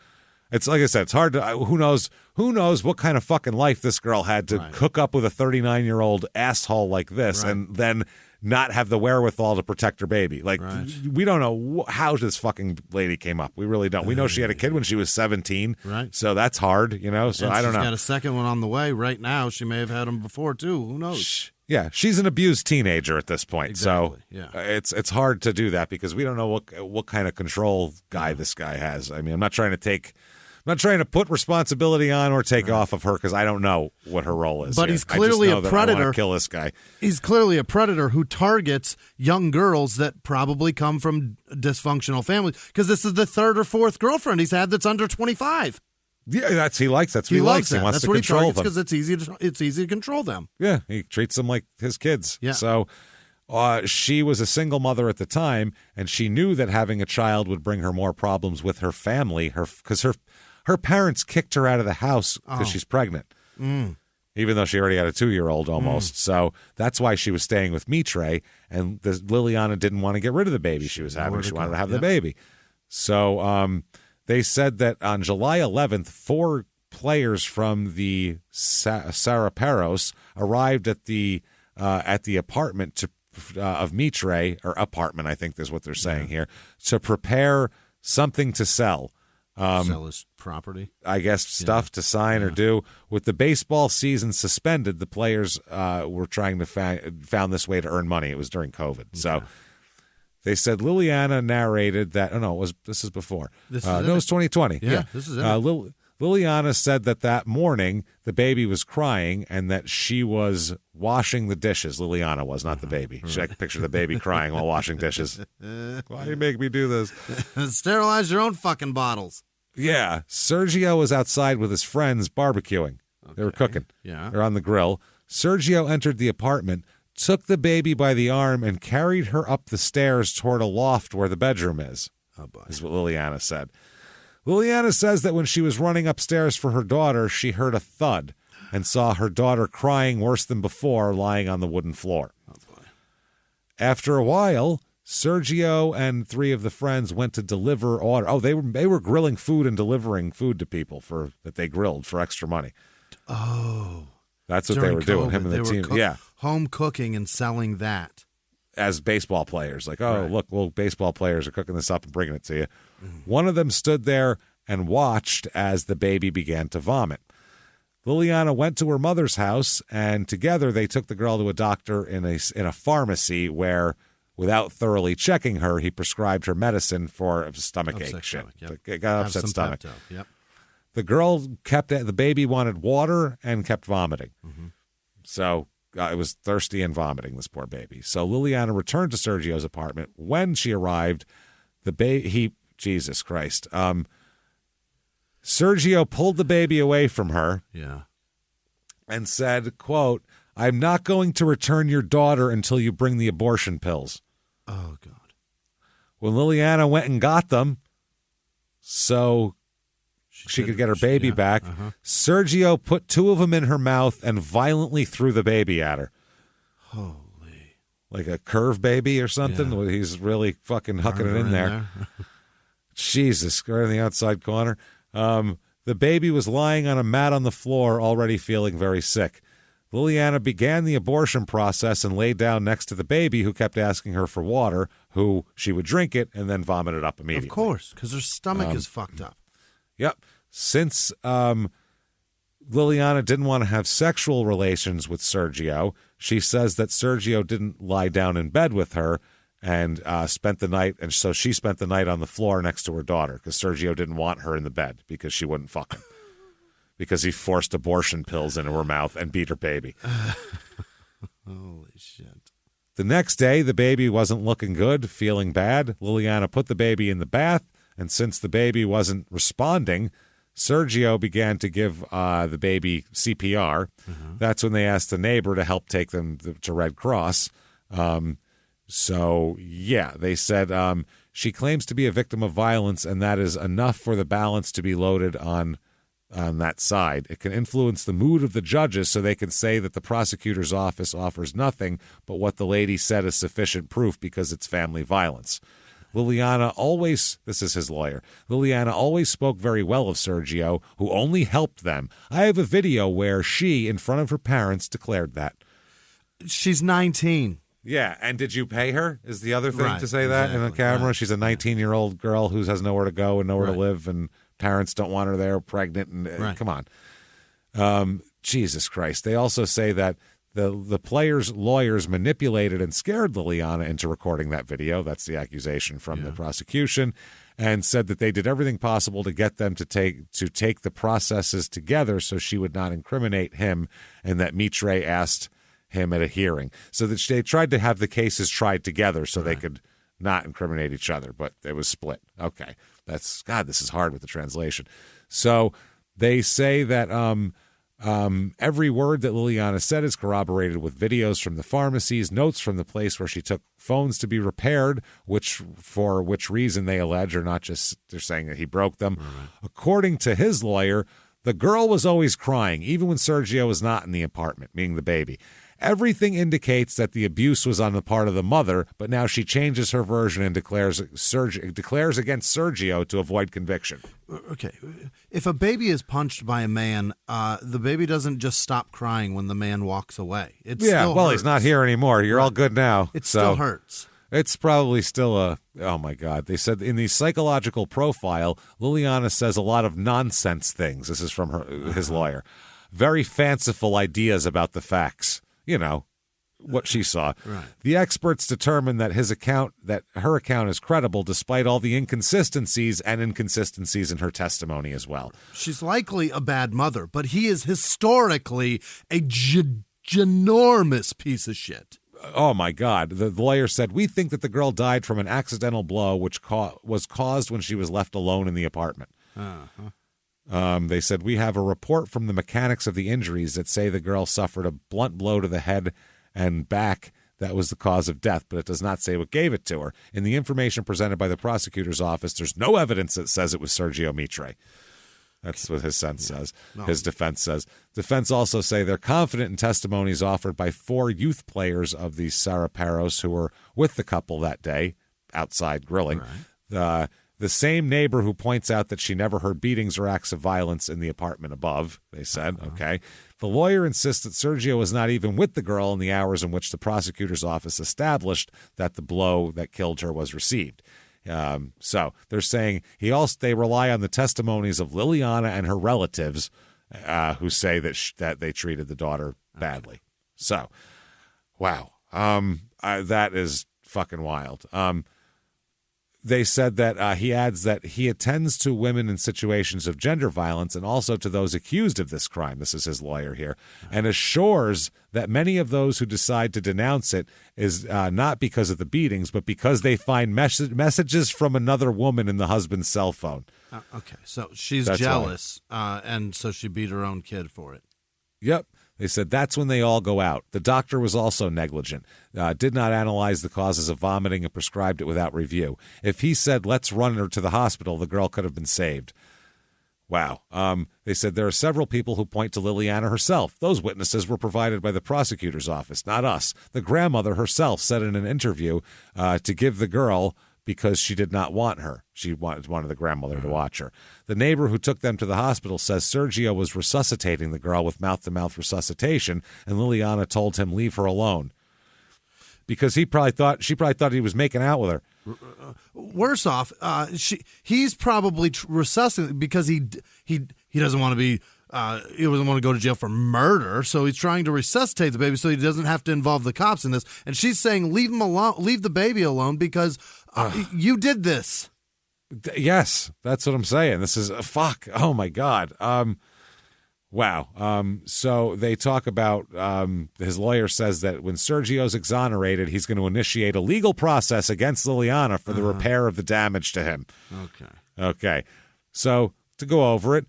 it's like I said, it's hard to, who knows what kind of fucking life this girl had to hook up with a 39-year-old asshole like this and then not have the wherewithal to protect her baby. Like, we don't know how this fucking lady came up. We really don't. We know she had a kid when she was 17. Right. So that's hard, you know? So And I don't know. She's got a second one on the way right now. She may have had him before, too. Who knows? Yeah, she's an abused teenager at this point. Exactly, So it's hard to do that because we don't know what kind of control guy this guy has. I mean, I'm not trying to put responsibility on or take off of her because I don't know what her role is. But here. he's clearly I just know a predator. That I want to kill this guy. He's clearly a predator who targets young girls that probably come from dysfunctional families because this is the 3rd or 4th girlfriend he's had that's under 25. Yeah, that's what he likes. That's what he loves likes. He wants that's to what control he targets them because it's easy to control them. Yeah, he treats them like his kids. Yeah. So she was a single mother at the time, and she knew that having a child would bring her more problems with her family. Because her parents kicked her out of the house because she's pregnant, even though she already had a 2-year-old almost. So that's why she was staying with Mitre, and Liliana didn't want to get rid of the baby she was having. She wanted to have the baby. So they said that on July 11th, 4 players from the Saraperos arrived at the apartment of Mitre, or apartment, I think is what they're saying here, to prepare something to sell. Sell his property. I guess stuff to sign or do. With the baseball season suspended, the players were trying to found this way to earn money. It was during COVID. So they said Liliana narrated that. Oh, no, this is before. It was 2020. Yeah, this is it. Liliana said that morning the baby was crying and that she was washing the dishes. Liliana was, not the baby. I can picture the baby crying while washing dishes. Why do you make me do this? Sterilize your own fucking bottles. Yeah. Sergio was outside with his friends barbecuing. Okay. They were cooking. Yeah. They're on the grill. Sergio entered the apartment, took the baby by the arm, and carried her up the stairs toward a loft where the bedroom is. Oh, boy. Is what Liliana said. Liliana says that when she was running upstairs for her daughter, she heard a thud and saw her daughter crying worse than before, lying on the wooden floor. Oh, boy. After a while, Sergio and 3 of the friends went to deliver order. Oh, they were grilling food and delivering food to people that they grilled for extra money. Oh. That's what they were doing, him and the team. Home cooking and selling that. As baseball players. Like, look, baseball players are cooking this up and bringing it to you. Mm-hmm. One of them stood there and watched as the baby began to vomit. Liliana went to her mother's house, and together they took the girl to a doctor in a pharmacy where, without thoroughly checking her, he prescribed her medicine for a stomachache. Got upset stomach. Yep. The girl the baby wanted water and kept vomiting. Mm-hmm. So it was thirsty and vomiting, this poor baby. So Liliana returned to Sergio's apartment. When she arrived, Jesus Christ. Sergio pulled the baby away from her. Yeah. And said, quote, "I'm not going to return your daughter until you bring the abortion pills." Oh, God. When Liliana went and got them, so she could get her baby back, Sergio put 2 of them in her mouth and violently threw the baby at her. Holy. Like a curve baby or something? Yeah. He's really fucking hucking it in there. Jesus, right in the outside corner. The baby was lying on a mat on the floor, already feeling very sick. Liliana began the abortion process and laid down next to the baby, who kept asking her for water, who she would drink it and then vomit it up immediately. Of course, because her stomach is fucked up. Yep. Since Liliana didn't want to have sexual relations with Sergio, she says that Sergio didn't lie down in bed with her and spent the night, and so she spent the night on the floor next to her daughter because Sergio didn't want her in the bed because she wouldn't fuck him. Because he forced abortion pills into her mouth and beat her baby. Holy shit. The next day, the baby wasn't looking good, feeling bad. Liliana put the baby in the bath, and since the baby wasn't responding, Sergio began to give the baby CPR. Mm-hmm. That's when they asked the neighbor to help take them to Red Cross. They said she claims to be a victim of violence, and that is enough for the balance to be loaded on that side. It can influence the mood of the judges, so they can say that the prosecutor's office offers nothing but what the lady said is sufficient proof because it's family violence. Liliana always, this is his lawyer, Liliana always spoke very well of Sergio, who only helped them. I have a video where she, in front of her parents, declared that. She's 19. Yeah, and did you pay her, is the other thing to say exactly, that in the camera? Right. She's a 19-year-old girl who has nowhere to go and nowhere to live, and parents don't want her there, pregnant, and come on. Jesus Christ. They also say that the players' lawyers manipulated and scared Liliana into recording that video. That's the accusation from the prosecution, and said that they did everything possible to get them to take the processes together so she would not incriminate him, and that Mitre asked him at a hearing. So that they tried to have the cases tried together so they could not incriminate each other, but it was split. Okay. This is hard with the translation. So they say that every word that Liliana said is corroborated with videos from the pharmacies, notes from the place where she took phones to be repaired, for which reason they allege, or not just they're saying that he broke them. Right. According to his lawyer, the girl was always crying, even when Sergio was not in the apartment, meaning the baby. Everything indicates that the abuse was on the part of the mother, but now she changes her version and declares against Sergio to avoid conviction. Okay. If a baby is punched by a man, the baby doesn't just stop crying when the man walks away. It still hurts. He's not here anymore. You're all good now. It still hurts. It's probably still oh my God. They said in the psychological profile, Liliana says a lot of nonsense things. This is from his lawyer. Very fanciful ideas about the facts. You know, what she saw. Right. The experts determined that her account is credible despite all the inconsistencies in her testimony as well. She's likely a bad mother, but he is historically a ginormous piece of shit. Oh, my God. The lawyer said, we think that the girl died from an accidental blow which was caused when she was left alone in the apartment. They said, we have a report from the mechanics of the injuries that say the girl suffered a blunt blow to the head and back that was the cause of death, but it does not say what gave it to her. In the information presented by the prosecutor's office, there's no evidence that says it was Sergio Mitre. That's what his defense says. Defense also say they're confident in testimonies offered by 4 youth players of the Saraperos who were with the couple that day outside grilling. Right. The same neighbor who points out that she never heard beatings or acts of violence in the apartment above, they said. Okay. The lawyer insists that Sergio was not even with the girl in the hours in which the prosecutor's office established that the blow that killed her was received. So they're saying they rely on the testimonies of Liliana and her relatives who say that they treated the daughter badly. Okay. So, wow. That is fucking wild. They said that he adds that he attends to women in situations of gender violence and also to those accused of this crime. This is his lawyer here, and assures that many of those who decide to denounce it is not because of the beatings, but because they find messages from another woman in the husband's cell phone. Okay, so she's jealous, and so she beat her own kid for it. Yep. They said that's when they all go out. The doctor was also negligent, did not analyze the causes of vomiting and prescribed it without review. If he said, let's run her to the hospital, the girl could have been saved. Wow. They said there are several people who point to Liliana herself. Those witnesses were provided by the prosecutor's office, not us. The grandmother herself said in an interview to give the girl because she did not want her. She wanted the grandmother to watch her. The neighbor who took them to the hospital says Sergio was resuscitating the girl with mouth-to-mouth resuscitation, and Liliana told him, leave her alone. Because she probably thought he was making out with her. Worse off, he's probably resuscitating because he doesn't want to be he doesn't want to go to jail for murder, so he's trying to resuscitate the baby so he doesn't have to involve the cops in this. And she's saying, leave him alone, leave the baby alone because you did this. Yes, that's what I'm saying. This is fuck. Oh my God. Wow. So they talk about his lawyer says that when Sergio's exonerated, he's going to initiate a legal process against Liliana for the repair of the damage to him. Okay. So to go over it,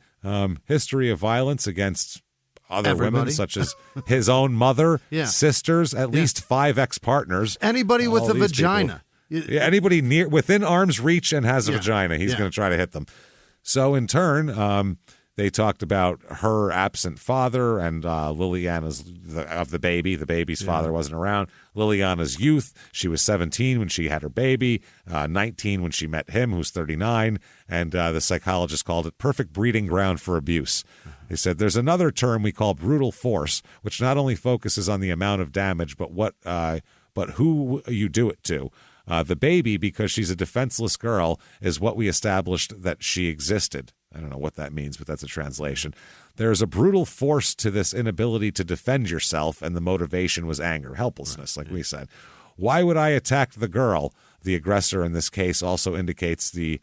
history of violence against other women, such as his own mother, sisters, at least 5 ex-partners. Anybody with a vagina. Anybody within arm's reach and has a vagina, he's going to try to hit them. So in turn, they talked about her absent father and Liliana's of the baby. The baby's father wasn't around. Liliana's youth. She was 17 when she had her baby, 19 when she met him, who's 39. And the psychologist called it perfect breeding ground for abuse. They said there's another term we call brutal force, which not only focuses on the amount of damage, but who you do it to. The baby, because she's a defenseless girl, is what we established that she existed. I don't know what that means, but that's a translation. There's a brutal force to this inability to defend yourself, and the motivation was anger, helplessness, like we said. Why would I attack the girl? The aggressor in this case also indicates the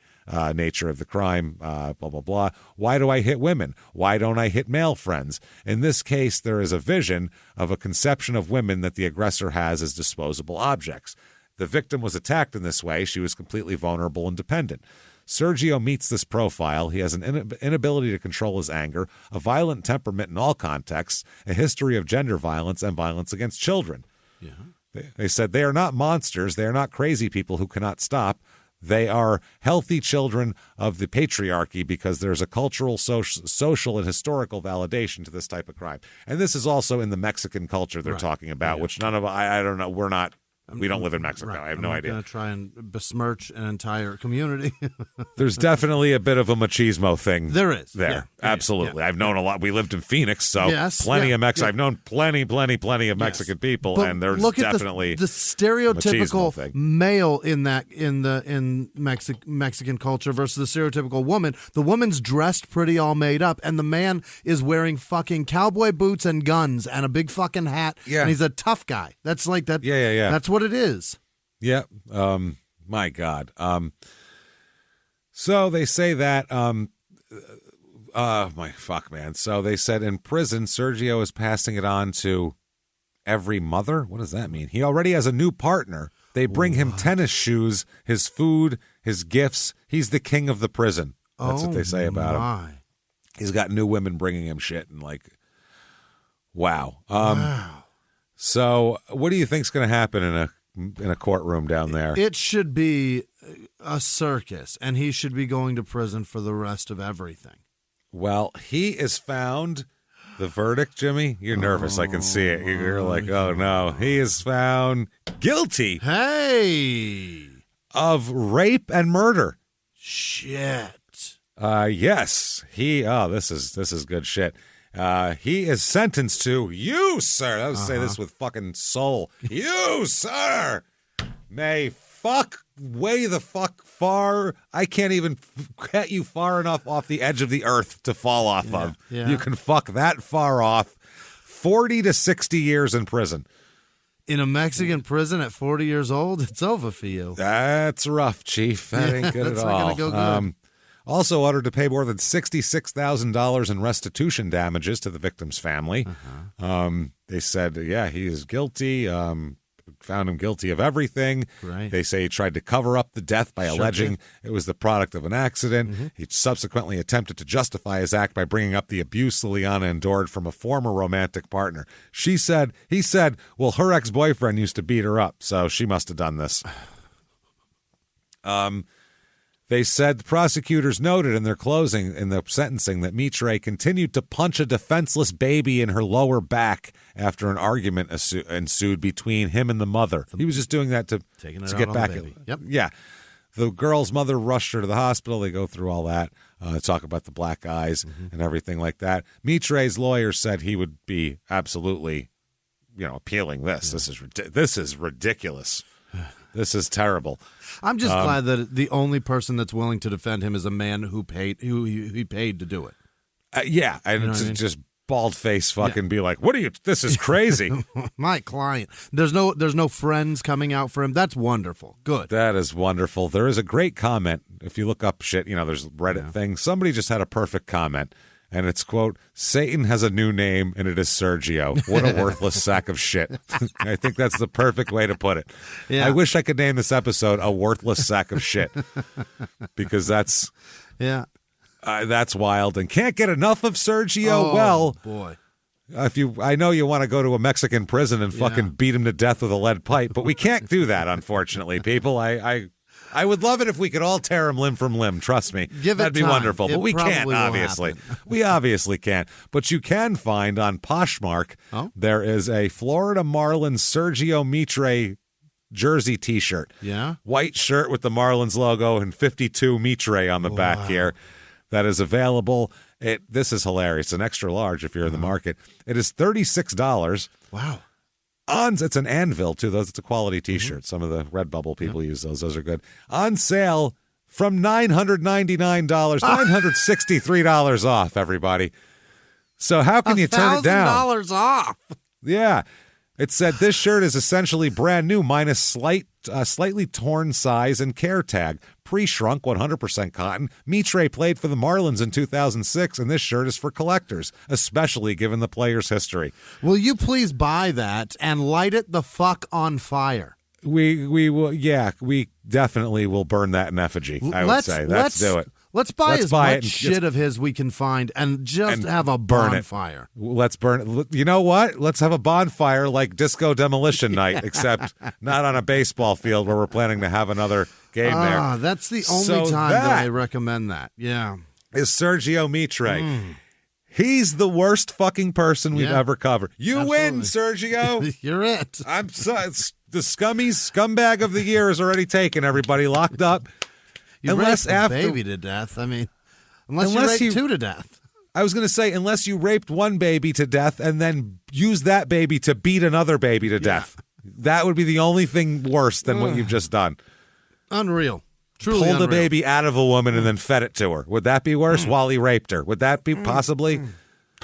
nature of the crime, blah, blah, blah. Why do I hit women? Why don't I hit male friends? In this case, there is a vision of a conception of women that the aggressor has as disposable objects. The victim was attacked in this way. She was completely vulnerable and dependent. Sergio meets this profile. He has an inability to control his anger, a violent temperament in all contexts, a history of gender violence and violence against children. They said they are not monsters. They are not crazy people who cannot stop. They are healthy children of the patriarchy because there's a cultural, social, and historical validation to this type of crime. And this is also in the Mexican culture they're talking about, which none of I don't know. We're not We don't live in Mexico. Right. I have no idea. I'm not going to try and besmirch an entire community. There's definitely a bit of a machismo thing. There is. There. Yeah. Absolutely. Yeah. I've known a lot. We lived in Phoenix, so Yes. plenty Yeah. of Mex. Yeah. I've known plenty of Mexican people, But and there's look at definitely the machismo stereotypical thing. male in Mexican culture versus the stereotypical woman. The woman's dressed pretty all made up, and the man is wearing fucking cowboy boots and guns and a big fucking hat. Yeah. And he's a tough guy. That's like that. Yeah. That's what it is. Yeah. My God. So they say that. My fuck, man. So they said in prison, Sergio is passing it on to every mother. What does that mean? He already has a new partner. They bring him tennis shoes, his food, his gifts. He's the king of the prison. That's what they say about him. He's got new women bringing him shit and like, wow. Wow. So what do you think's going to happen in a courtroom down there? It should be a circus, and he should be going to prison for the rest of everything. Well, he is found. The verdict, Jimmy? You're nervous. I can see it. You're like, oh no. He is found guilty. Hey. Of rape and murder. Shit. Yes. This is good shit. He is sentenced to, you, sir. I would say this with fucking soul. You, sir, may fuck way the fuck far. I can't even get you far enough off the edge of the earth to fall off of. Yeah. You can fuck that far off. 40 to 60 years in prison. In a Mexican prison at 40 years old, it's over for you. That's rough, Chief. That ain't good at that's all. not gonna go good. Also ordered to pay more than $66,000 in restitution damages to the victim's family. They said, he is guilty. Found him guilty of everything. Right. They say he tried to cover up the death by alleging it was the product of an accident. He subsequently attempted to justify his act by bringing up the abuse Liliana endured from a former romantic partner. He said, well, her ex-boyfriend used to beat her up, so she must have done this. They said the prosecutors noted in their closing, in the sentencing, that Mitre continued to punch a defenseless baby in her lower back after an argument ensued between him and the mother. He was just doing that to get back at. Yep. Yeah. The girl's mother rushed her to the hospital. They go through all that, talk about the black eyes and everything like that. Mitre's lawyer said he would be absolutely, appealing this. Yeah. This is ridiculous. This is terrible. I'm just glad that the only person that's willing to defend him is a man who he paid to do it. And just bald face fucking be like, "What are you? This is crazy." My client. There's no friends coming out for him. That's wonderful. Good. That is wonderful. There is a great comment. If you look up shit, there's Reddit things. Somebody just had a perfect comment. And it's, quote, Satan has a new name, and it is Sergio. What a worthless sack of shit. I think that's the perfect way to put it. Yeah. I wish I could name this episode A Worthless Sack of Shit. Because that's wild. And can't get enough of Sergio. Oh, well, boy. I know you want to go to a Mexican prison and fucking beat him to death with a lead pipe, but we can't do that, unfortunately, people. I would love it if we could all tear him limb from limb. Trust me. That'd be time. wonderful. But we can't, probably will obviously. happen. We obviously can't. But you can find on Poshmark, there is a Florida Marlins Sergio Mitre jersey T-shirt. Yeah? White shirt with the Marlins logo and 52 Mitre on the back here. That is available. This is hilarious. An extra large if you're in the market. It is $36. Wow. It's an Anvil, too. It's a quality T-shirt. Some of the Redbubble people use those. Those are good. On sale from $999, $963 off, everybody. So how can you turn it down? $1,000 off. Yeah. It said this shirt is essentially brand new, minus slightly torn size and care tag. Pre-shrunk, 100% cotton. Mitre played for the Marlins in 2006, and this shirt is for collectors, especially given the player's history. Will you please buy that and light it the fuck on fire? We will. Yeah, we definitely will burn that in effigy. I would say. Let's do it. Let's buy as much it shit of his we can find and just have a bonfire. Let's burn it. You know what? Let's have a bonfire like Disco Demolition Night, except not on a baseball field where we're planning to have another game there. That's the only time that I recommend that. Yeah. Is Sergio Mitre. He's the worst fucking person we've ever covered. You win, Sergio. You're it. The scumbag of the year is already taken. Everybody locked up. You raped the baby to death. I mean, unless you raped two to death. I was going to say, unless you raped one baby to death and then used that baby to beat another baby to death. That would be the only thing worse than what you've just done. Unreal. Truly Pulled unreal. a baby out of a woman and then fed it to her. Would that be worse? While he raped her. Would that be possibly?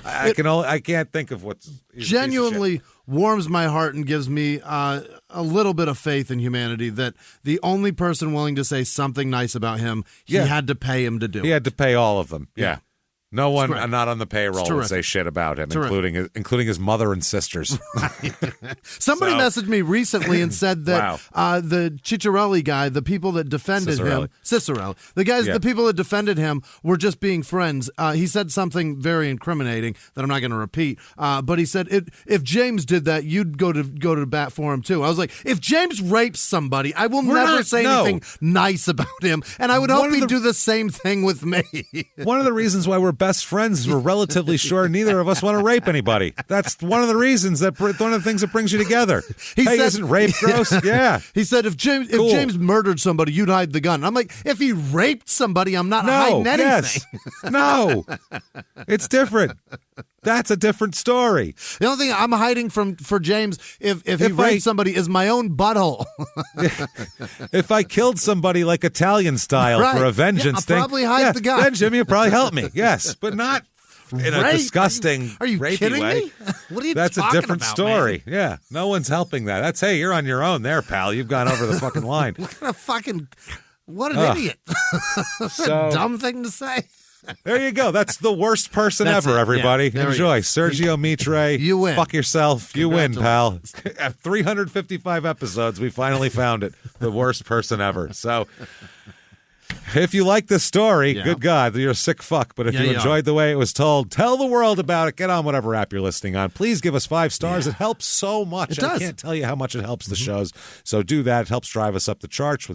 I can't think of what's genuinely warms my heart and gives me a little bit of faith in humanity that the only person willing to say something nice about him, he had to pay him to do it. He had to pay all of them. Yeah. No one not on the It's payroll will terrific. say shit about him, Terrific. including his mother and sisters. Somebody messaged me recently and said that the Ciccarelli guy, the people that defended him, Cicerelli, the people that defended him were just being friends. He said something very incriminating that I'm not going to repeat. But he said, if James did that, you'd go to bat for him too. I was like, if James rapes somebody, I will never say anything nice about him, and I would hope he'd do the same thing with me. One of the reasons why we're best friends is we're relatively sure neither of us want to rape anybody. That's one of the reasons one of the things that brings you together. Isn't rape gross? Yeah. He said if James murdered somebody, you'd hide the gun. I'm like, if he raped somebody, I'm not hiding anything. Yes. No. It's different. That's a different story. The only thing I'm hiding for James, if he raped somebody, is my own butthole. If I killed somebody like Italian style for a vengeance thing, I'll probably hide the gun. Then Jimmy would probably help me. Yes, but not in a disgusting, Are you rapey kidding way. me? What are you That's talking a different about, story. man? Yeah, no one's helping that. That's hey, you're on your own there, pal. You've gone over the fucking line. What an idiot. So- Dumb thing to say. There you go. That's the worst person That's ever, it. everybody. Yeah, there we Enjoy. go. Sergio Mitre. You win. Fuck yourself. You win, pal. At 355 episodes, we finally found it. The worst person ever. So if you like this story, good God, you're a sick fuck. But if you enjoyed the way it was told, tell the world about it. Get on whatever app you're listening on. Please give us 5 stars. It helps so much. It does. I can't tell you how much it helps the shows. So do that. It helps drive us up the charts,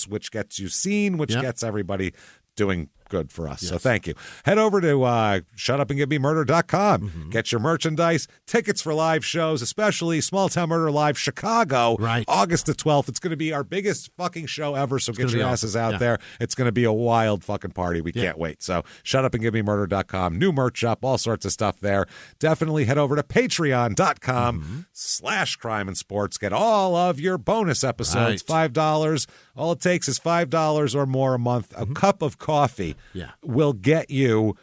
which gets you seen, which gets everybody doing good for us. So thank you. Head over to shutupandgivememurder.com. Get your merchandise, tickets for live shows, especially Small Town Murder Live Chicago, August the 12th. It's going to be our biggest fucking show ever, so get your asses out there. It's going to be a wild fucking party. We can't wait. So shutupandgivememurder.com. New merch up, all sorts of stuff there. Definitely head over to patreon.com/crimeinsports. Get all of your bonus episodes. $5. All it takes is $5 or more a month. A cup of coffee will get you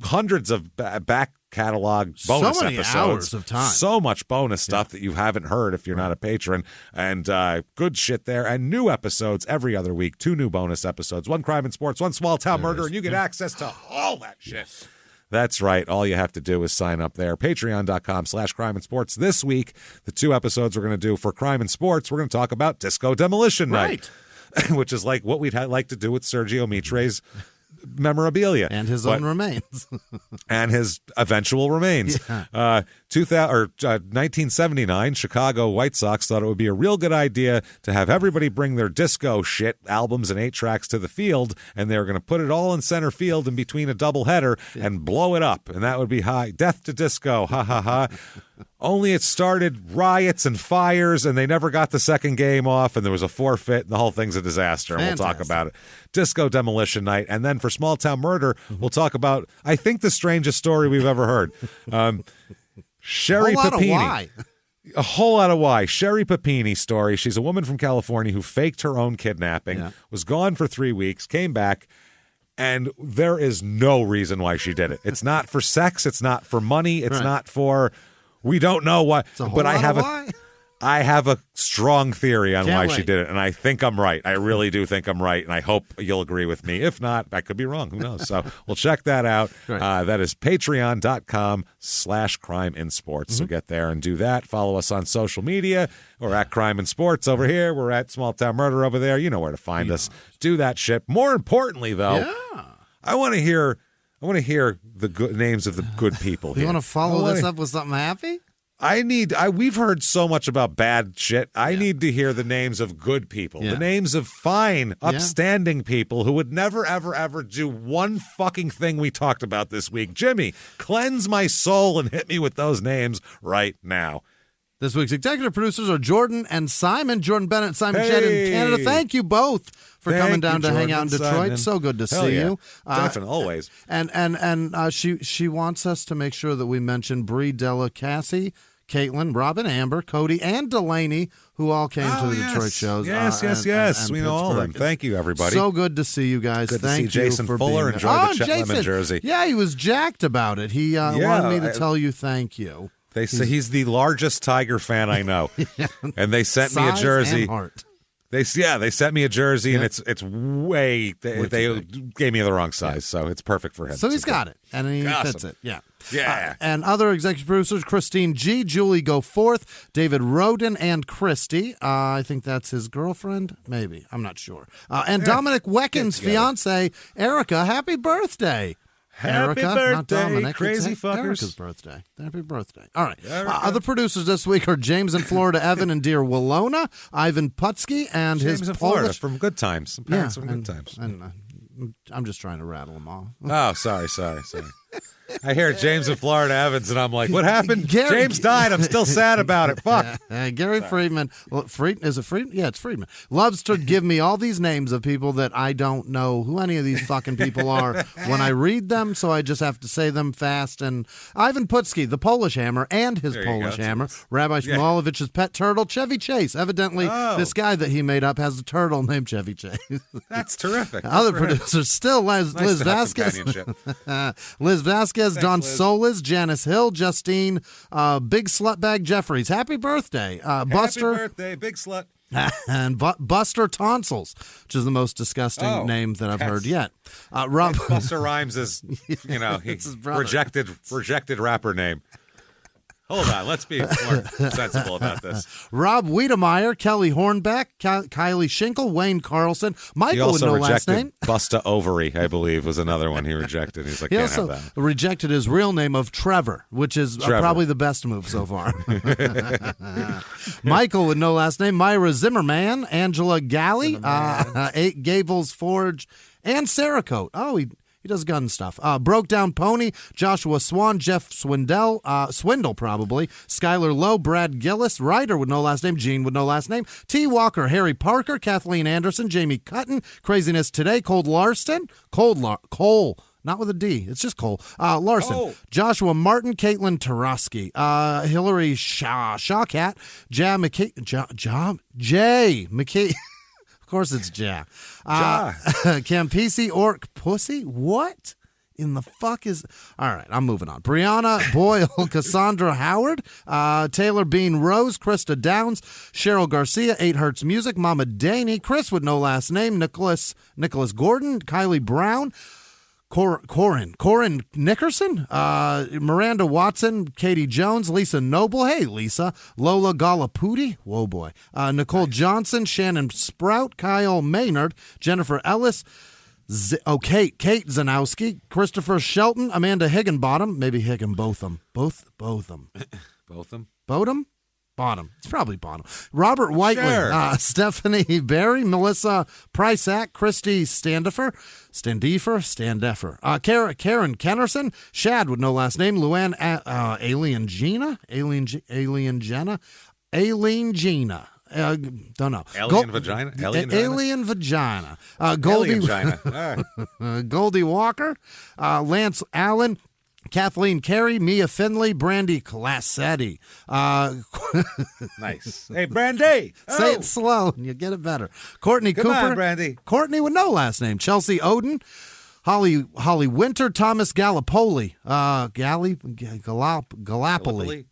hundreds of back catalog bonus so many episodes. hours of time. So much bonus stuff that you haven't heard if you're not a patron. And good shit there. And new episodes every other week. 2 new bonus episodes. 1 Crime and Sports, 1 Small Town Murder. And you get access to all that shit. That's right. All you have to do is sign up there. Patreon.com/Crime and Sports. This week, the 2 episodes we're going to do for Crime and Sports, we're going to talk about Disco Demolition Night. Which is like what we'd like to do with Sergio Mitre's memorabilia. And his own remains. And his eventual remains. 1979, Chicago White Sox thought it would be a real good idea to have everybody bring their disco shit, albums and 8 tracks to the field, and they were going to put it all in center field in between a doubleheader and blow it up. And that would be death to disco. Ha, ha, ha. Only it started riots and fires, and they never got the second game off, and there was a forfeit, and the whole thing's a disaster, and we'll talk about it. Disco Demolition Night. And then for Small Town Murder, we'll talk about, I think, the strangest story we've ever heard. Sherry Papini. A whole lot of why. Sherry Papini story. She's a woman from California who faked her own kidnapping, was gone for 3 weeks, came back, and there is no reason why she did it. It's not for sex. It's not for money. It's not for... We don't know why, but I have a strong theory on why she did it, and I think I'm right. I really do think I'm right, and I hope you'll agree with me. If not, I could be wrong. Who knows? So we'll check that out. That is patreon.com/crimeinsports. So get there and do that. Follow us on social media. We're at Crime and Sports over here. We're at Small Town Murder over there. You know where to find us. Do that shit. More importantly, though, I want to hear the good names of the good people here. You want to follow this up with something happy? We've heard so much about bad shit. I need to hear the names of good people, the names of fine, upstanding people who would never, ever, ever do one fucking thing we talked about this week. Jimmy, cleanse my soul and hit me with those names right now. This week's executive producers are Jordan and Simon. Jordan Bennett and Simon Jett in Canada. Thank you both for coming down to hang out in Detroit. Simon. So good to see you. Definitely, always. And she wants us to make sure that we mention Brie, Della, Cassie, Caitlin, Robin, Amber, Cody, and Delaney, who all came to the Detroit shows. Yes. And We know all of them. Thank you, everybody. So good to see you guys. Good Thank to see Jason you for Fuller being enjoy the Chet Jason. Lemon jersey. Yeah, he was jacked about it. He wanted me to tell you thank you. They say he's the largest Tiger fan I know, and they sent me a Size jersey. and heart. They sent me a jersey, and it's way. They gave me the wrong size, so it's perfect for him. So he's got it, and he Awesome. fits it. Yeah. And other executive producers, Christine G., Julie Goforth, David Roden, and Christy. I think that's his girlfriend, maybe. I'm not sure. And Dominic Weckin's fiance, Erica. Happy birthday. Happy Erica, birthday, not Dominic. crazy It's fuckers. Erica's birthday. Happy birthday. All right. Other producers this week are James in Florida, Evan in dear Willona, Ivan Putsky, and James his in Florida Polish... from Good Times. Some parents from Good Times. I'm just trying to rattle them all. Oh, sorry. I hear James in Florida Evans, and I'm like, what happened? Gary- James died. I'm still sad about it. Fuck. Gary Friedman. Is it Friedman? Yeah, it's Friedman. Loves to give me all these names of people that I don't know who any of these fucking people are when I read them, so I just have to say them fast. And Ivan Putsky, the Polish Hammer, and his Polish Hammer, Rabbi Shmolovich's pet turtle, Chevy Chase. Evidently, this guy that he made up has a turtle named Chevy Chase. That's terrific. Other producers still Liz Nice to have Vasquez. companionship. Liz Vasquez, Thanks, Don Liz. Solis, Janice Hill, Justine, Big Slutbag Jeffries. Happy birthday. Buster. Happy birthday, big slut. And Buster Tonsils, which is the most disgusting name that I've heard yet. Rob Buster Rhymes is, rejected rapper name. Hold on, let's be more sensible about this. Rob Wiedemeyer, Kelly Hornbeck, Kylie Schinkel, Wayne Carlson, He Michael with also no last rejected name. Busta Ovary, I believe, was another one he rejected. He's like, He can't also have that. rejected his real name of Trevor, which is probably the best move so far. Michael with no last name, Myra Zimmerman, Angela Galley, Eight Gables Forge, and Sarah Coat. Oh, he does gun stuff. Broke Down Pony, Joshua Swan, Jeff Swindle probably, Skylar Lowe, Brad Gillis, Ryder with no last name, Gene with no last name, T. Walker, Harry Parker, Kathleen Anderson, Jamie Cutton, Craziness Today, Cole Larson, Cole, not with a D, it's just Cole, Larson, Joshua Martin, Caitlin Tarosky, Hillary Shawcat, Jay McKay. Of course it's Ja. Campisi Orc Pussy? What in the fuck is... All right, I'm moving on. Brianna Boyle, Cassandra Howard, Taylor Bean Rose, Krista Downs, Cheryl Garcia, 8 Hertz Music, Mama Daney, Chris with no last name, Nicholas Gordon, Kylie Brown, Corin Nickerson, Miranda Watson, Katie Jones, Lisa Noble, hey Lisa, Lola Galapudi, whoa boy, Nicole Johnson, Shannon Sprout, Kyle Maynard, Jennifer Ellis, Kate Zanowski, Christopher Shelton, Amanda Higginbottom, maybe Higginbotham, both them. Botham? Bottom. It's probably bottom. Robert Whiteley, Sure. Stephanie Barry, Melissa Prysack, Christy Standeffer, Karen Kennerson, Shad with no last name, Luann Alien Gina. Don't know. Alien vagina? Alien vagina. Goldie, Alien vagina. Goldie Walker, Lance Allen, Kathleen Carey, Mia Finley, Brandy Classetti. Nice. Hey, Brandy. Say it slow and you get it better. Courtney Come Cooper. on, Brandy. Courtney with no last name. Chelsea Oden. Holly Winter, Thomas Gallipoli.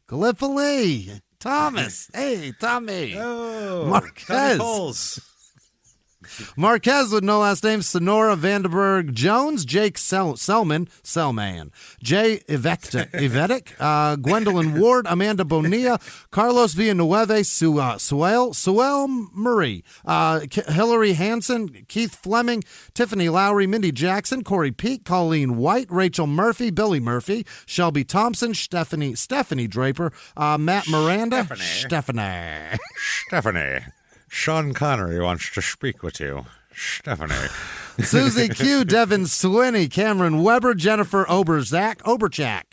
Gallipoli. Thomas. Hey, Tommy. Oh, Marquez. Tommy Coles. Marquez with no last name, Sonora Vanderberg Jones, Jake Selman, Jay Ivetic, Gwendolyn Ward, Amanda Bonilla, Carlos Villanueva, Suel Murray, Hillary Hansen, Keith Fleming, Tiffany Lowry, Mindy Jackson, Corey Peake, Colleen White, Rachel Murphy, Billy Murphy, Shelby Thompson, Stephanie Draper, Matt Miranda, Stephanie. Sean Connery wants to speak with you. Stephanie. Susie Q, Devin Swinney, Cameron Weber, Jennifer Oberchak,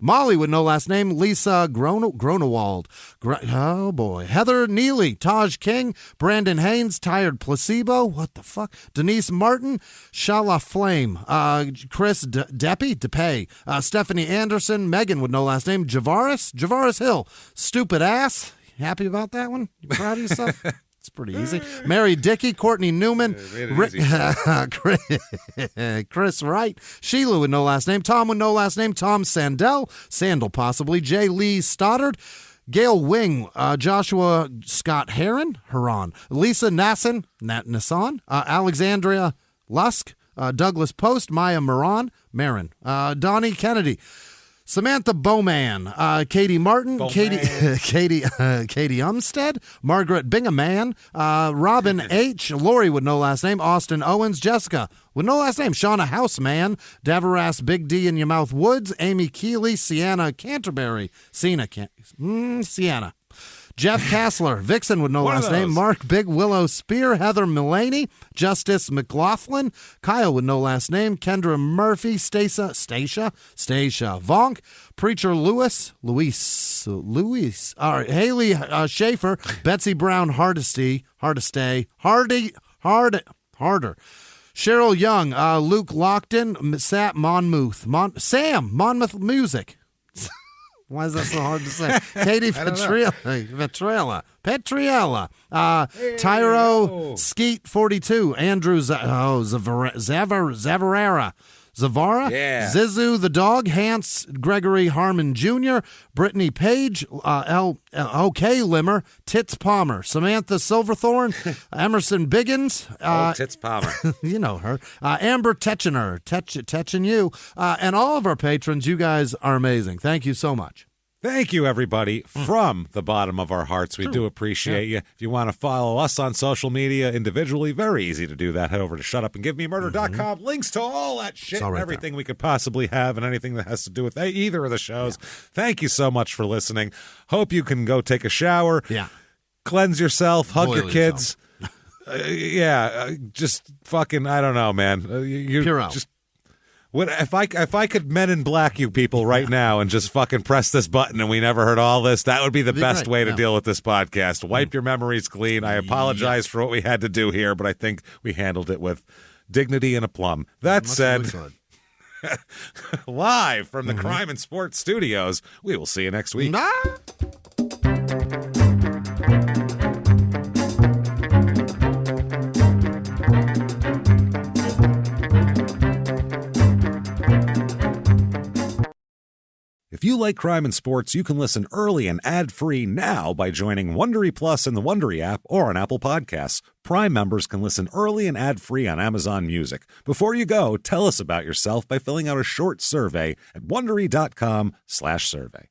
Molly with no last name, Lisa Gronewald. Oh, boy. Heather Neely, Taj King, Brandon Haynes, Tired Placebo. What the fuck? Denise Martin, Shala Flame, Chris Depay, Stephanie Anderson, Megan with no last name, Javaris Hill, Stupid Ass. Happy about that one? You proud of yourself? It's pretty easy. Mary Dickey, Courtney Newman, Chris Wright, Sheila with no last name, Tom with no last name, Tom Sandell, Sandal possibly, J. Lee Stoddard, Gail Wing, Joshua Scott Heron, Lisa Nasson, Alexandria Lusk, Douglas Post, Maya Marin, Donnie Kennedy, Samantha Bowman, Katie Martin, Katie Umstead, Margaret Bingaman, Robin H., Lori with no last name, Austin Owens, Jessica with no last name, Shauna Houseman, Davaras Big D in Your Mouth Woods, Amy Keeley, Sienna Canterbury, Sienna, Jeff Kassler, Vixen with no last name, Mark Big Willow Spear, Heather Mullaney, Justice McLaughlin, Kyle with no last name, Kendra Murphy, Stacia Vonk, Preacher Luis, Haley Schaefer, Betsy Brown Harder, Cheryl Young, Luke Lockton, Sam Monmouth Music. Why is that so hard to say? Katie Petriella, Tyro Skeet 42, Andrew Zavarera, Zizu the dog, Hans Gregory Harmon Jr., Brittany Page, OK Limmer, Tits Palmer, Samantha Silverthorne, Emerson Biggins, Tits Palmer, you know her, Amber Tetchener, Tetchen you, and all of our patrons. You guys are amazing. Thank you so much. Thank you, everybody, from the bottom of our hearts. We do appreciate you. If you want to follow us on social media individually, very easy to do that. Head over to shutupandgivememurder.com. Links to all that shit and everything we could possibly have and anything that has to do with either of the shows. Yeah. Thank you so much for listening. Hope you can go take a shower, cleanse yourself, hug your kids. Just fucking, I don't know, man. Pure out. Just if I could Men in Black you people right now and just fucking press this button and we never heard all this, that would be the best way to deal with this podcast. Wipe your memories clean. I apologize for what we had to do here, but I think we handled it with dignity and aplomb. That said, live from the Crime and Sports Studios, we will see you next week. If you like Crime and Sports, you can listen early and ad-free now by joining Wondery Plus in the Wondery app or on Apple Podcasts. Prime members can listen early and ad-free on Amazon Music. Before you go, tell us about yourself by filling out a short survey at Wondery.com/survey.